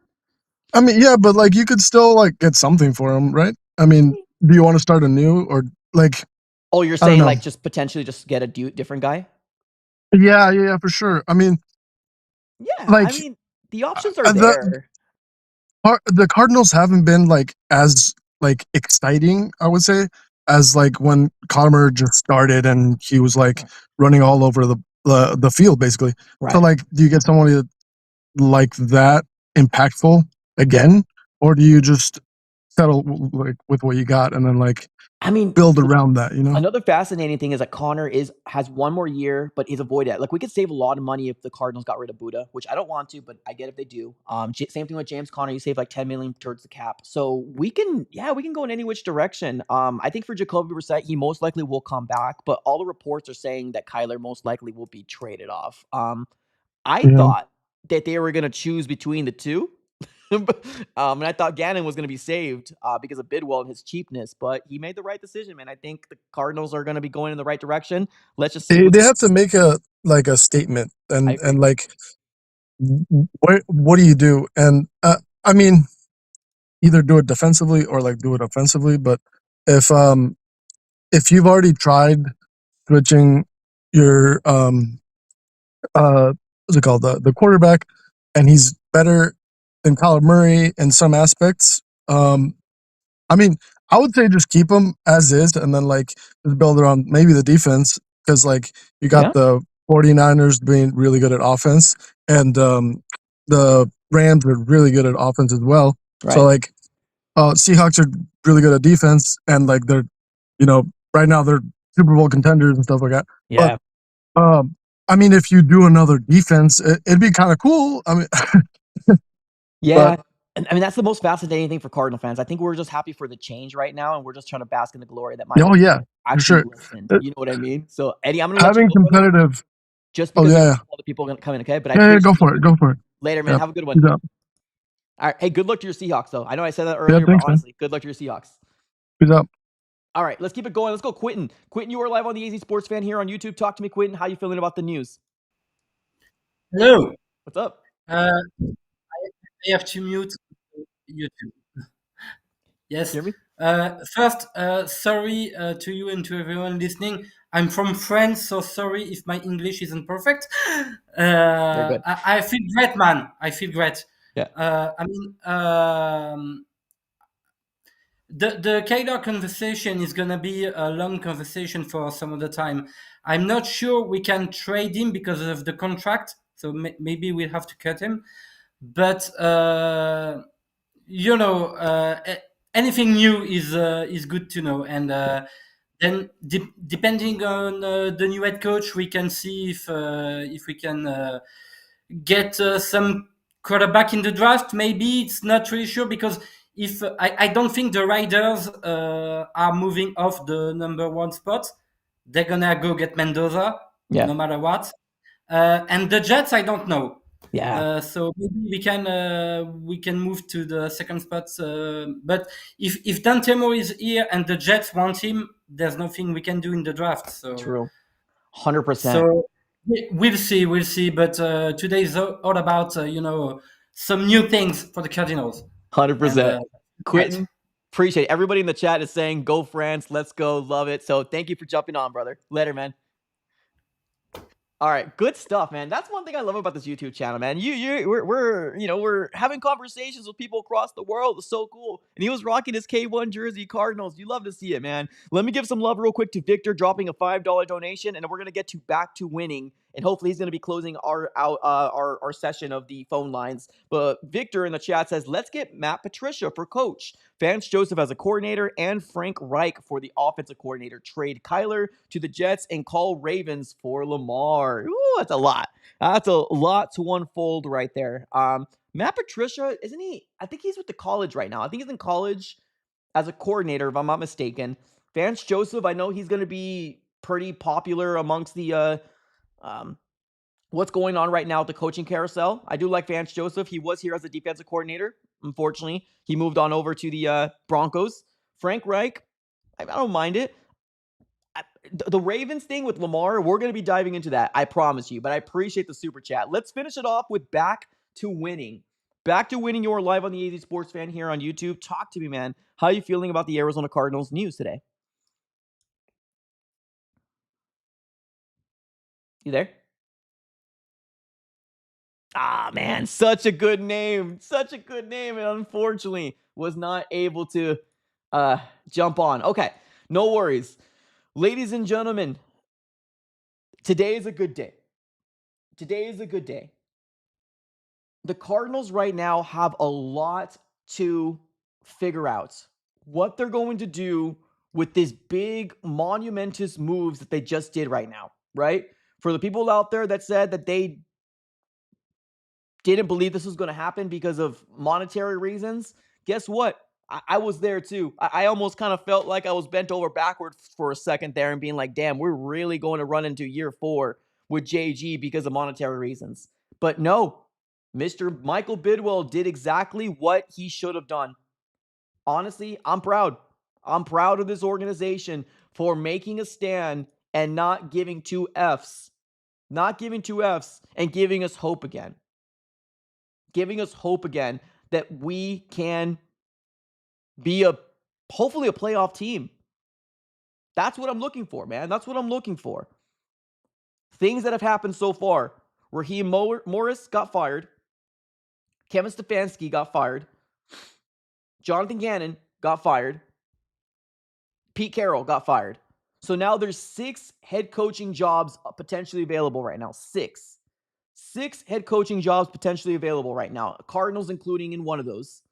I mean yeah, but like you could still like get something for him, right? I mean, do you want to start anew or like Oh, you're I don't saying know? like just potentially just get a different guy? Yeah, for sure. I mean, Yeah, I like mean the options are the there. the Cardinals haven't been like as like exciting, I would say, as like when Connor just started and he was like running all over the field basically. So Right. like, do you get somebody like that impactful again, or do you just settle like with what you got and then like I mean, build around that? You know? another fascinating thing is that Connor has one more year, but he's avoided it. Like we could save a lot of money if the Cardinals got rid of Buddha, which I don't want to, but I get if they do. Same thing with James Conner. You save like 10 million towards the cap, so we can go in any which direction. I think for Jacoby Brissett, he most likely will come back, but all the reports are saying that Kyler most likely will be traded off. I Yeah. thought that they were gonna choose between the two. And I thought Gannon was going to be saved because of Bidwell and his cheapness, but he made the right decision, man. I think the Cardinals are going to be going in the right direction. Let's just see what They have to make a like a statement I and agree. like what do you do? And I mean, either do it defensively or like do it offensively. But if um if you've already tried switching your what's it called the quarterback and he's better than Kyler Murray in some aspects, I mean, I would say just keep him as is and then like just build around maybe the defense because like you got Yeah, the 49ers being really good at offense and the Rams are really good at offense as well. So right. like Seahawks are really good at defense, and like they're, you know, right now they're Super Bowl contenders and stuff like that. But Yeah. I mean, if you do another defense, it'd be kind of cool. I mean, but Yeah. And I mean, that's the most fascinating thing for Cardinal fans. I think we're just happy for the change right now, and we're just trying to bask in the glory that my oh yeah, for actually sure. listened. Uh, You know what I mean? So, Eddie, I'm going to let you Having go, brother, competitive. just Oh because there's a yeah, couple other people going to come in, okay? But I yeah, appreciate go you. for it, go for it. Later, man. Yeah, Have a good one. peace out. All right. Hey, good luck to your Seahawks, though. I know I said that Yeah, earlier, but thanks, man. honestly, good luck to your Seahawks. Peace out. All right, let's keep it going. Let's go, Quentin. Quentin, you are live on the AZ Sports Fan here on YouTube. Talk to me, Quentin. How you feeling about the news? Hello. What's up? I have to mute YouTube. Yes. Hear me? First, sorry to you and to everyone listening. I'm from France, so sorry if my English isn't perfect. You're good. I feel great, man. I feel great. Yeah. I mean, the Kyler conversation is gonna be a long conversation for some other time. I'm not sure we can trade him because of the contract, so maybe we'll have to cut him. But you know, anything new is good to know. And then, depending on the new head coach, we can see if we can get some quarterback in the draft. Maybe it's not really sure because if I don't think the Riders are moving off the number one spot. They're gonna go get Mendoza Yeah. no matter what. And the Jets, I don't know. Yeah. So maybe we can move to the second spot. But if Dante Moore is here and the Jets want him, there's nothing we can do in the draft. True. 100%. So we'll see, we'll see. But today is all about some new things for the Cardinals, and 100%. right. Quentin, appreciate it. Everybody in the chat is saying, go France. Let's go. Love it. So thank you for jumping on, brother. Later, man. All right, good stuff, man. That's one thing I love about this YouTube channel, man. We're having conversations with people across the world. It's so cool. And he was rocking his K1 jersey, Cardinals. You love to see it, man. Let me give some love real quick to Victor, dropping a $5 donation, and then we're gonna get to back to winning. And hopefully he's gonna be closing our session of the phone lines. But Victor in the chat says, "Let's get Matt Patricia for coach. Vance Joseph as a coordinator and Frank Reich for the offensive coordinator. Trade Kyler to the Jets and call Ravens for Lamar." Ooh, that's a lot. That's a lot to unfold right there. Matt Patricia, isn't he? I think he's with the college right now. I think he's in college as a coordinator, if I'm not mistaken. Vance Joseph, I know he's going to be pretty popular amongst the what's going on right now with the coaching carousel. I do like Vance Joseph. He was here as a defensive coordinator. Unfortunately, he moved on over to the Broncos. Frank Reich, I don't mind it. The Ravens thing with Lamar, we're going to be diving into that, I promise you. But I appreciate the super chat. Let's finish it off with back to winning. Back to winning. You're live on the AZ Sports Fan here on YouTube. Talk to me, man. How are you feeling about the Arizona Cardinals news today? You there? Ah, man, such a good name. Such a good name. And unfortunately, was not able to jump on. Okay, no worries. Ladies and gentlemen, today is a good day. Today is a good day. The Cardinals right now have a lot to figure out. What they're going to do with this big, monumentous moves that they just did right now, right? For the people out there that said that they didn't believe this was going to happen because of monetary reasons, guess what? I was there too. I almost kind of felt like I was bent over backwards for a second there and being like, damn, we're really going to run into year 4 with JG because of monetary reasons. But no, Mr. Michael Bidwell did exactly what he should have done. Honestly, I'm proud. I'm proud of this organization for making a stand and not giving 2 Fs. Not giving 2 Fs and giving us hope again. Giving us hope again that we can be hopefully a playoff team. That's what I'm looking for, man. That's what I'm looking for. Things that have happened so far. Raheem Morris got fired. Kevin Stefanski got fired. Jonathan Gannon got fired. Pete Carroll got fired. So now there's 6 head coaching jobs potentially available right now. 6 head coaching jobs potentially available right now. Cardinals including in one of those.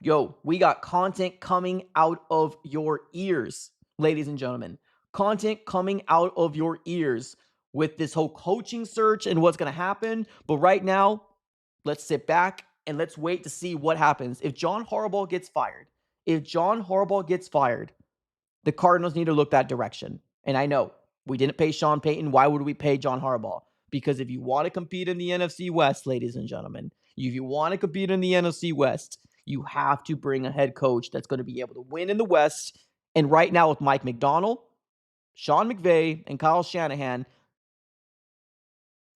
Yo, we got content coming out of your ears, ladies and gentlemen. Content coming out of your ears with this whole coaching search and what's going to happen. But right now, let's sit back and let's wait to see what happens. If John Harbaugh gets fired, the Cardinals need to look that direction. And I know we didn't pay Sean Payton. Why would we pay John Harbaugh? Because if you want to compete in the NFC West, ladies and gentlemen, if you want to compete in the NFC West, you have to bring a head coach that's going to be able to win in the West. And right now with Mike McDonald, Sean McVay, and Kyle Shanahan,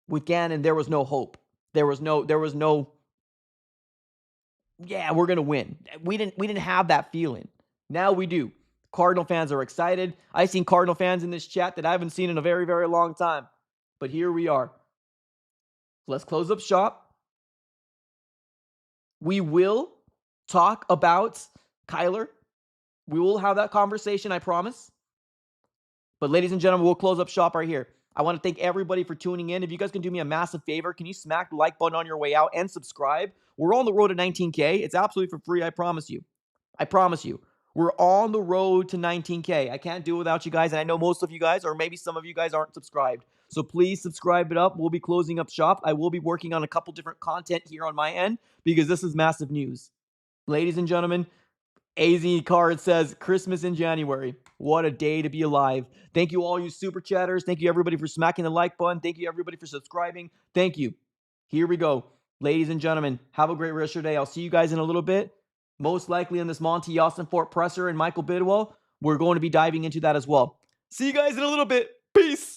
with Gannon, there was no hope. There was no, yeah, we're going to win. We didn't have that feeling. Now we do. Cardinal fans are excited. I've seen Cardinal fans in this chat that I haven't seen in a very, very long time. But here we are. Let's close up shop. We will talk about Kyler. We will have that conversation, I promise. But ladies and gentlemen, we'll close up shop right here. I want to thank everybody for tuning in. If you guys can do me a massive favor, can you smack the like button on your way out and subscribe? We're on the road to 19K. It's absolutely for free, I promise you. I promise you. We're on the road to 19K. I can't do it without you guys, and I know most of you guys, or maybe some of you guys, aren't subscribed. So please subscribe it up. We'll be closing up shop. I will be working on a couple different content here on my end because this is massive news. Ladies and gentlemen, AZ Card says Christmas in January. What a day to be alive. Thank you all you super chatters. Thank you everybody for smacking the like button. Thank you everybody for subscribing. Thank you. Here we go. Ladies and gentlemen, have a great rest of your day. I'll see you guys in a little bit. Most likely in this Monty Austin Fort presser and Michael Bidwell. We're going to be diving into that as well. See you guys in a little bit. Peace.